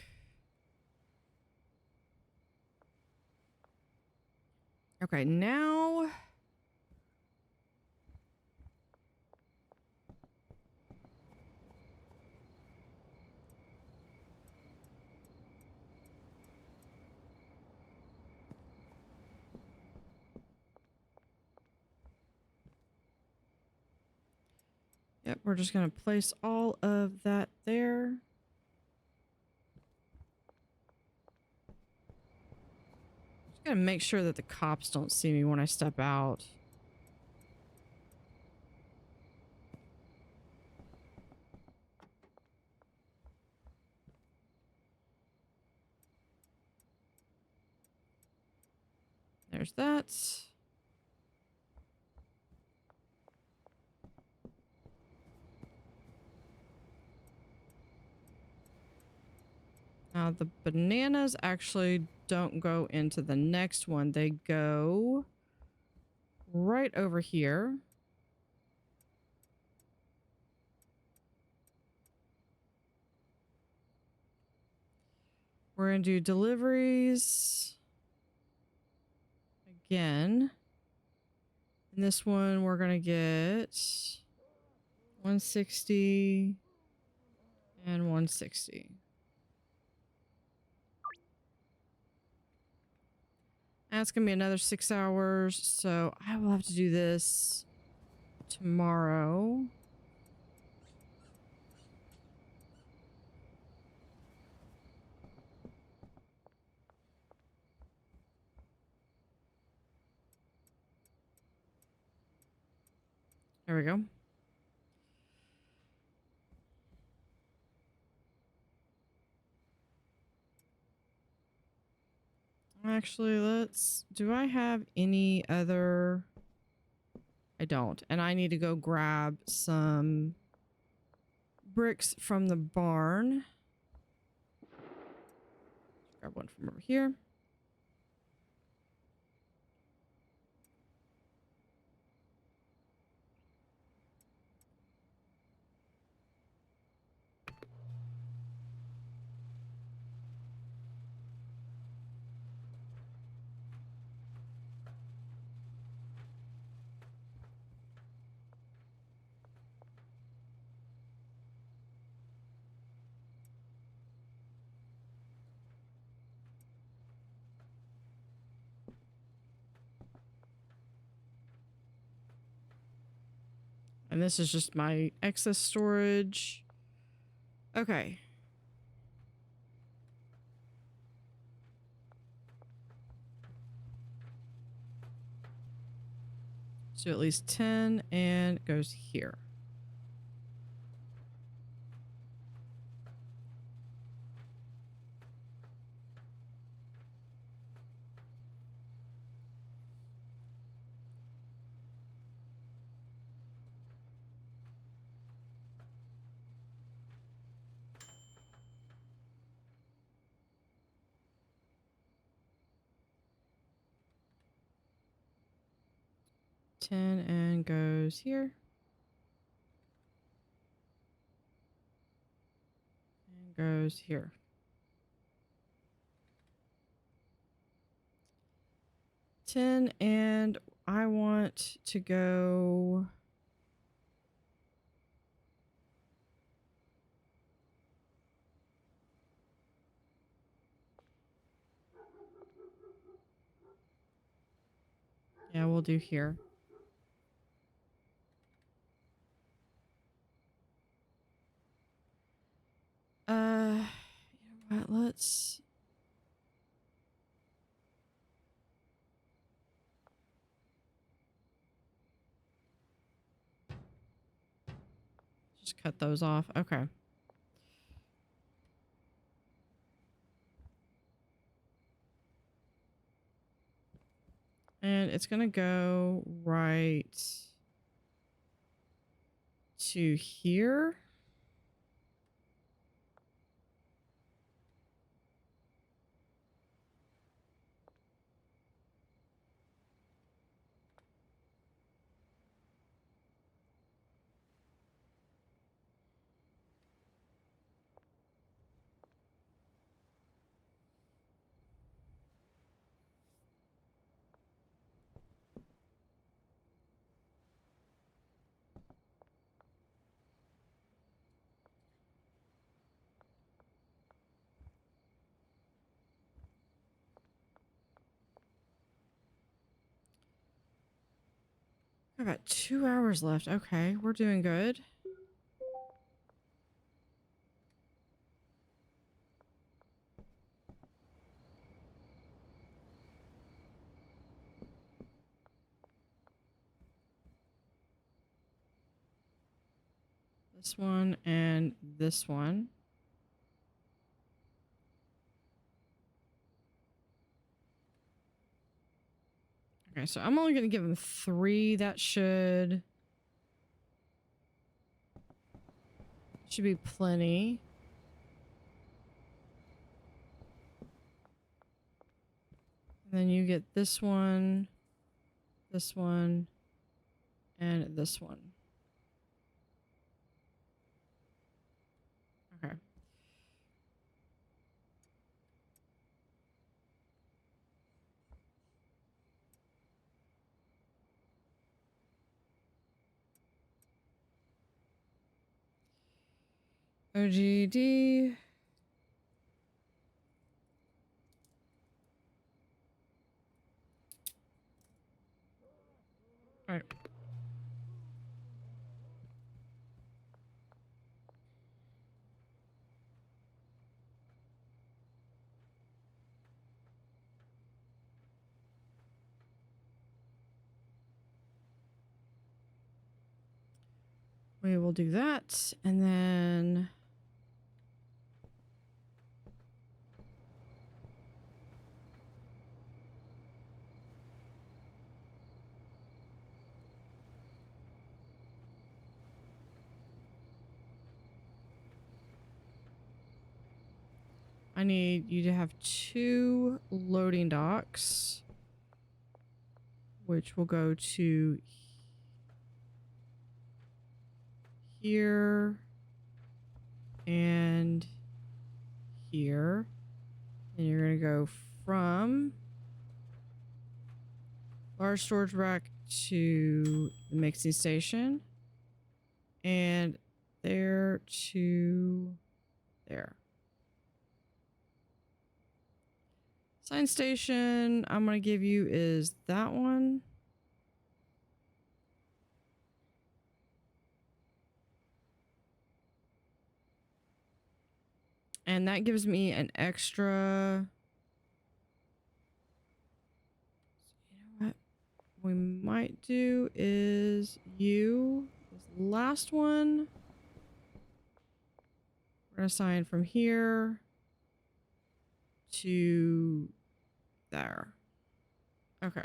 Okay, now yep, we're just gonna place all of that there. Just gotta make sure that the cops don't see me when I step out. There's that. Now the bananas actually don't go into the next one. They go right over here. We're gonna do deliveries again. And this one we're gonna get 160 and 160. That's gonna be another 6 hours, so I will have to do this tomorrow. There we go. Actually, do I have any other? I don't. And I need to go grab some bricks from the barn. Grab one from over here. And this is just my excess storage. Okay. So at least 10 and it goes here. And goes here. And goes here. And I want to go. Yeah, we'll do here. You know what? Let's. Just cut those off. Okay. And it's going to go right to here. About 2 hours left. Okay, we're doing good. This one and this one. Okay, so I'm only going to give him 3. That should be plenty. And then you get this one, and this one. Okay. OGD. All right. We will do that, and then I need you to have 2 loading docks, which will go to here and here. And you're going to go from large storage rack to the mixing station and there to there. Sign station I'm going to give you is that one. And that gives me an extra... You know what we might do is this last one. We're going to assign from here to there. Okay.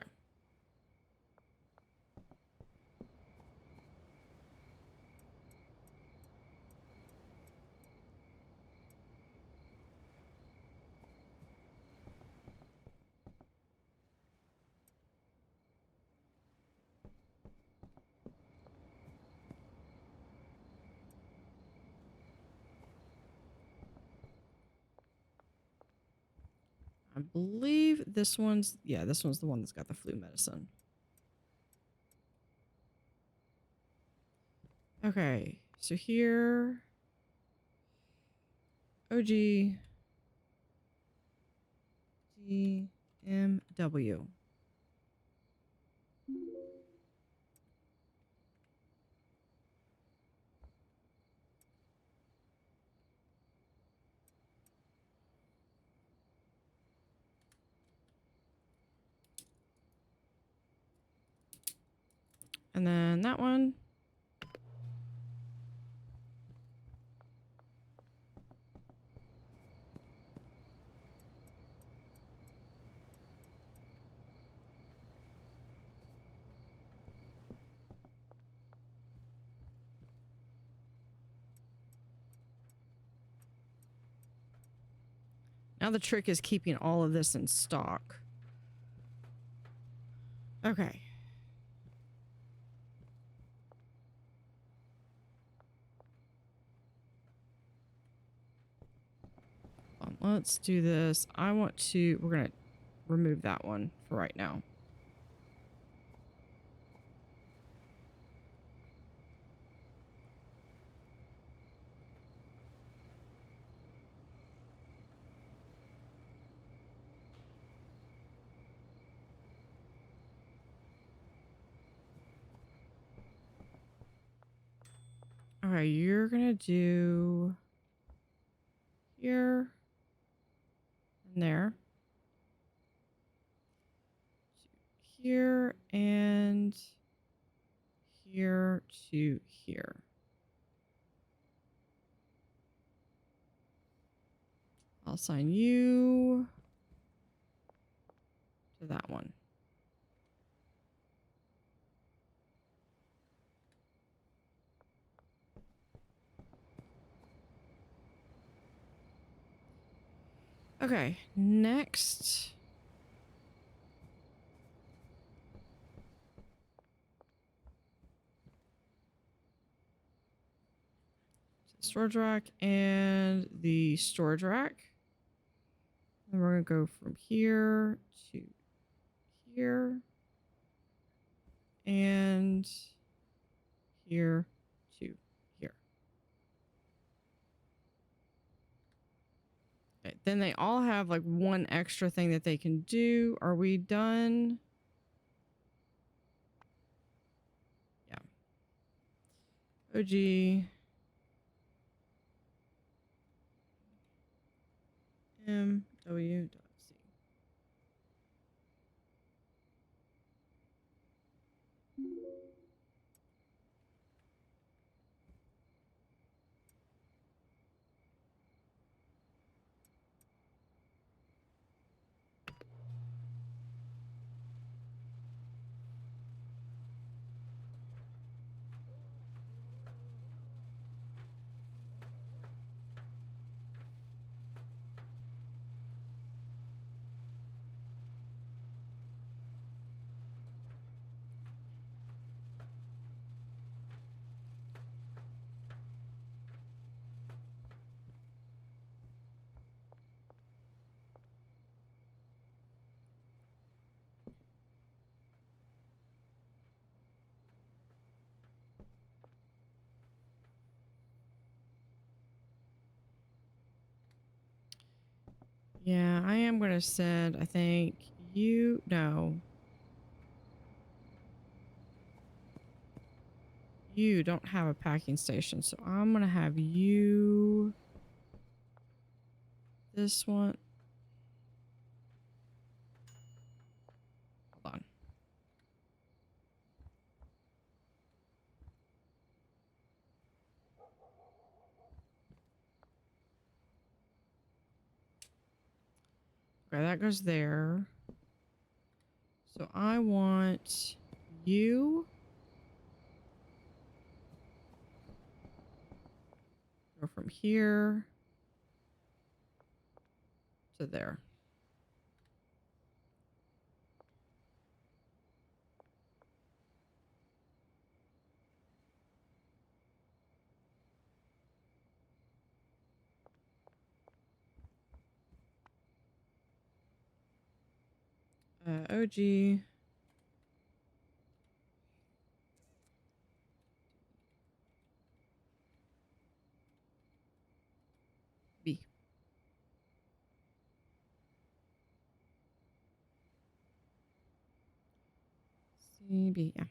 I believe this one's, yeah, this one's the one that's got the flu medicine. Okay, so here, OG, DMW. And then that one. Now the trick is keeping all of this in stock. Okay. Let's do this. We're going to remove that one for right now. Okay, you're going to do here and there. Here and here to here. I'll assign you to that one. Okay, next. Storage rack and the storage rack. And we're going to go from here to here. And here to here. Okay, then they all have like one extra thing that they can do. Are we done? Yeah. OG. MW.C. Yeah, I am going to send, I think, no. You don't have a packing station, so I'm going to have you this one. Hold on. Okay, that goes there. So I want you. Go from here to there. OG. B. C, B, yeah.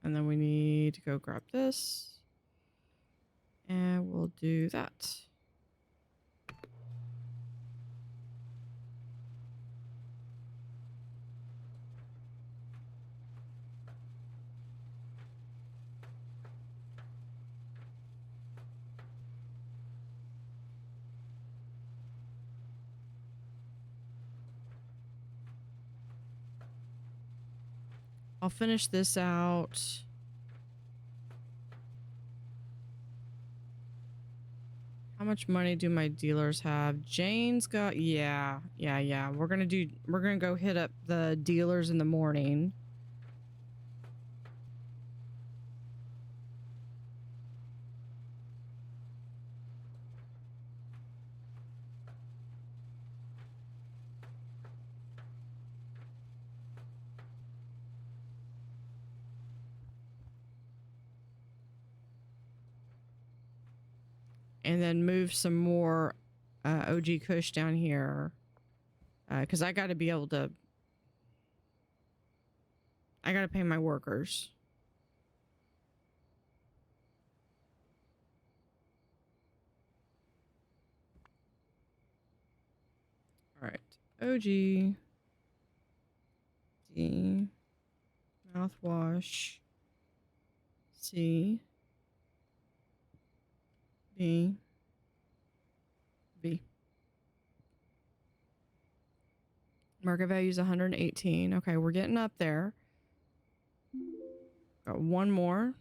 And then we need to go grab this. And we'll do that. I'll finish this out. How much money do my dealers have? Jane's got, yeah. We're gonna go hit up the dealers in the morning. And then move some more OG Kush down here. Because I gotta be able to... I gotta pay my workers. Alright. OG. D. Mouthwash. C. B. B. Market value is 118. Okay, we're getting up there. Got one more.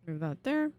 Move that there.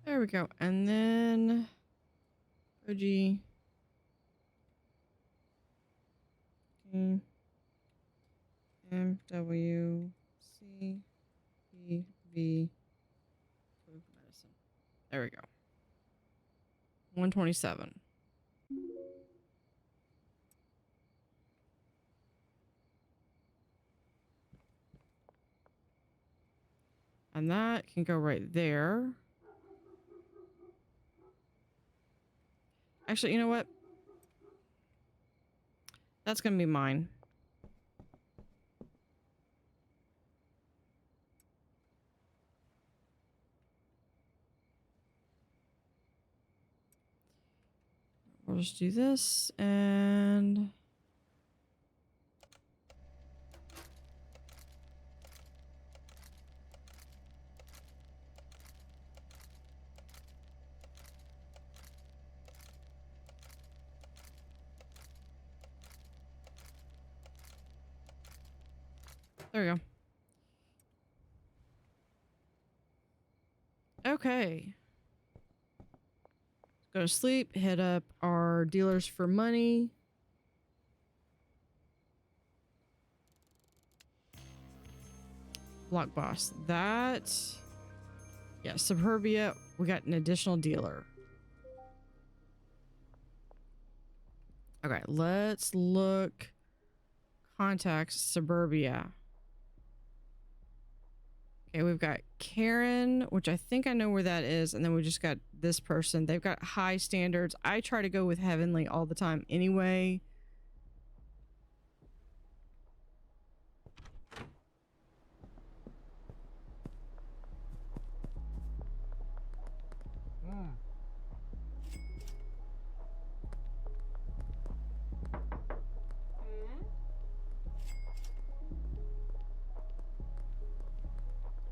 There we go. And then OG. M W C P V medicine. There we go. 127. And that can go right there. Actually, you know what? That's gonna be mine. We'll just do this and There we go. Okay. Go to sleep, hit up our dealers for money. Block boss. That. Yeah, Suburbia. We got an additional dealer. Okay, let's look. Contacts Suburbia. Okay, we've got Karen, which I think I know where that is. And then we just got this person. They've got high standards. I try to go with Heavenly all the time anyway.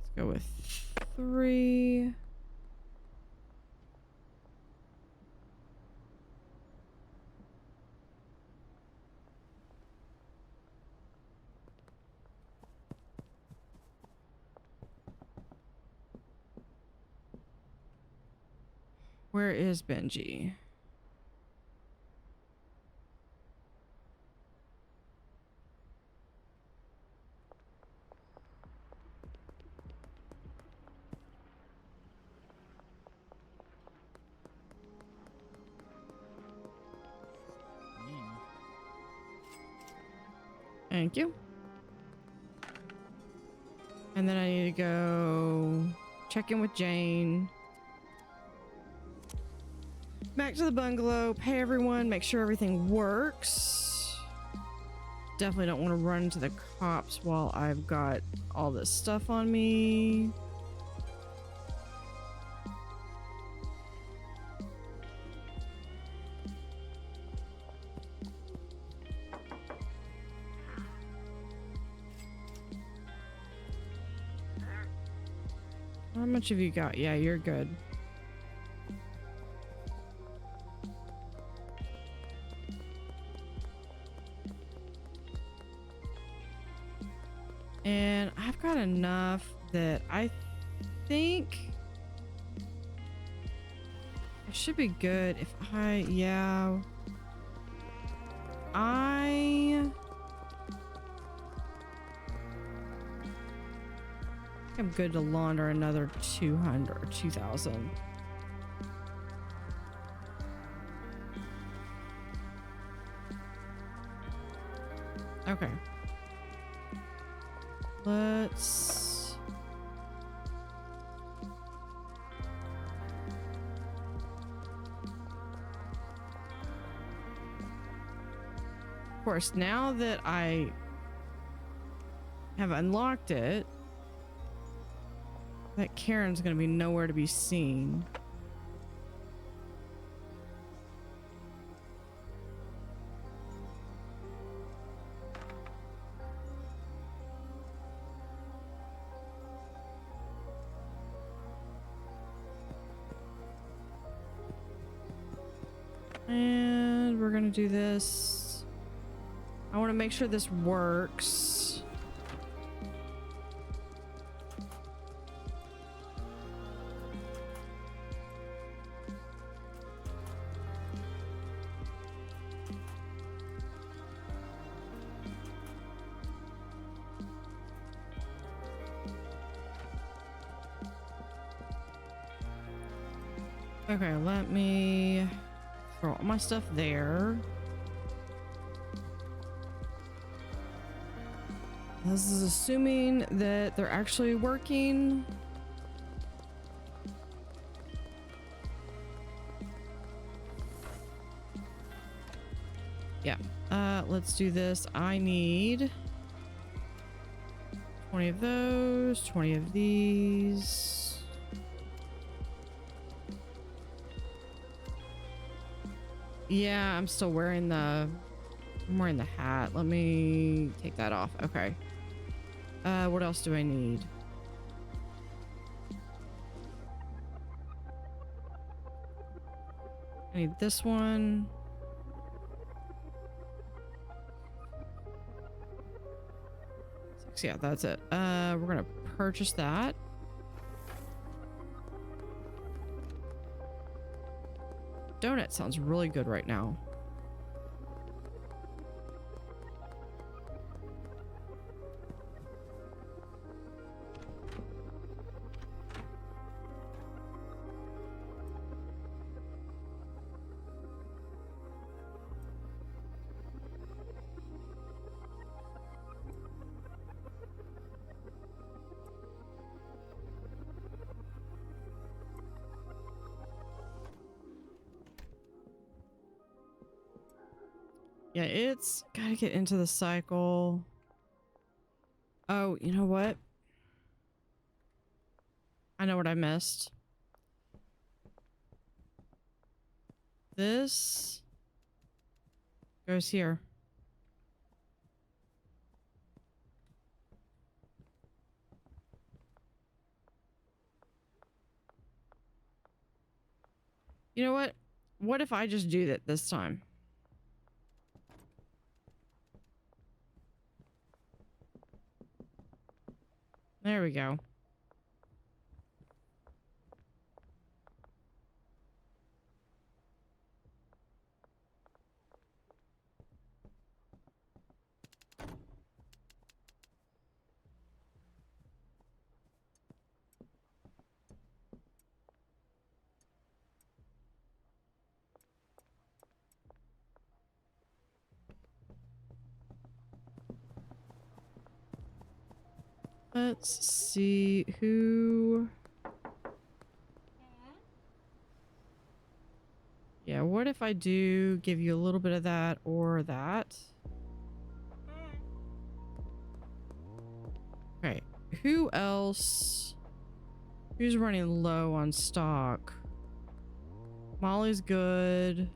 Let's go with 3. Where is Benji? Thank you. And then I need to go check in with Jane. Back to the bungalow, pay everyone, make sure everything works. Definitely don't want to run into the cops while I've got all this stuff on me. How much have you got? Yeah, you're good. And I've got enough that I think I should be good if I I'm good to launder another 200, 2,000. Okay. Let's... Of course, now that I have unlocked it, that Karen's gonna be nowhere to be seen. And we're gonna do this. I want to make sure this works. Okay, let me throw all my stuff there. This is assuming that they're actually working. Yeah, let's do this. I need 20 of those, 20 of these. Yeah, I'm still wearing I'm wearing the hat. Let me take that off. Okay. What else do I need? I need this one. bucks. Yeah, that's it. We're gonna purchase that. Donut sounds really good right now. Yeah, it's gotta get into the cycle. Oh, you know what? I know what I missed. This goes here. You know what? What if I just do that this time? There we go. Let's see who... Yeah, what if I do give you a little bit of that or that? Okay, who else? Who's running low on stock? Molly's good.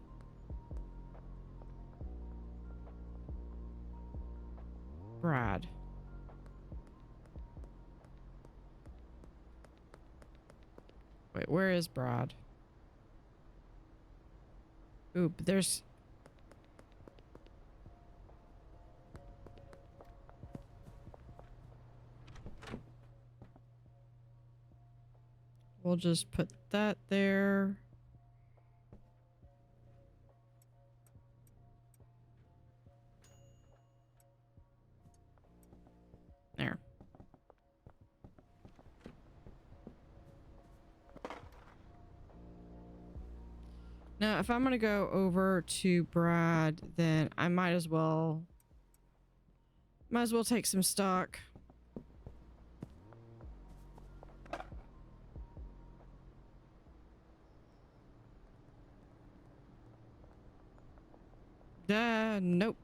Brad. Wait, where is Brad? Oop, there's... We'll just put that there. There. Now, if I'm gonna go over to Brad, then I might as well take some stock. Nope.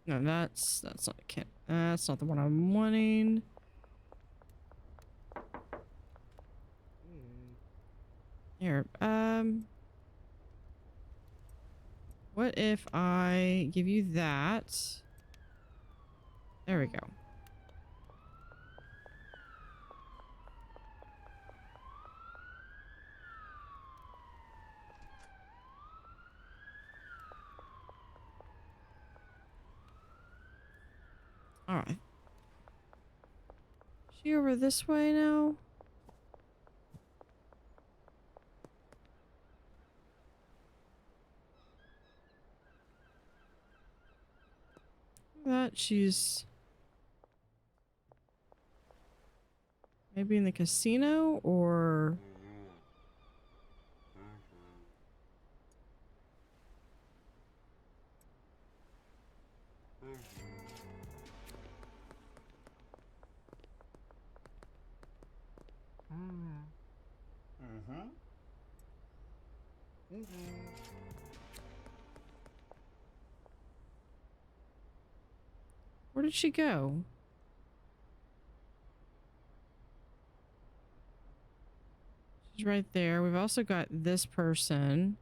No, that's not that's not the one I'm wanting. Here, what if I give you that? There we go. All right. Is she over this way now? That she's maybe in the casino or... Where did she go? She's right there. We've also got this person.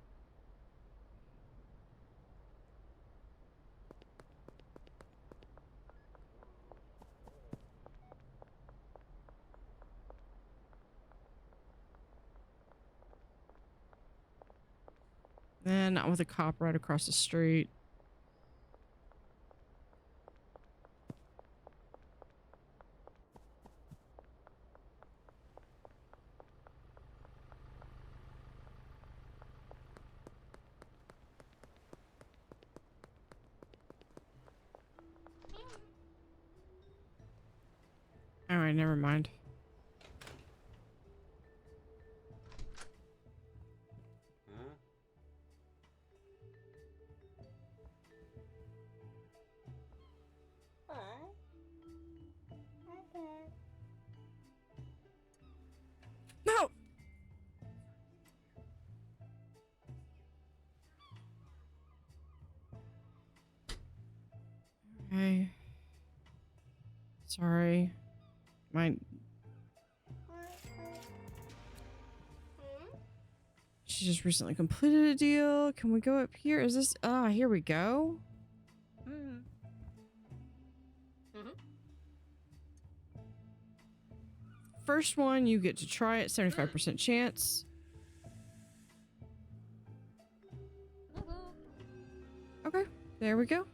And not with a cop right across the street. All right, never mind. No. Okay. Sorry. My She just recently completed a deal. Can we go up here? Is this here we go. First one, you get to try it, 75% chance. Okay, there we go.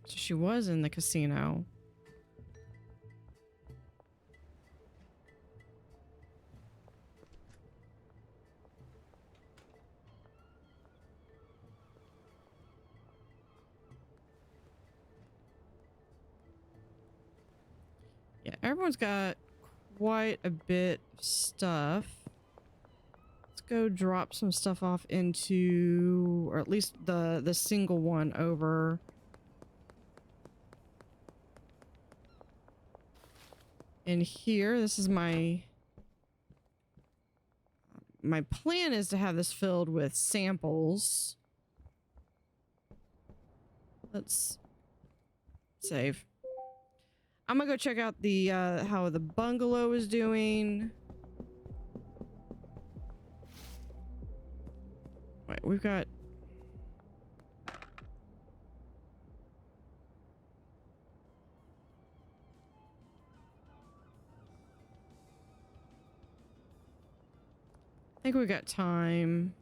So she was in the casino. Yeah, everyone's got quite a bit of stuff. Let's go drop some stuff off into, or at least the single one over. In here, this is my plan is to have this filled with samples. Let's save. I'm gonna go check out the how the bungalow is doing. Wait, we've got I think we got time.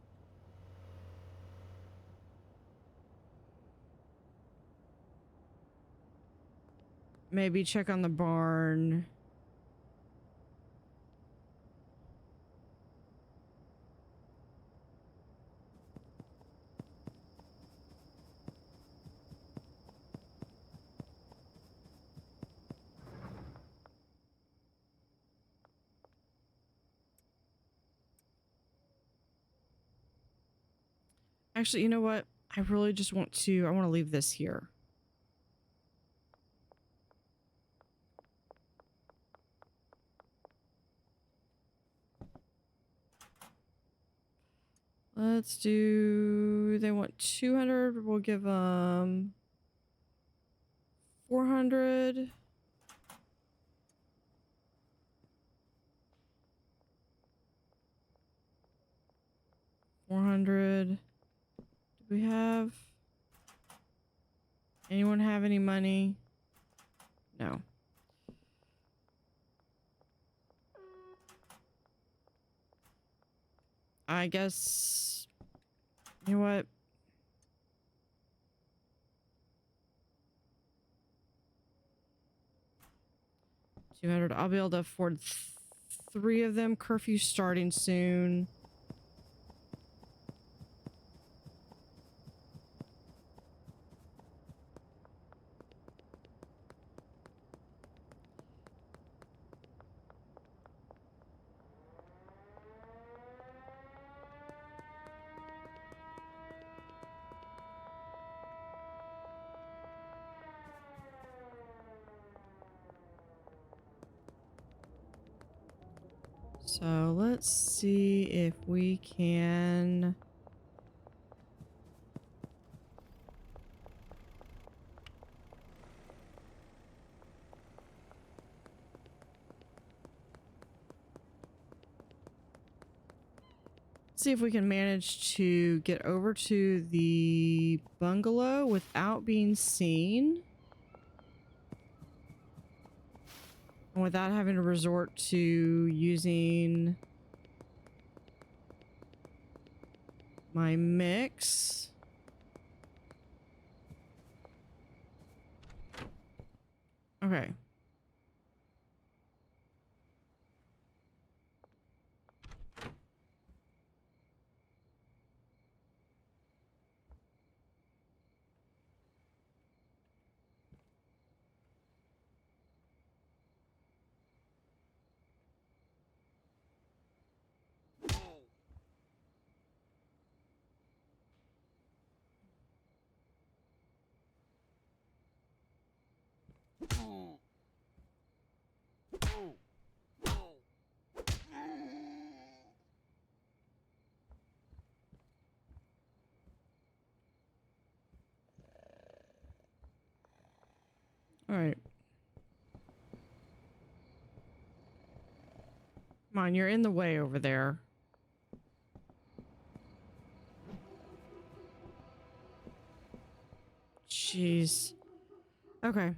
Maybe check on the barn. Actually, you know what? I really just want to, I want to leave this here. Let's do, they want 200. We'll give them 400. $400. Do we have anyone have any money? No. I guess, you know what? $200. I'll be able to afford 3 of them. Curfew starting soon. So let's see if we can manage to get over to the bungalow without being seen. And without having to resort to using my mix. Okay. All right. Come on, you're in the way over there. Jeez. Okay.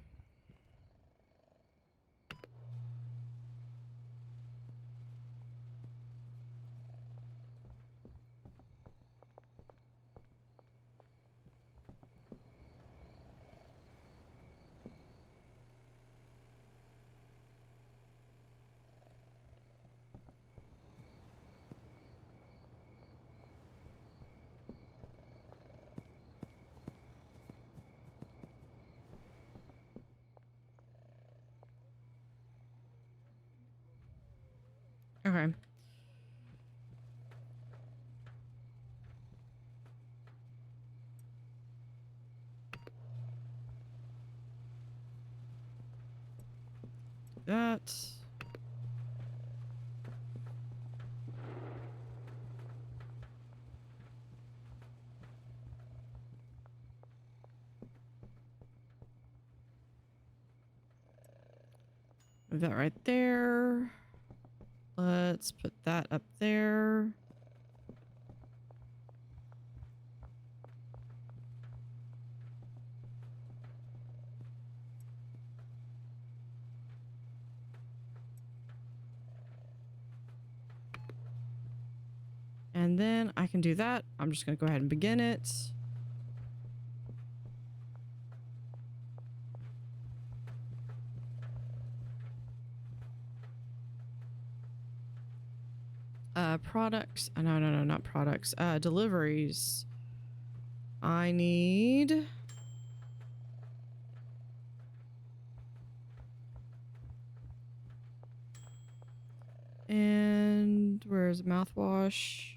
Okay. That. Move that right there. Let's put that up there. And then I can do that. I'm just going to go ahead and begin it. Products. No, not products. Deliveries. I need... And where's mouthwash?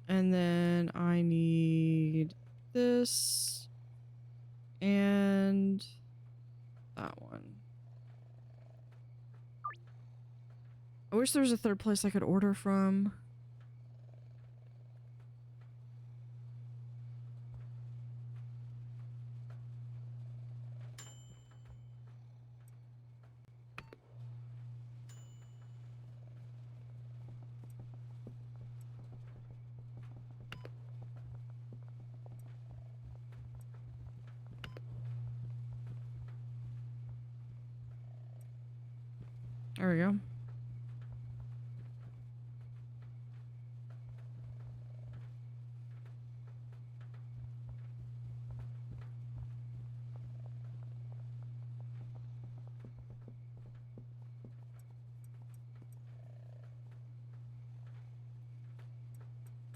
And then I need this and that one. I wish there was a third place I could order from. There we go.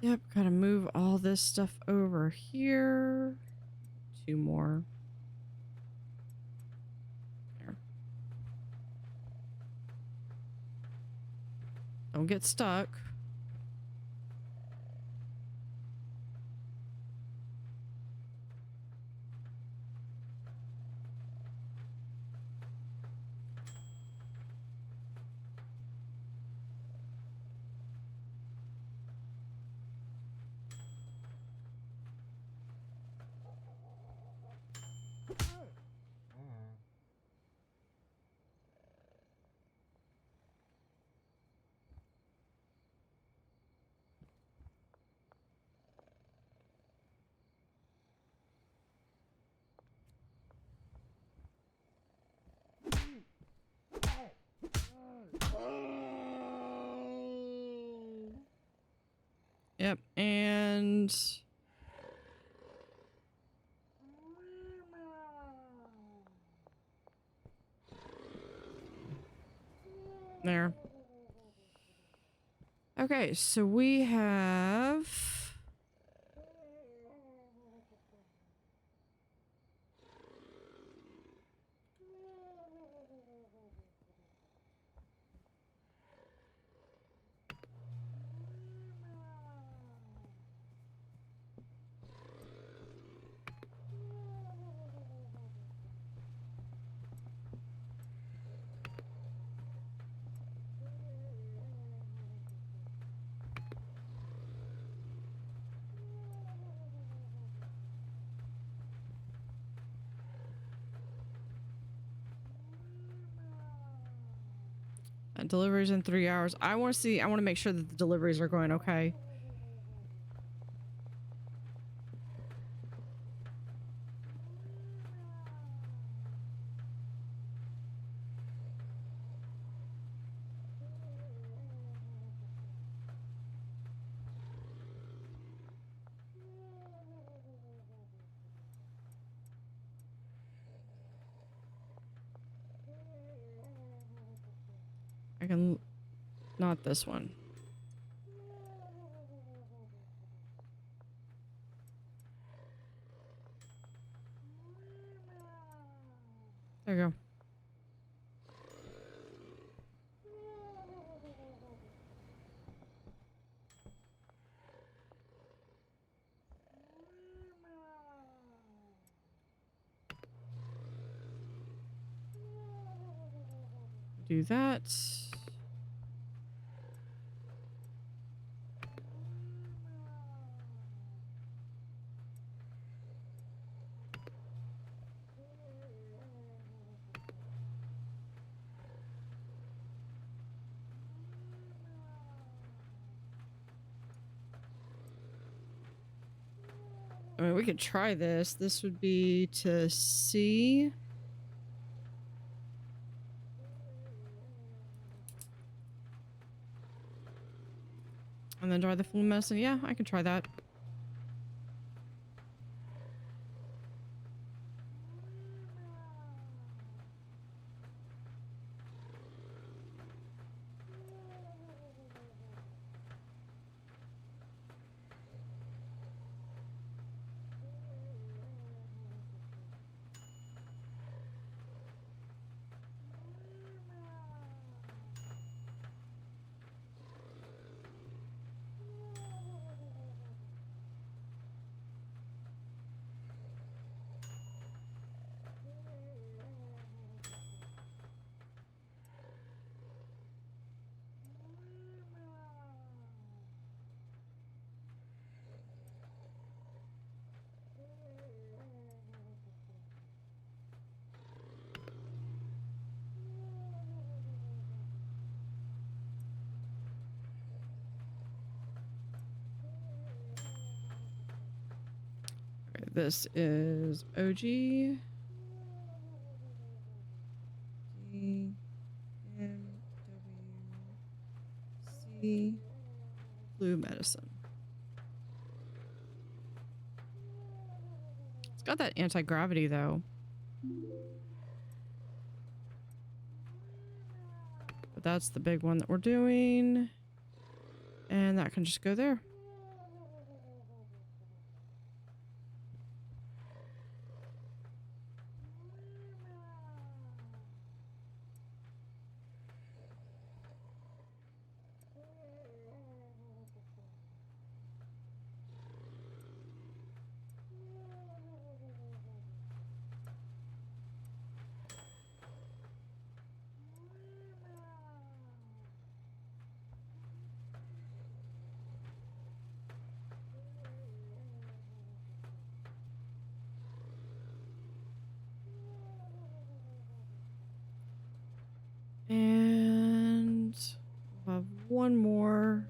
Yep, gotta move all this stuff over here. 2 more. There. Don't get stuck. Yep, and there. Okay, so we have deliveries in 3 hours. I want to make sure that the deliveries are going okay. I can, not this one. There you go. Do that. I mean, we could try this. This would be to C. And then try the flu medicine. Yeah, I can try that. Okay, this is OG. D M W C flu medicine. It's got that anti-gravity though. But that's the big one that we're doing. And that can just go there. And we'll have one more.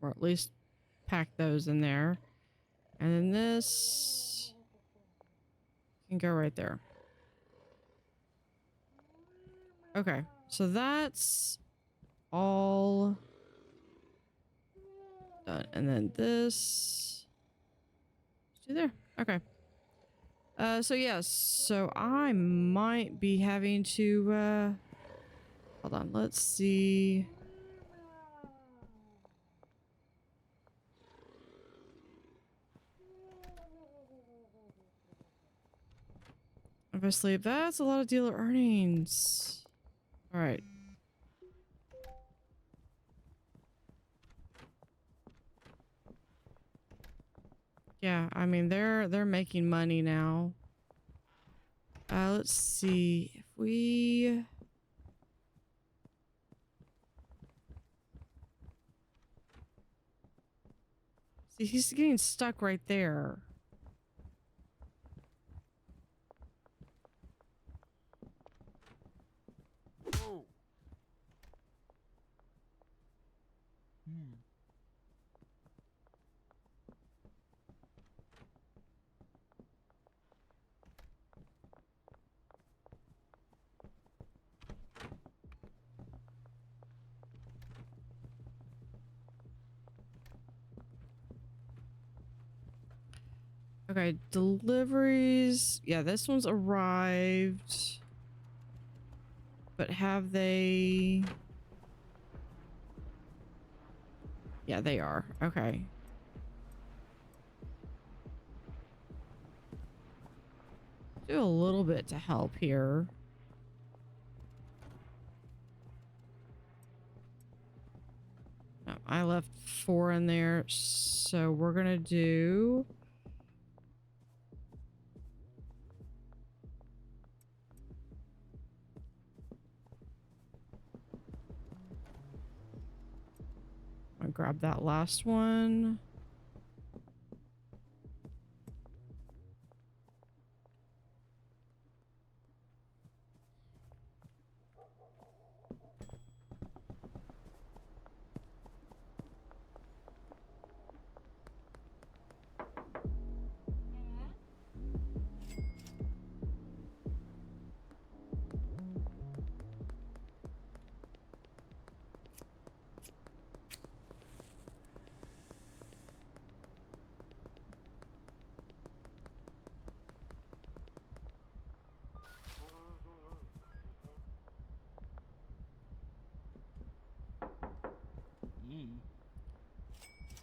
Or at least pack those in there. And then this can go right there. Okay, so that's all done. And then this do there. Okay. So yes, so I might be having to hold on, let's see. Obviously, that's a lot of dealer earnings. All right. Yeah, I mean they're making money now. Let's see if we see he's getting stuck right there. Okay, deliveries. Yeah, this one's arrived. But have they... Yeah, they are. Okay. Do a little bit to help here. No, I left 4 in there, so we're gonna do... I'm gonna grab that last one.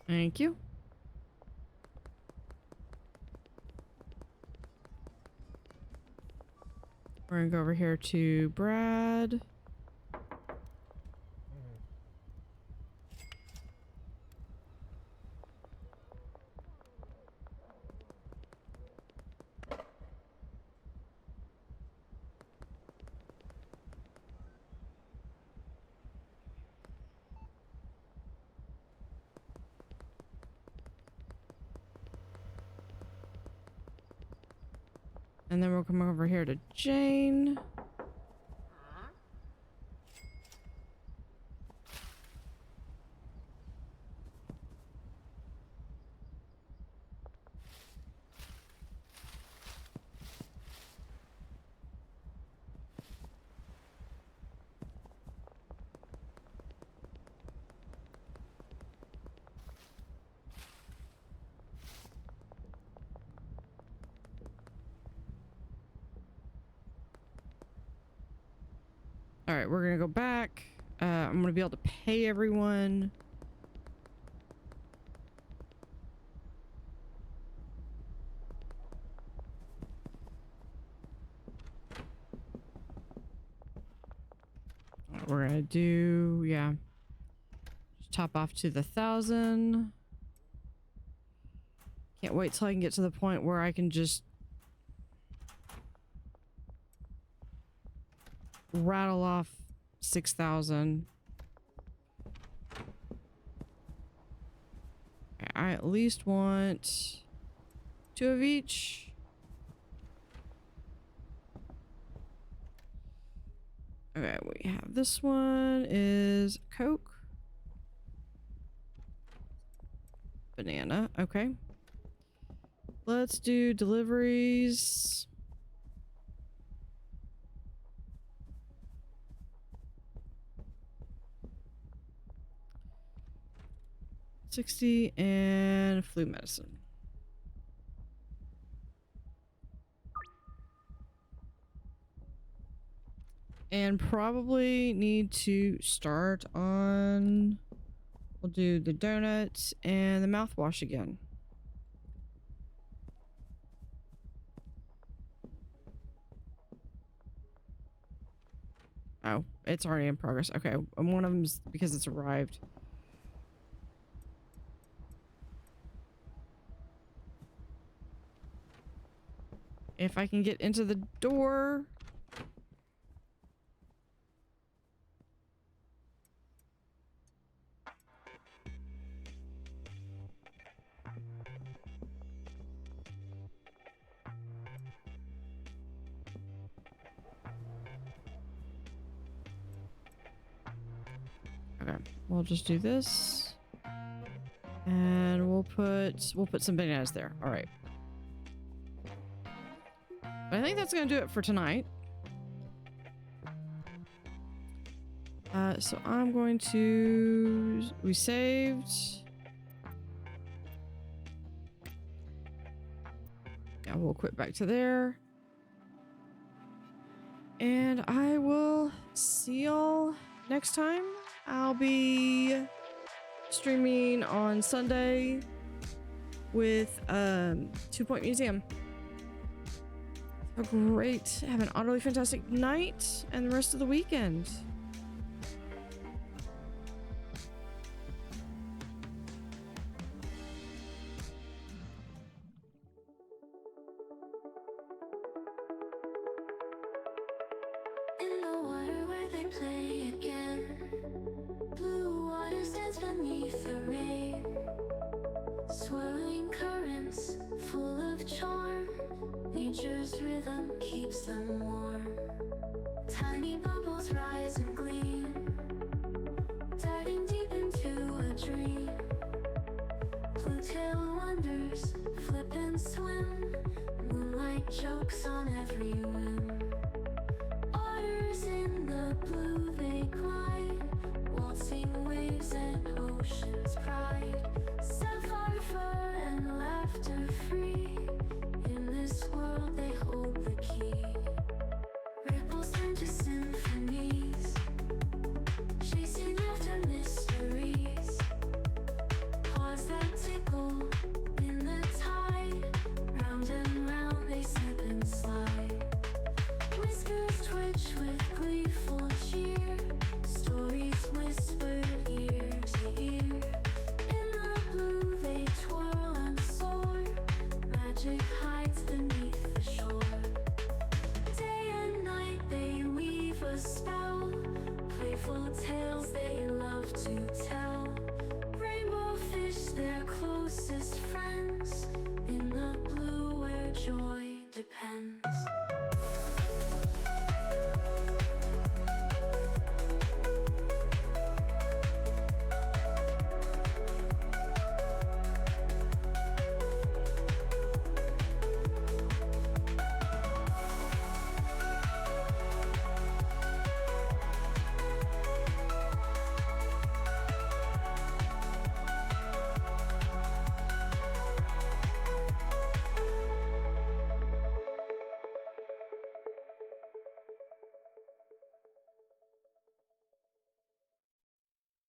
Thank you. We're gonna go over here to Brad. And then we'll come over here to Jane. All right, we're gonna go back. I'm gonna be able to pay everyone. What we're gonna do, yeah. Just top off to the 1,000. Can't wait till I can get to the point where I can just rattle off 6,000. I at least want 2 of each. Okay, we have this one is Coke. Banana, okay. let's do deliveries. $60 and flu medicine. And probably need to start on, we'll do the donuts and the mouthwash again. Oh, it's already in progress. Okay, and one of them's because it's arrived. If I can get into the door. Okay, we'll just do this. And we'll put some bananas there. All right. I think that's gonna do it for tonight. So I'm going to, we saved. Yeah, we'll quit back to there. And I will see y'all next time. I'll be streaming on Sunday with 2 Point Museum. Have a great, have an utterly fantastic night and the rest of the weekend. In the water where they play again, blue water stands beneath the rain, swirling currents full of charm. Nature's rhythm keeps them warm. Tiny bubbles rise and gleam, diving deep into a dream. Blue tail wonders flip and swim, moonlight jokes on every whim. Otters in the blue they glide, waltzing waves and ocean's pride. Sapphire fur and laughter free, in this world they hold the key. Ripples turn to symphonies, chasing after mysteries. Paws that tickle in the tide, round and round they slip and slide. Whiskers twitch with gleeful cheer, stories whispered ear to ear. In the blue they twirl and soar, magic hides beneath the shore. Day and night they weave a spell, playful tales they love to tell. Rainbow fish their closest friends, in the blue where joy depends.